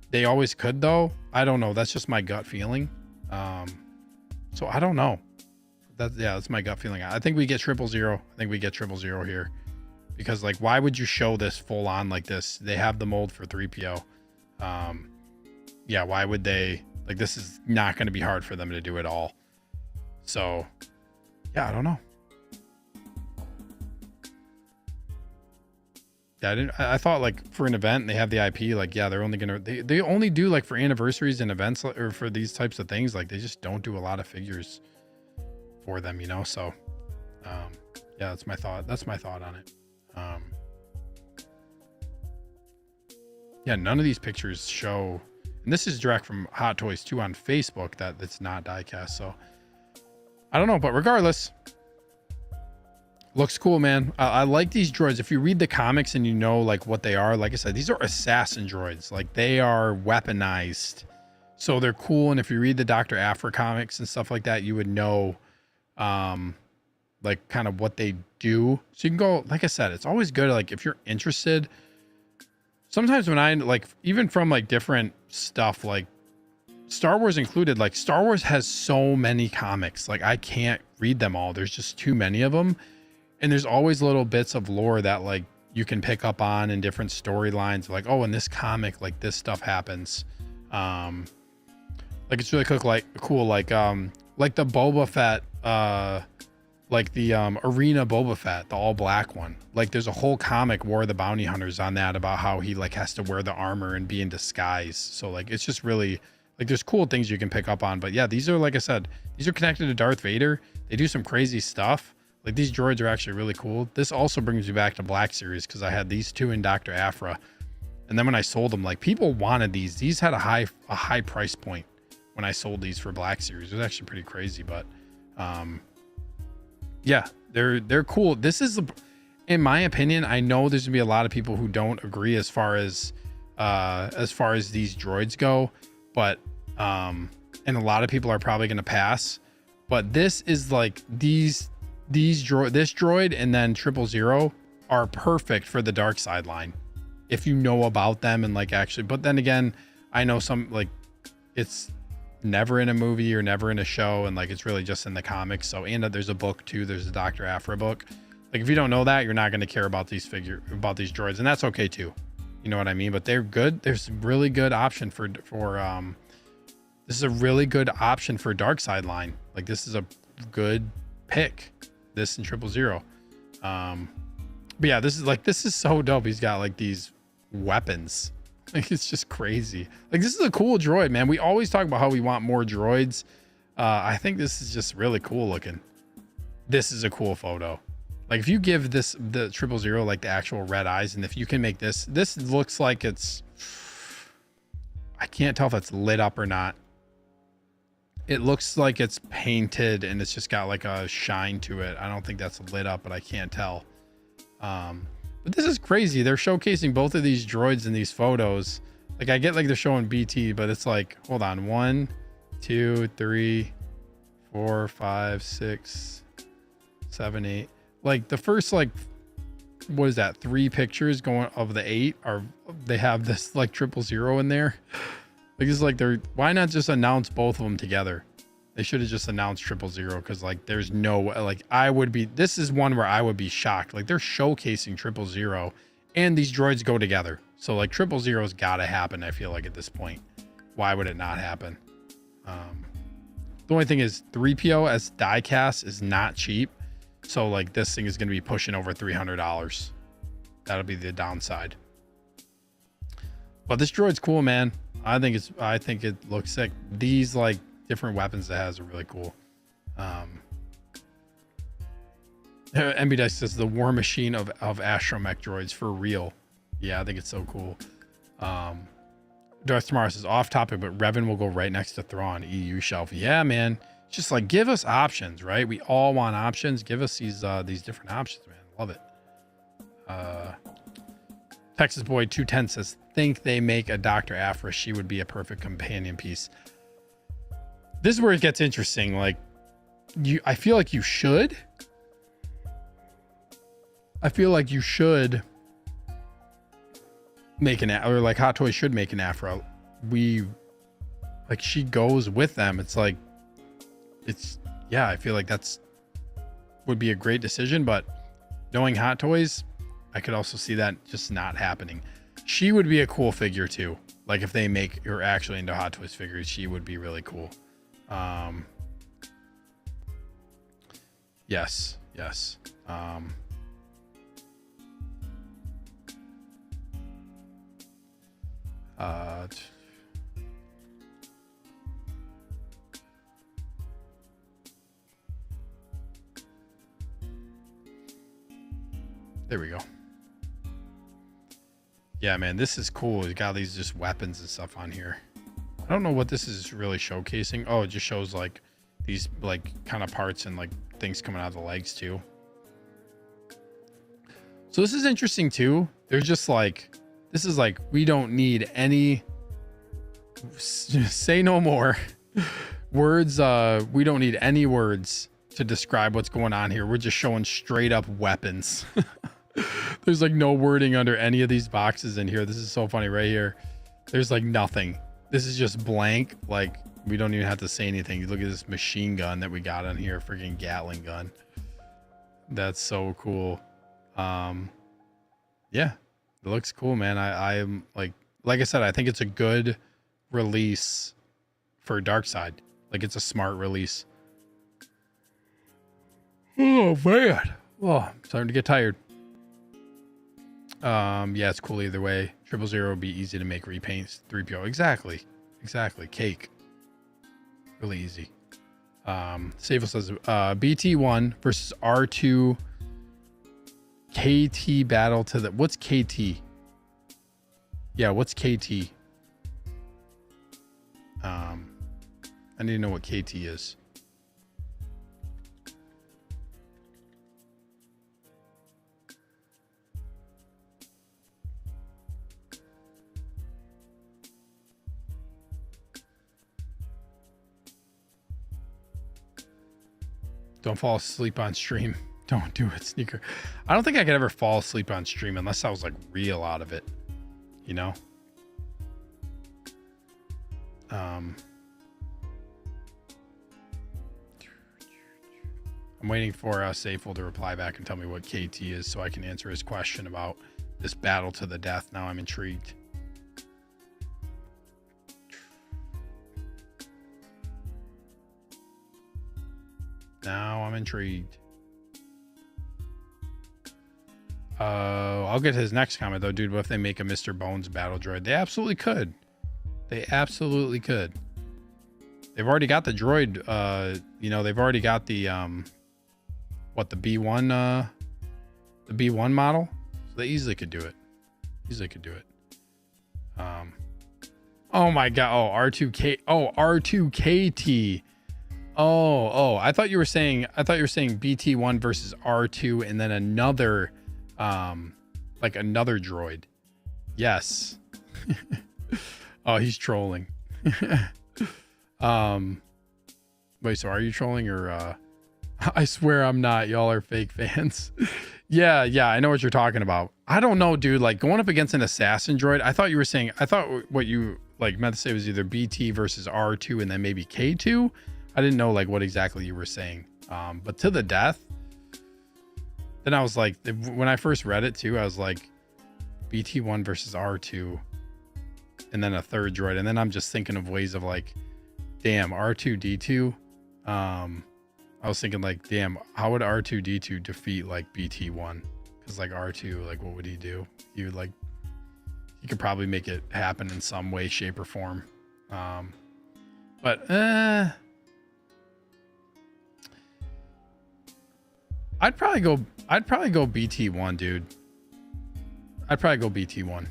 S1: They always could though. I don't know. That's just my gut feeling. So I don't know. That's my gut feeling. I think we get 000. I think we get 000 here, because like, why would you show this full on like this? They have the mold for 3PO. Yeah, why would they? Like, this is not going to be hard for them to do it all. So yeah, I don't know. Yeah, I thought like for an event they have the IP, like, yeah, they're only gonna they only do like for anniversaries and events, or for these types of things, like they just don't do a lot of figures for them, you know. So yeah, that's my thought on it. Yeah, none of these pictures show, and this is direct from Hot Toys 2 on Facebook, that it's not diecast. So I don't know, but regardless, looks cool, man. I like these droids. If you read the comics and you know like what they are, like I said, these are assassin droids. Like, they are weaponized, so they're cool. And if you read the Dr. Aphra comics and stuff like that, you would know like kind of what they do. So you can go, like I said, it's always good, like if you're interested. Sometimes when I like, even from like different stuff, like Star Wars included, like Star Wars has so many comics, like I can't read them all. There's just too many of them. And there's always little bits of lore that like you can pick up on in different storylines. Like, oh, in this comic, like this stuff happens. Like it's really cool. Like the Boba Fett, like the arena Boba Fett, the all black one. Like there's a whole comic, War of the Bounty Hunters, on that, about how he like has to wear the armor and be in disguise. So like, it's just really like, there's cool things you can pick up on. But yeah, these are, like I said, these are connected to Darth Vader. They do some crazy stuff. Like, these droids are actually really cool. This also brings me back to Black Series, because I had these two in Dr. Aphra, and then when I sold them, like, people wanted these had a high price point when I sold these for Black Series. It was actually pretty crazy. But yeah, they're cool. This is, in my opinion, I know there's gonna be a lot of people who don't agree as far as these droids go, but and a lot of people are probably gonna pass. But this is like, this droid and then 000 are perfect for the dark side line, if you know about them and like actually. But then again, I know some, like, it's never in a movie or never in a show, and like it's really just in the comics. So, and there's a book too. There's a Dr. Aphra book. Like, if you don't know that, you're not going to care about these droids, and that's okay too. You know what I mean? But they're good. There's a really good option for this is a really good option for dark side line. Like, this is a good pick, this and 000. But yeah, this is so dope. He's got like these weapons. Like, it's just crazy. Like, this is a cool droid, man. We always talk about how we want more droids. I think this is just really cool looking. This is a cool photo. Like, if you give the 000 like the actual red eyes, and if you can make this looks like it's, I can't tell if it's lit up or not. It looks like it's painted and it's just got like a shine to it. I don't think that's lit up, but I can't tell. But this is crazy. They're showcasing both of these droids in these photos. Like I get like they're showing BT, but it's like, hold on, 1, 2, 3, 4, 5, 6, 7, 8. Like the first like, what is that? 3 pictures going of the 8 are, they have this like 000 in there. Like it's like why not just announce both of them together? They should have just announced 000 because like there's no, like this is one where I would be shocked. Like they're showcasing 000 and these droids go together. So like 000's got to happen. I feel like at this point, why would it not happen? The only thing is 3PO as diecast is not cheap. So like this thing is going to be pushing over $300. That'll be the downside. But this droid's cool, man. I think it looks sick. These like different weapons it has are really cool. MB Dice says the war machine of astromech droids for real. Yeah, I think it's so cool. Darth Tomorrow says off topic, but Revan will go right next to Thrawn EU shelf. Yeah, man. Just like give us options, right? We all want options. Give us these different options, man. Love it. Texas Boy 210 says think they make a Dr. Aphra. She would be a perfect companion piece. This is where it gets interesting. Like I feel like you should. I feel like you should make or like Hot Toys should make an Aphra. Like she goes with them. It's like, yeah, I feel like would be a great decision, but knowing Hot Toys, I could also see that just not happening. She would be a cool figure too. Like if they make her actually into Hot Toys figures, she would be really cool. Yes. There we go. Yeah, man, this is cool. You got these just weapons and stuff on here. I don't know what this is really showcasing. Oh, it just shows like these like kind of parts and like things coming out of the legs too. So this is interesting too. They're just like, this is like, we don't need any, say no more words. We don't need any words to describe what's going on here. We're just showing straight up weapons. There's like no wording under any of these boxes in here. This is so funny right here. There's like nothing. This is just blank. Like we don't even have to say anything. You look at this machine gun that we got on here, freaking Gatling gun. That's so cool. Yeah, it looks cool, man. I'm like I said, I think it's a good release for Darkseid. Like it's a smart release. Oh man. Oh, I'm starting to get tired. Yeah, it's cool either way. 000 would be easy to make repaints. 3PO. Exactly. Cake. Really easy. Sable says BT-1 versus R2 KT battle to the, what's KT? Yeah, what's KT? I need to know what KT is. Don't fall asleep on stream. Don't do it, Sneaker. I don't think I could ever fall asleep on stream unless I was like real out of it, you know? I'm waiting for Safel to reply back and tell me what KT is so I can answer his question about this battle to the death. Now I'm intrigued. I'll get his next comment though, dude. What if they make a Mr. Bones battle droid? They absolutely could. They've already got the droid. You know, they've already got the the B1 the B1 model. So they easily could do it. Oh my god. Oh, R2KT. Oh, I thought you were saying BT-1 versus R2 and then another like another droid. Yes. Oh, he's trolling. Wait, so are you trolling or I swear I'm not. Y'all are fake fans. Yeah, I know what you're talking about. I don't know, dude. Like going up against an assassin droid. I thought what you like meant to say was either BT versus R2 and then maybe K2. I didn't know like what exactly you were saying. But to the death. Then I was like, when I first read it too, I was like, BT-1 versus R2, and then a third droid. And then I'm just thinking of ways of like, damn, R2D2. I was thinking like, damn, how would R2D2 defeat like BT-1? Because like R2, like what would he do? He would like, he could probably make it happen in some way, shape, or form. But I'd probably go BT-1, dude. I'd probably go BT-1.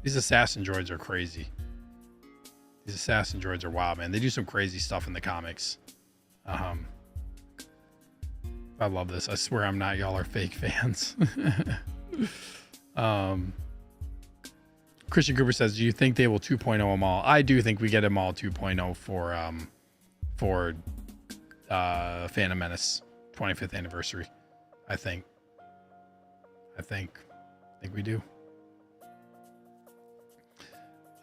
S1: These assassin droids are crazy. These assassin droids are wild, man. They do some crazy stuff in the comics. I love this. I swear I'm not. Y'all are fake fans. Christian Cooper says, do you think they will 2.0 them all? I do think we get them all 2.0 for Phantom Menace 25th anniversary. I think we do.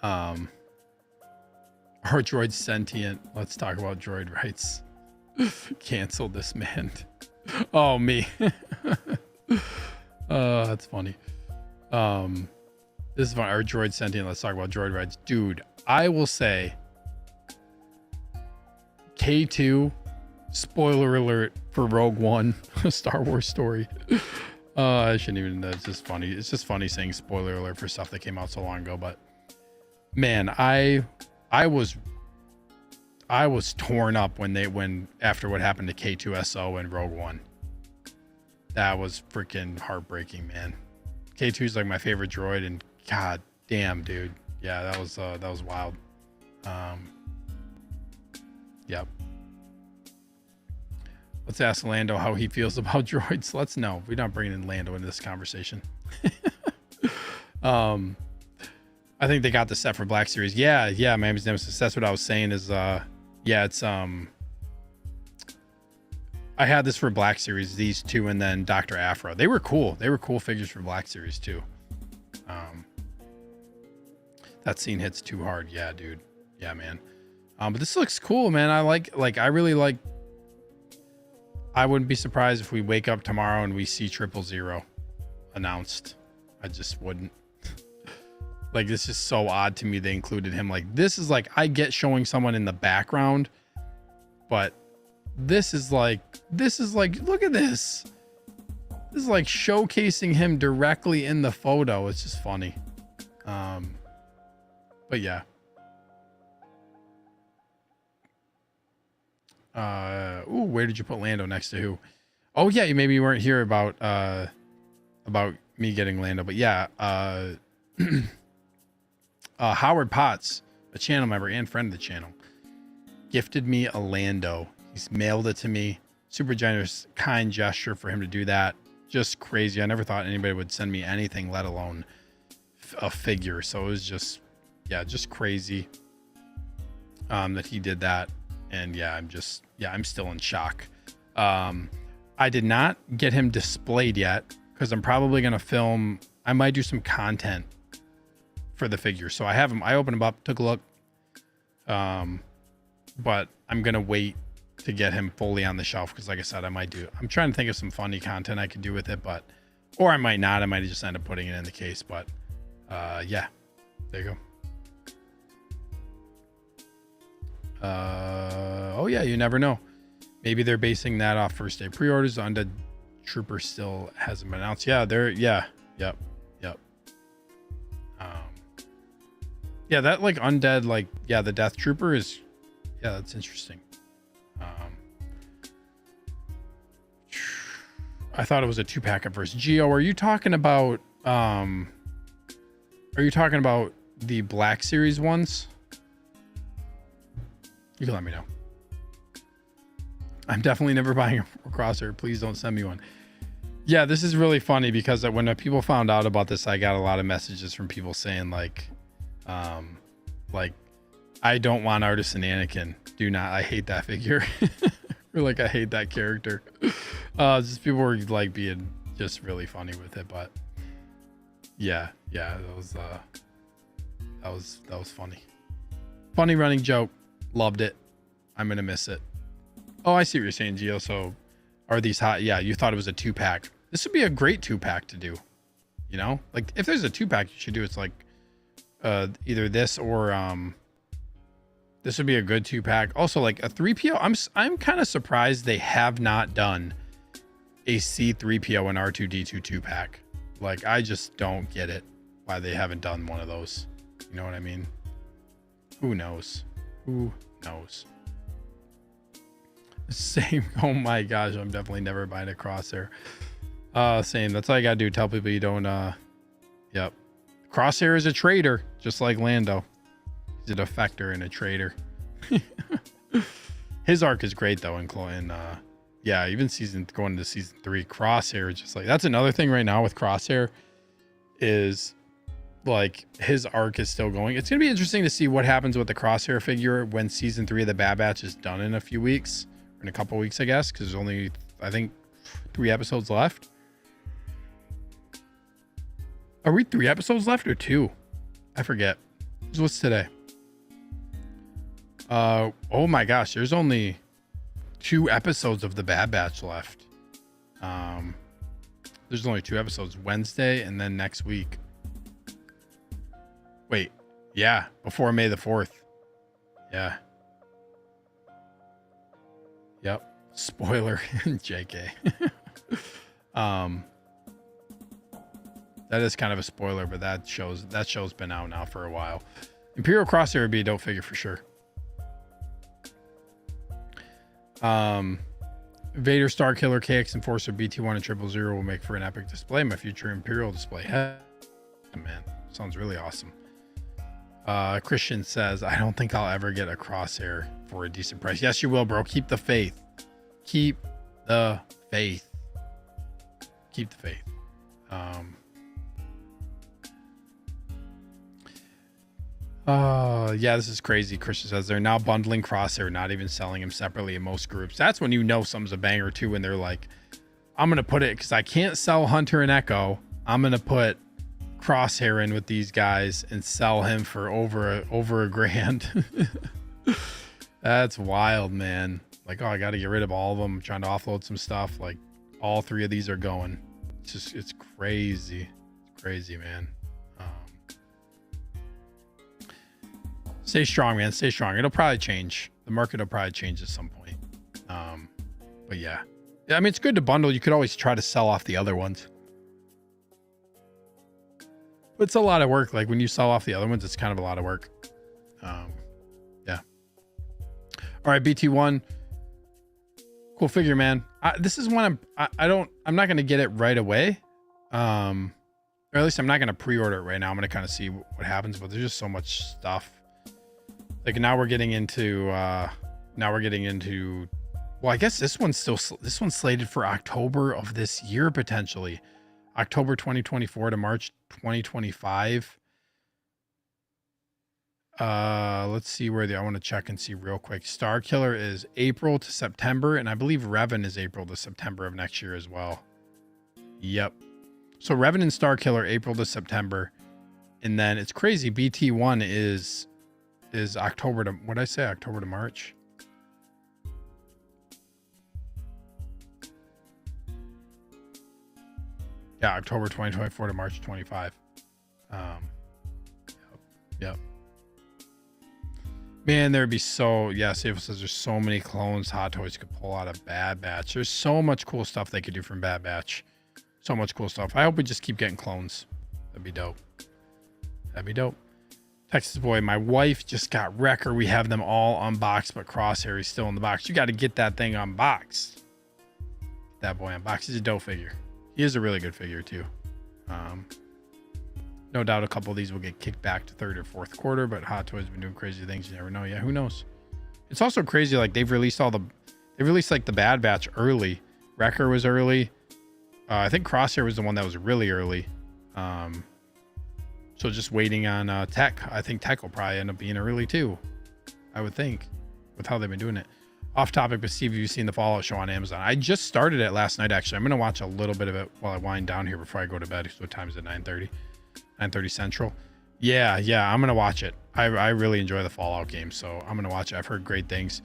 S1: Are droids sentient? Let's talk about droid rights. Cancel this man. Oh, me. That's funny. This is fun. Are droids sentient? Let's talk about droid rights. Dude, I will say K2, spoiler alert for Rogue One, a Star Wars story. I shouldn't even, that's just funny. It's just funny saying spoiler alert for stuff that came out so long ago, but man, I was torn up when after what happened to K2SO and Rogue One. That was freaking heartbreaking, man. K2 is like my favorite droid, and god damn, dude. Yeah, that was wild. Yep. Let's ask Lando how he feels about droids. Let's know. We're not bringing in Lando into this conversation. I think they got the set for Black Series. Yeah, Miami's Nemesis. That's what I was saying is, yeah, it's, I had this for Black Series, these two, and then Dr. Afro. They were cool. They were cool figures for Black Series too. That scene hits too hard. Yeah, dude. Yeah, man. But this looks cool, man. I really like, I wouldn't be surprised if we wake up tomorrow and we see 000 announced. I just wouldn't. Like, this is so odd to me they included him. Like, this is like, I get showing someone in the background, but this is like, look at this. This is like showcasing him directly in the photo. It's just funny. But yeah. Ooh, where did you put Lando next to who? Oh yeah, maybe you weren't here about me getting Lando, but yeah, Howard Potts, a channel member and friend of the channel, gifted me a Lando. He's mailed it to me. Super generous, kind gesture for him to do that. Just crazy. I never thought anybody would send me anything, let alone a figure. So it was just, yeah, just crazy that he did that. And yeah, I'm still in shock. I did not get him displayed yet because I'm probably going to film. I might do some content for the figure. So I have him. I opened him up, took a look. But I'm going to wait to get him fully on the shelf. Cause like I said, I'm trying to think of some funny content I could do with it, or I might not, I might just end up putting it in the case, but yeah, there you go. Oh yeah, you never know. Maybe they're basing that off first day pre-orders. The Undead Trooper still hasn't been announced. Yeah, yep. Yeah, that like Undead, like, yeah, the Death Trooper is, yeah, that's interesting. I thought it was a 2-pack at first. Geo, are you talking about the Black Series ones? You can let me know. I'm definitely never buying a Crosshair. Please don't send me one. Yeah, this is really funny because when people found out about this, I got a lot of messages from people saying like I don't want Artisan Anakin. Do not. I hate that figure. Or like I hate that character. Just people were like being just really funny with it, but yeah, that was funny. Funny running joke. Loved it. I'm gonna miss it. Oh, I see what you're saying, Gio. So are these hot? Yeah, you thought it was a 2-pack. This would be a great 2-pack to do. You know, like if there's a 2-pack, you should do it's like either this or this would be a good 2-pack. Also, like a 3PO. I'm kind of surprised they have not done a C3PO and R2D2 2-pack. Like I just don't get it why they haven't done one of those. You know what I mean? Who knows? Who knows? Same. Oh my gosh, I'm definitely never buying a Crosshair. Same. That's all you gotta do. Tell people you don't. Yep. Crosshair is a traitor, just like Lando. He's a defector and a traitor. His arc is great though, yeah, even going into season 3, Crosshair is just like that's another thing right now with Crosshair is like his arc is still going. It's gonna be interesting to see what happens with the Crosshair figure when season 3 of the Bad Batch is done in a few weeks, or in a couple weeks, I guess, because there's only I think 3 episodes left. Are we 3 episodes left or 2? I forget. What's today? Oh my gosh, there's only 2 episodes of the Bad Batch left. There's only 2 episodes, Wednesday and then next week. Wait, yeah, before May the 4th. Yeah. Yep. Spoiler. JK. That is kind of a spoiler, but that show's been out now for a while. Imperial Crosshair would be a dope figure for sure. Vader, Starkiller, KX Enforcer, BT-1, and 000 will make for an epic display. My future Imperial display. Heck, man, sounds really awesome. Christian says, I don't think I'll ever get a Crosshair for a decent price. Yes, you will, bro. Keep the faith. Keep the faith. Keep the faith. Yeah, this is crazy. Christian says they're now bundling Crosshair, not even selling him separately in most groups. That's when you know something's a banger too, when they're like, I'm gonna put it because I can't sell Hunter and Echo. I'm gonna put Crosshair in with these guys and sell him for over a grand. That's wild, man. Like, oh, I got to get rid of all of them. I'm trying to offload some stuff. Like, all 3 of these are going. It's crazy. It's crazy, man. Stay strong, man. Stay strong. It'll probably change. The market will probably change at some point. But yeah. I mean, it's good to bundle. You could always try to sell off the other ones. But it's a lot of work. Like when you sell off the other ones, it's kind of a lot of work. Yeah. All right, BT-1. Cool figure, man. This is one I'm not going to get it right away. Or at least I'm not going to pre-order it right now. I'm going to kind of see what happens, but there's just so much stuff. Like now we're getting into, well, I guess this one's slated for October of this year, potentially. October 2024 to March 2025. Let's see where I want to check and see real quick. Starkiller is April to September, and I believe Revan is April to September of next year as well. Yep. So Revan and Starkiller April to September, and then it's crazy. BT-1 is October to, what did I say? October to March. Yeah, October 2024 to March 25. Yep. Man, there'd be Safel says there's so many clones Hot Toys could pull out of Bad Batch. There's so much cool stuff they could do from Bad Batch. So much cool stuff. I hope we just keep getting clones. That'd be dope. That'd be dope. Texas boy, my wife just got Wrecker. We have them all unboxed, but Crosshair is still in the box. You got to get that thing unboxed. Get that boy unboxed. He's a dope figure. He is a really good figure too. No doubt a couple of these will get kicked back to 3rd or 4th quarter, but Hot Toys have been doing crazy things. You never know. Yeah, who knows? It's also crazy. Like they've released They released like the Bad Batch early. Wrecker was early. I think Crosshair was the one that was really early. So just waiting on Tech. I think Tech will probably end up being early too. I would think, with how they've been doing it. Off topic, but Steve, have you seen the Fallout show on Amazon? I just started it last night, actually. I'm going to watch a little bit of it while I wind down here before I go to bed. So what time is it? 9:30? 9:30 Central. Yeah, I'm going to watch it. I really enjoy the Fallout game, so I'm going to watch it. I've heard great things.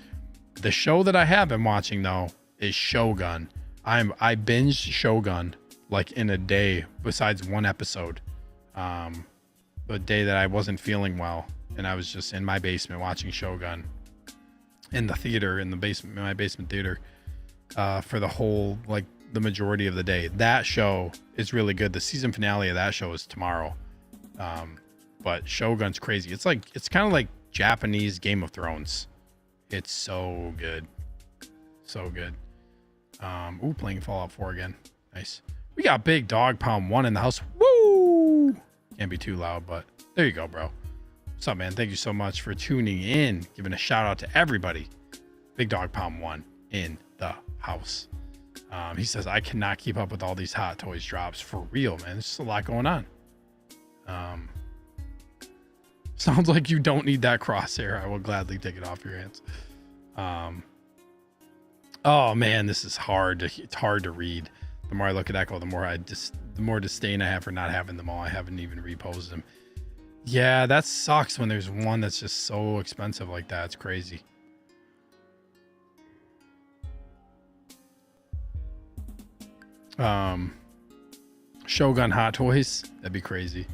S1: The show that I have been watching, though, is Shogun. I binged Shogun like in a day, besides one episode. The day that I wasn't feeling well, and I was just in my basement watching Shogun. In the theater, in my basement theater, for the whole, like the majority of the day. That show is really good. The season finale of that show is tomorrow. But Shogun's crazy. It's kind of like Japanese Game of Thrones. It's so good. So good. Playing Fallout 4 again. Nice. We got Big Dog Pound 1 in the house. Woo! Can't be too loud, but there you go, bro. What's up, man? Thank you so much for tuning in. Giving a shout out to everybody. Big Dog Pound 1 in the house. He says, I cannot keep up with all these Hot Toys drops. For real, man. There's just a lot going on. Sounds like you don't need that crosshair. I will gladly take it off your hands. Oh, man, this is hard. It's hard to read. The more I look at Echo, the more disdain I have for not having them all. I haven't even reposed them. Yeah, that sucks when there's one that's just so expensive like that. It's crazy. Shogun Hot Toys. That'd be crazy.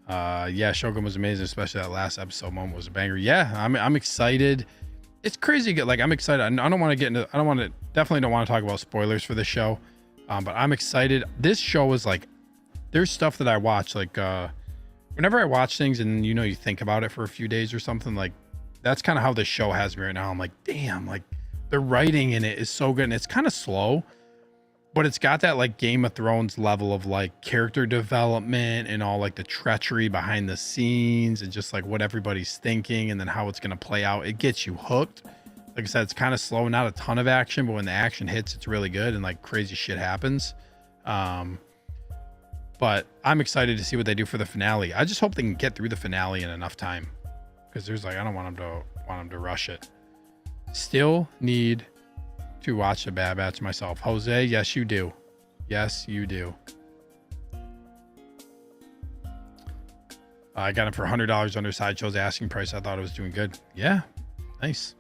S1: Yeah, Shogun was amazing, especially that last episode moment was a banger. Yeah, I'm excited. It's crazy. Like, I'm excited. I don't want to get into, definitely don't want to talk about spoilers for this show. But I'm excited. This show is like, there's stuff that I watch, like, whenever I watch things and you think about it for a few days or something, like that's kind of how this show has me right now. I'm like, damn, like the writing in it is so good, and it's kind of slow, but it's got that like Game of Thrones level of like character development and all like the treachery behind the scenes and just like what everybody's thinking and then how it's going to play out. It gets you hooked. Like I said, it's kind of slow, not a ton of action, but when the action hits, it's really good and like crazy shit happens. But I'm excited to see what they do for the finale. I just hope they can get through the finale in enough time, because there's like, I don't want them to rush it. Still need to watch the Bad Batch myself. Jose, yes you do. Yes you do. I got it for $100 under Sideshow's asking price. I thought it was doing good. Yeah, nice.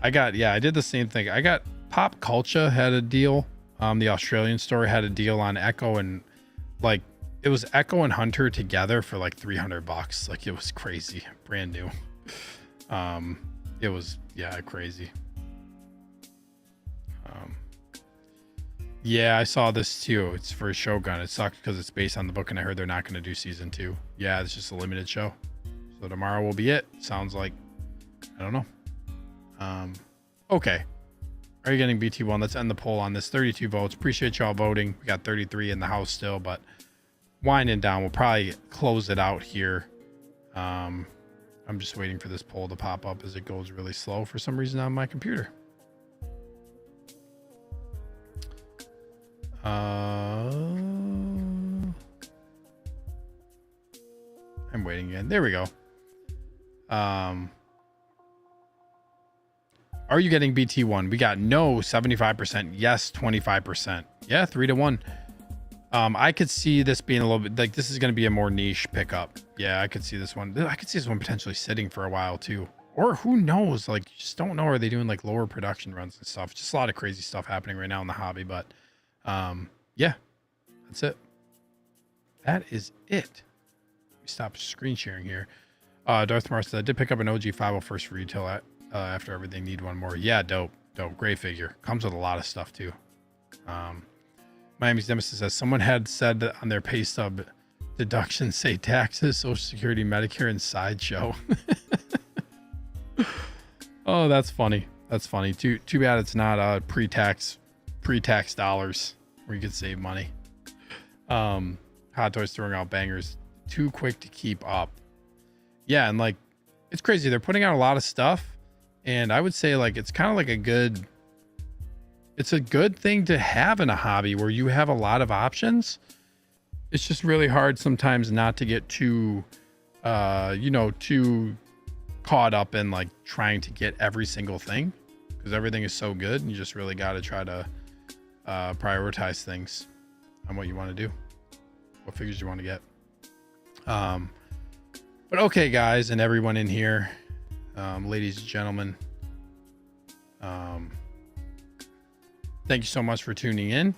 S1: I did the same thing. I got Pop Culture had a deal. The Australian store had a deal on Echo, and like it was Echo and Hunter together for like $300. Like, it was crazy. Brand new. It was, yeah, crazy. Yeah, I saw this too. It's for Shogun. It sucks because it's based on the book, and I heard they're not going to do season 2. Yeah, it's just a limited show. So tomorrow will be it. Sounds like, I don't know. Okay. Are you getting BT-1? Let's end the poll on this. 32 votes. Appreciate y'all voting. We got 33 in the house still, but winding down. We'll probably close it out here. I'm just waiting for this poll to pop up as it goes really slow for some reason on my computer. I'm waiting again. There we go. Are you getting BT-1? We got no 75%, yes 25%. Yeah, 3-1. I could see this being a little bit like, this is going to be a more niche pickup. Yeah, I could see this one. I could see this one potentially sitting for a while too. Or who knows? Like, you just don't know. Are they doing like lower production runs and stuff? Just a lot of crazy stuff happening right now in the hobby. But yeah, that's it. That is it. Let me stop screen sharing here. Darth Revan said, I did pick up an OG 501st for retail after everything. Need one more. Yeah, dope. Great figure. Comes with a lot of stuff too. Miami's Nemesis says, someone had said that on their pay stub deductions say taxes, Social Security, Medicare, and Sideshow. Oh, that's funny. That's funny. Too bad it's not pre-tax dollars where you could save money. Hot Toys throwing out bangers too quick to keep up. Yeah, and like, it's crazy. They're putting out a lot of stuff, And I would say like it's kind of like it's a good thing to have in a hobby where you have a lot of options. It's just really hard sometimes not to get too too caught up in like trying to get every single thing, because everything is so good and you just really got to try to prioritize things on what you want to do, what figures you want to get. But okay, guys, and everyone in here, ladies and gentlemen, thank you so much for tuning in.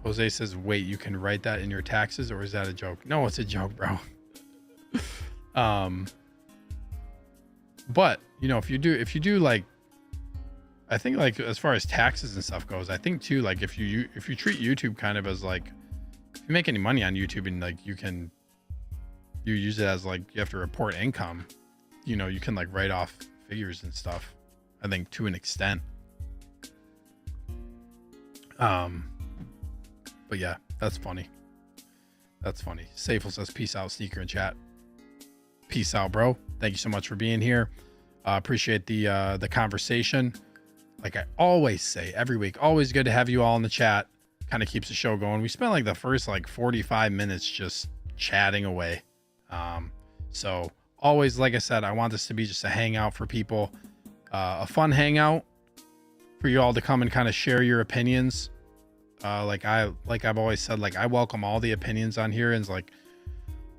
S1: Jose says, wait, you can write that in your taxes, or is that a joke? No, it's a joke, bro. But you know, if you do like, I think like as far as taxes and stuff goes, I think too, like if you treat YouTube kind of as like, if you make any money on YouTube and like you use it as like, you have to report income, you know, you can like write off figures and stuff, I think, to an extent. But yeah, that's funny. That's funny. Safel says, peace out, Sneaker in chat. Peace out, bro. Thank you so much for being here. Appreciate the conversation. Like I always say every week, always good to have you all in the chat. Kind of keeps the show going. We spent like the first like 45 minutes just chatting away. So always, like I said, I want this to be just a hangout for people, a fun hangout for you all to come and kind of share your opinions. Like I've always said, like I welcome all the opinions on here, and it's like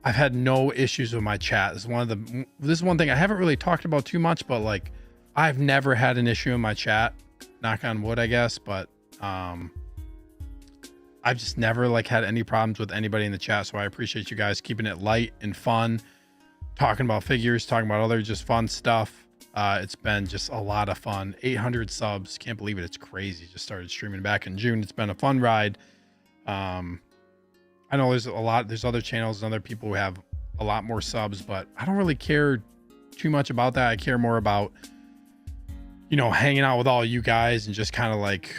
S1: I've had no issues with my chat. This is one thing I haven't really talked about too much, but like I've never had an issue in my chat, knock on wood, I guess, but I've just never like had any problems with anybody in the chat. So I appreciate you guys keeping it light and fun, talking about figures, talking about other just fun stuff. It's been just a lot of fun. 800 subs, can't believe it. It's crazy. Just started streaming back in June. It's been a fun ride. I know there's other channels and other people who have a lot more subs, but I don't really care too much about that. I care more about, you know, hanging out with all you guys and just kind of like,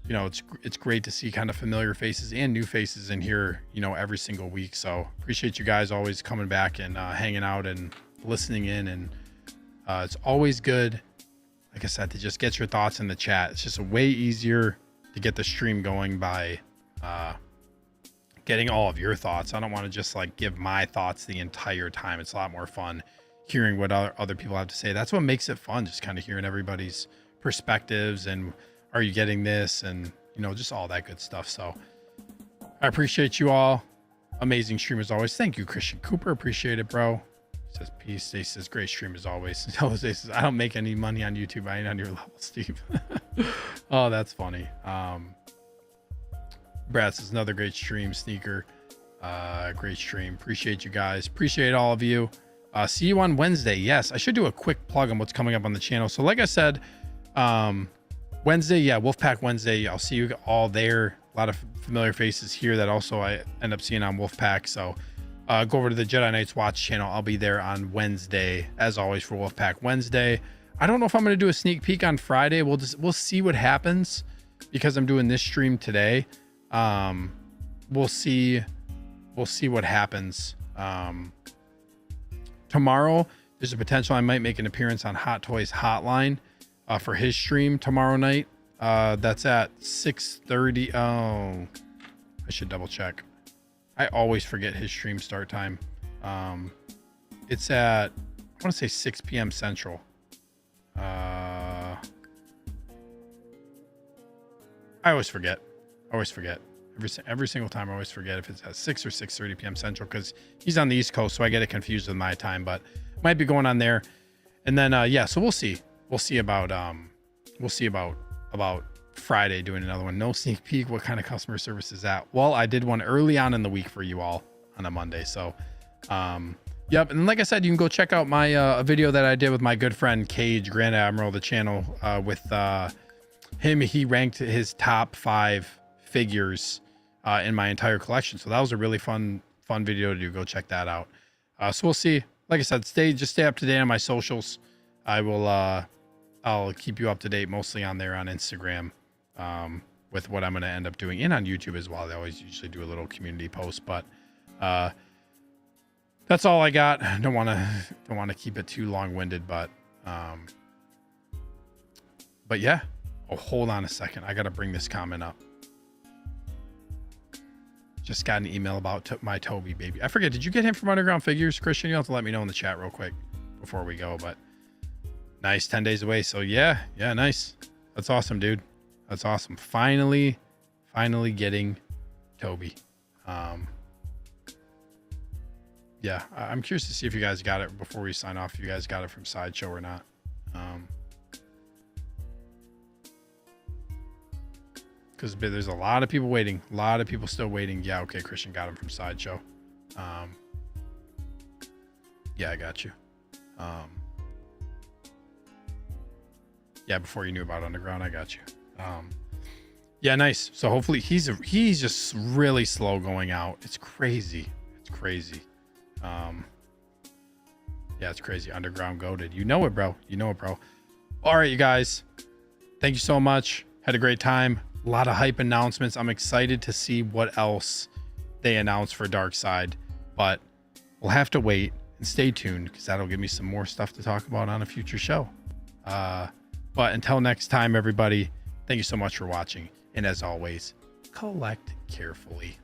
S1: you know, it's great to see kind of familiar faces and new faces in here, you know, every single week. So appreciate you guys always coming back and hanging out and listening in. And it's always good, like I said, to just get your thoughts in the chat. It's just a way easier to get the stream going by getting all of your thoughts. I don't want to just like give my thoughts the entire time. It's a lot more fun hearing what other people have to say. That's what makes it fun, just kind of hearing everybody's perspectives and are you getting this, and you know, just all that good stuff. So I appreciate you all. Amazing stream as always. Thank you, Christian Cooper. Appreciate it, bro. He says peace. He says great stream as always. Jose says, I don't make any money on YouTube. I ain't on your level, Steve. Oh, that's funny. Brad says another great stream, Sneaker. Great stream. Appreciate you guys. Appreciate all of you. See you on Wednesday. Yes, I should do a quick plug on what's coming up on the channel. So like I said, Wednesday, yeah, Wolfpack Wednesday. I'll see you all there. A lot of familiar faces here that also I end up seeing on Wolfpack. So go over to the Jedi Knights Watch channel. I'll be there on Wednesday, as always, for Wolfpack Wednesday. I don't know if I'm going to do a sneak peek on Friday. We'll see what happens, because I'm doing this stream today. We'll see what happens. Tomorrow, there's a potential I might make an appearance on Hot Toys Hotline for his stream tomorrow night. That's at 6:30. Oh, I should double check. I always forget his stream start time. It's at, I want to say 6 p.m. Central. I always forget. Every single time I always forget if it's at 6 or 6:30 p.m. Central, because he's on the East Coast, so I get it confused with my time, but might be going on there. And then yeah, so we'll see about Friday doing another one. No sneak peek. What kind of customer service is that? Well, I did one early on in the week for you all on a Monday. So yep. And like I said, you can go check out my a video that I did with my good friend Cage, Grand Admiral, the channel, with him. He ranked his top 5 figures in my entire collection. So that was a really fun video to do. Go check that out. So we'll see. Like I said, just stay up to date on my socials. I'll keep you up to date mostly on there on Instagram, with what I'm going to end up doing, and on YouTube as well. They always usually do a little community post, but that's all I got. Don't want to keep it too long-winded, but But yeah. Oh, hold on a second. I got to bring this comment up. Just got an email about my Toby baby. I forget. Did you get him from Underground Figures, Christian? You have to let me know in the chat real quick before we go. But nice, 10 days away. So yeah, nice. That's awesome, dude. That's awesome. Finally getting Toby. Yeah, I'm curious to see if you guys got it before we sign off. If you guys got it from Sideshow or not. Because there's a lot of people waiting. A lot of people still waiting. Yeah, okay, Christian got him from Sideshow. Yeah, I got you. Yeah, before you knew about Underground, I got you. Yeah, nice. So hopefully he's just really slow going out. It's crazy. It's crazy. Yeah, it's crazy. Underground goated. You know it, bro. You know it, bro. All right, you guys. Thank you so much. Had a great time. A lot of hype announcements. I'm excited to see what else they announce for Darkseid, but we'll have to wait and stay tuned because that'll give me some more stuff to talk about on a future show. But until next time, everybody, thank you so much for watching. And as always, collect carefully.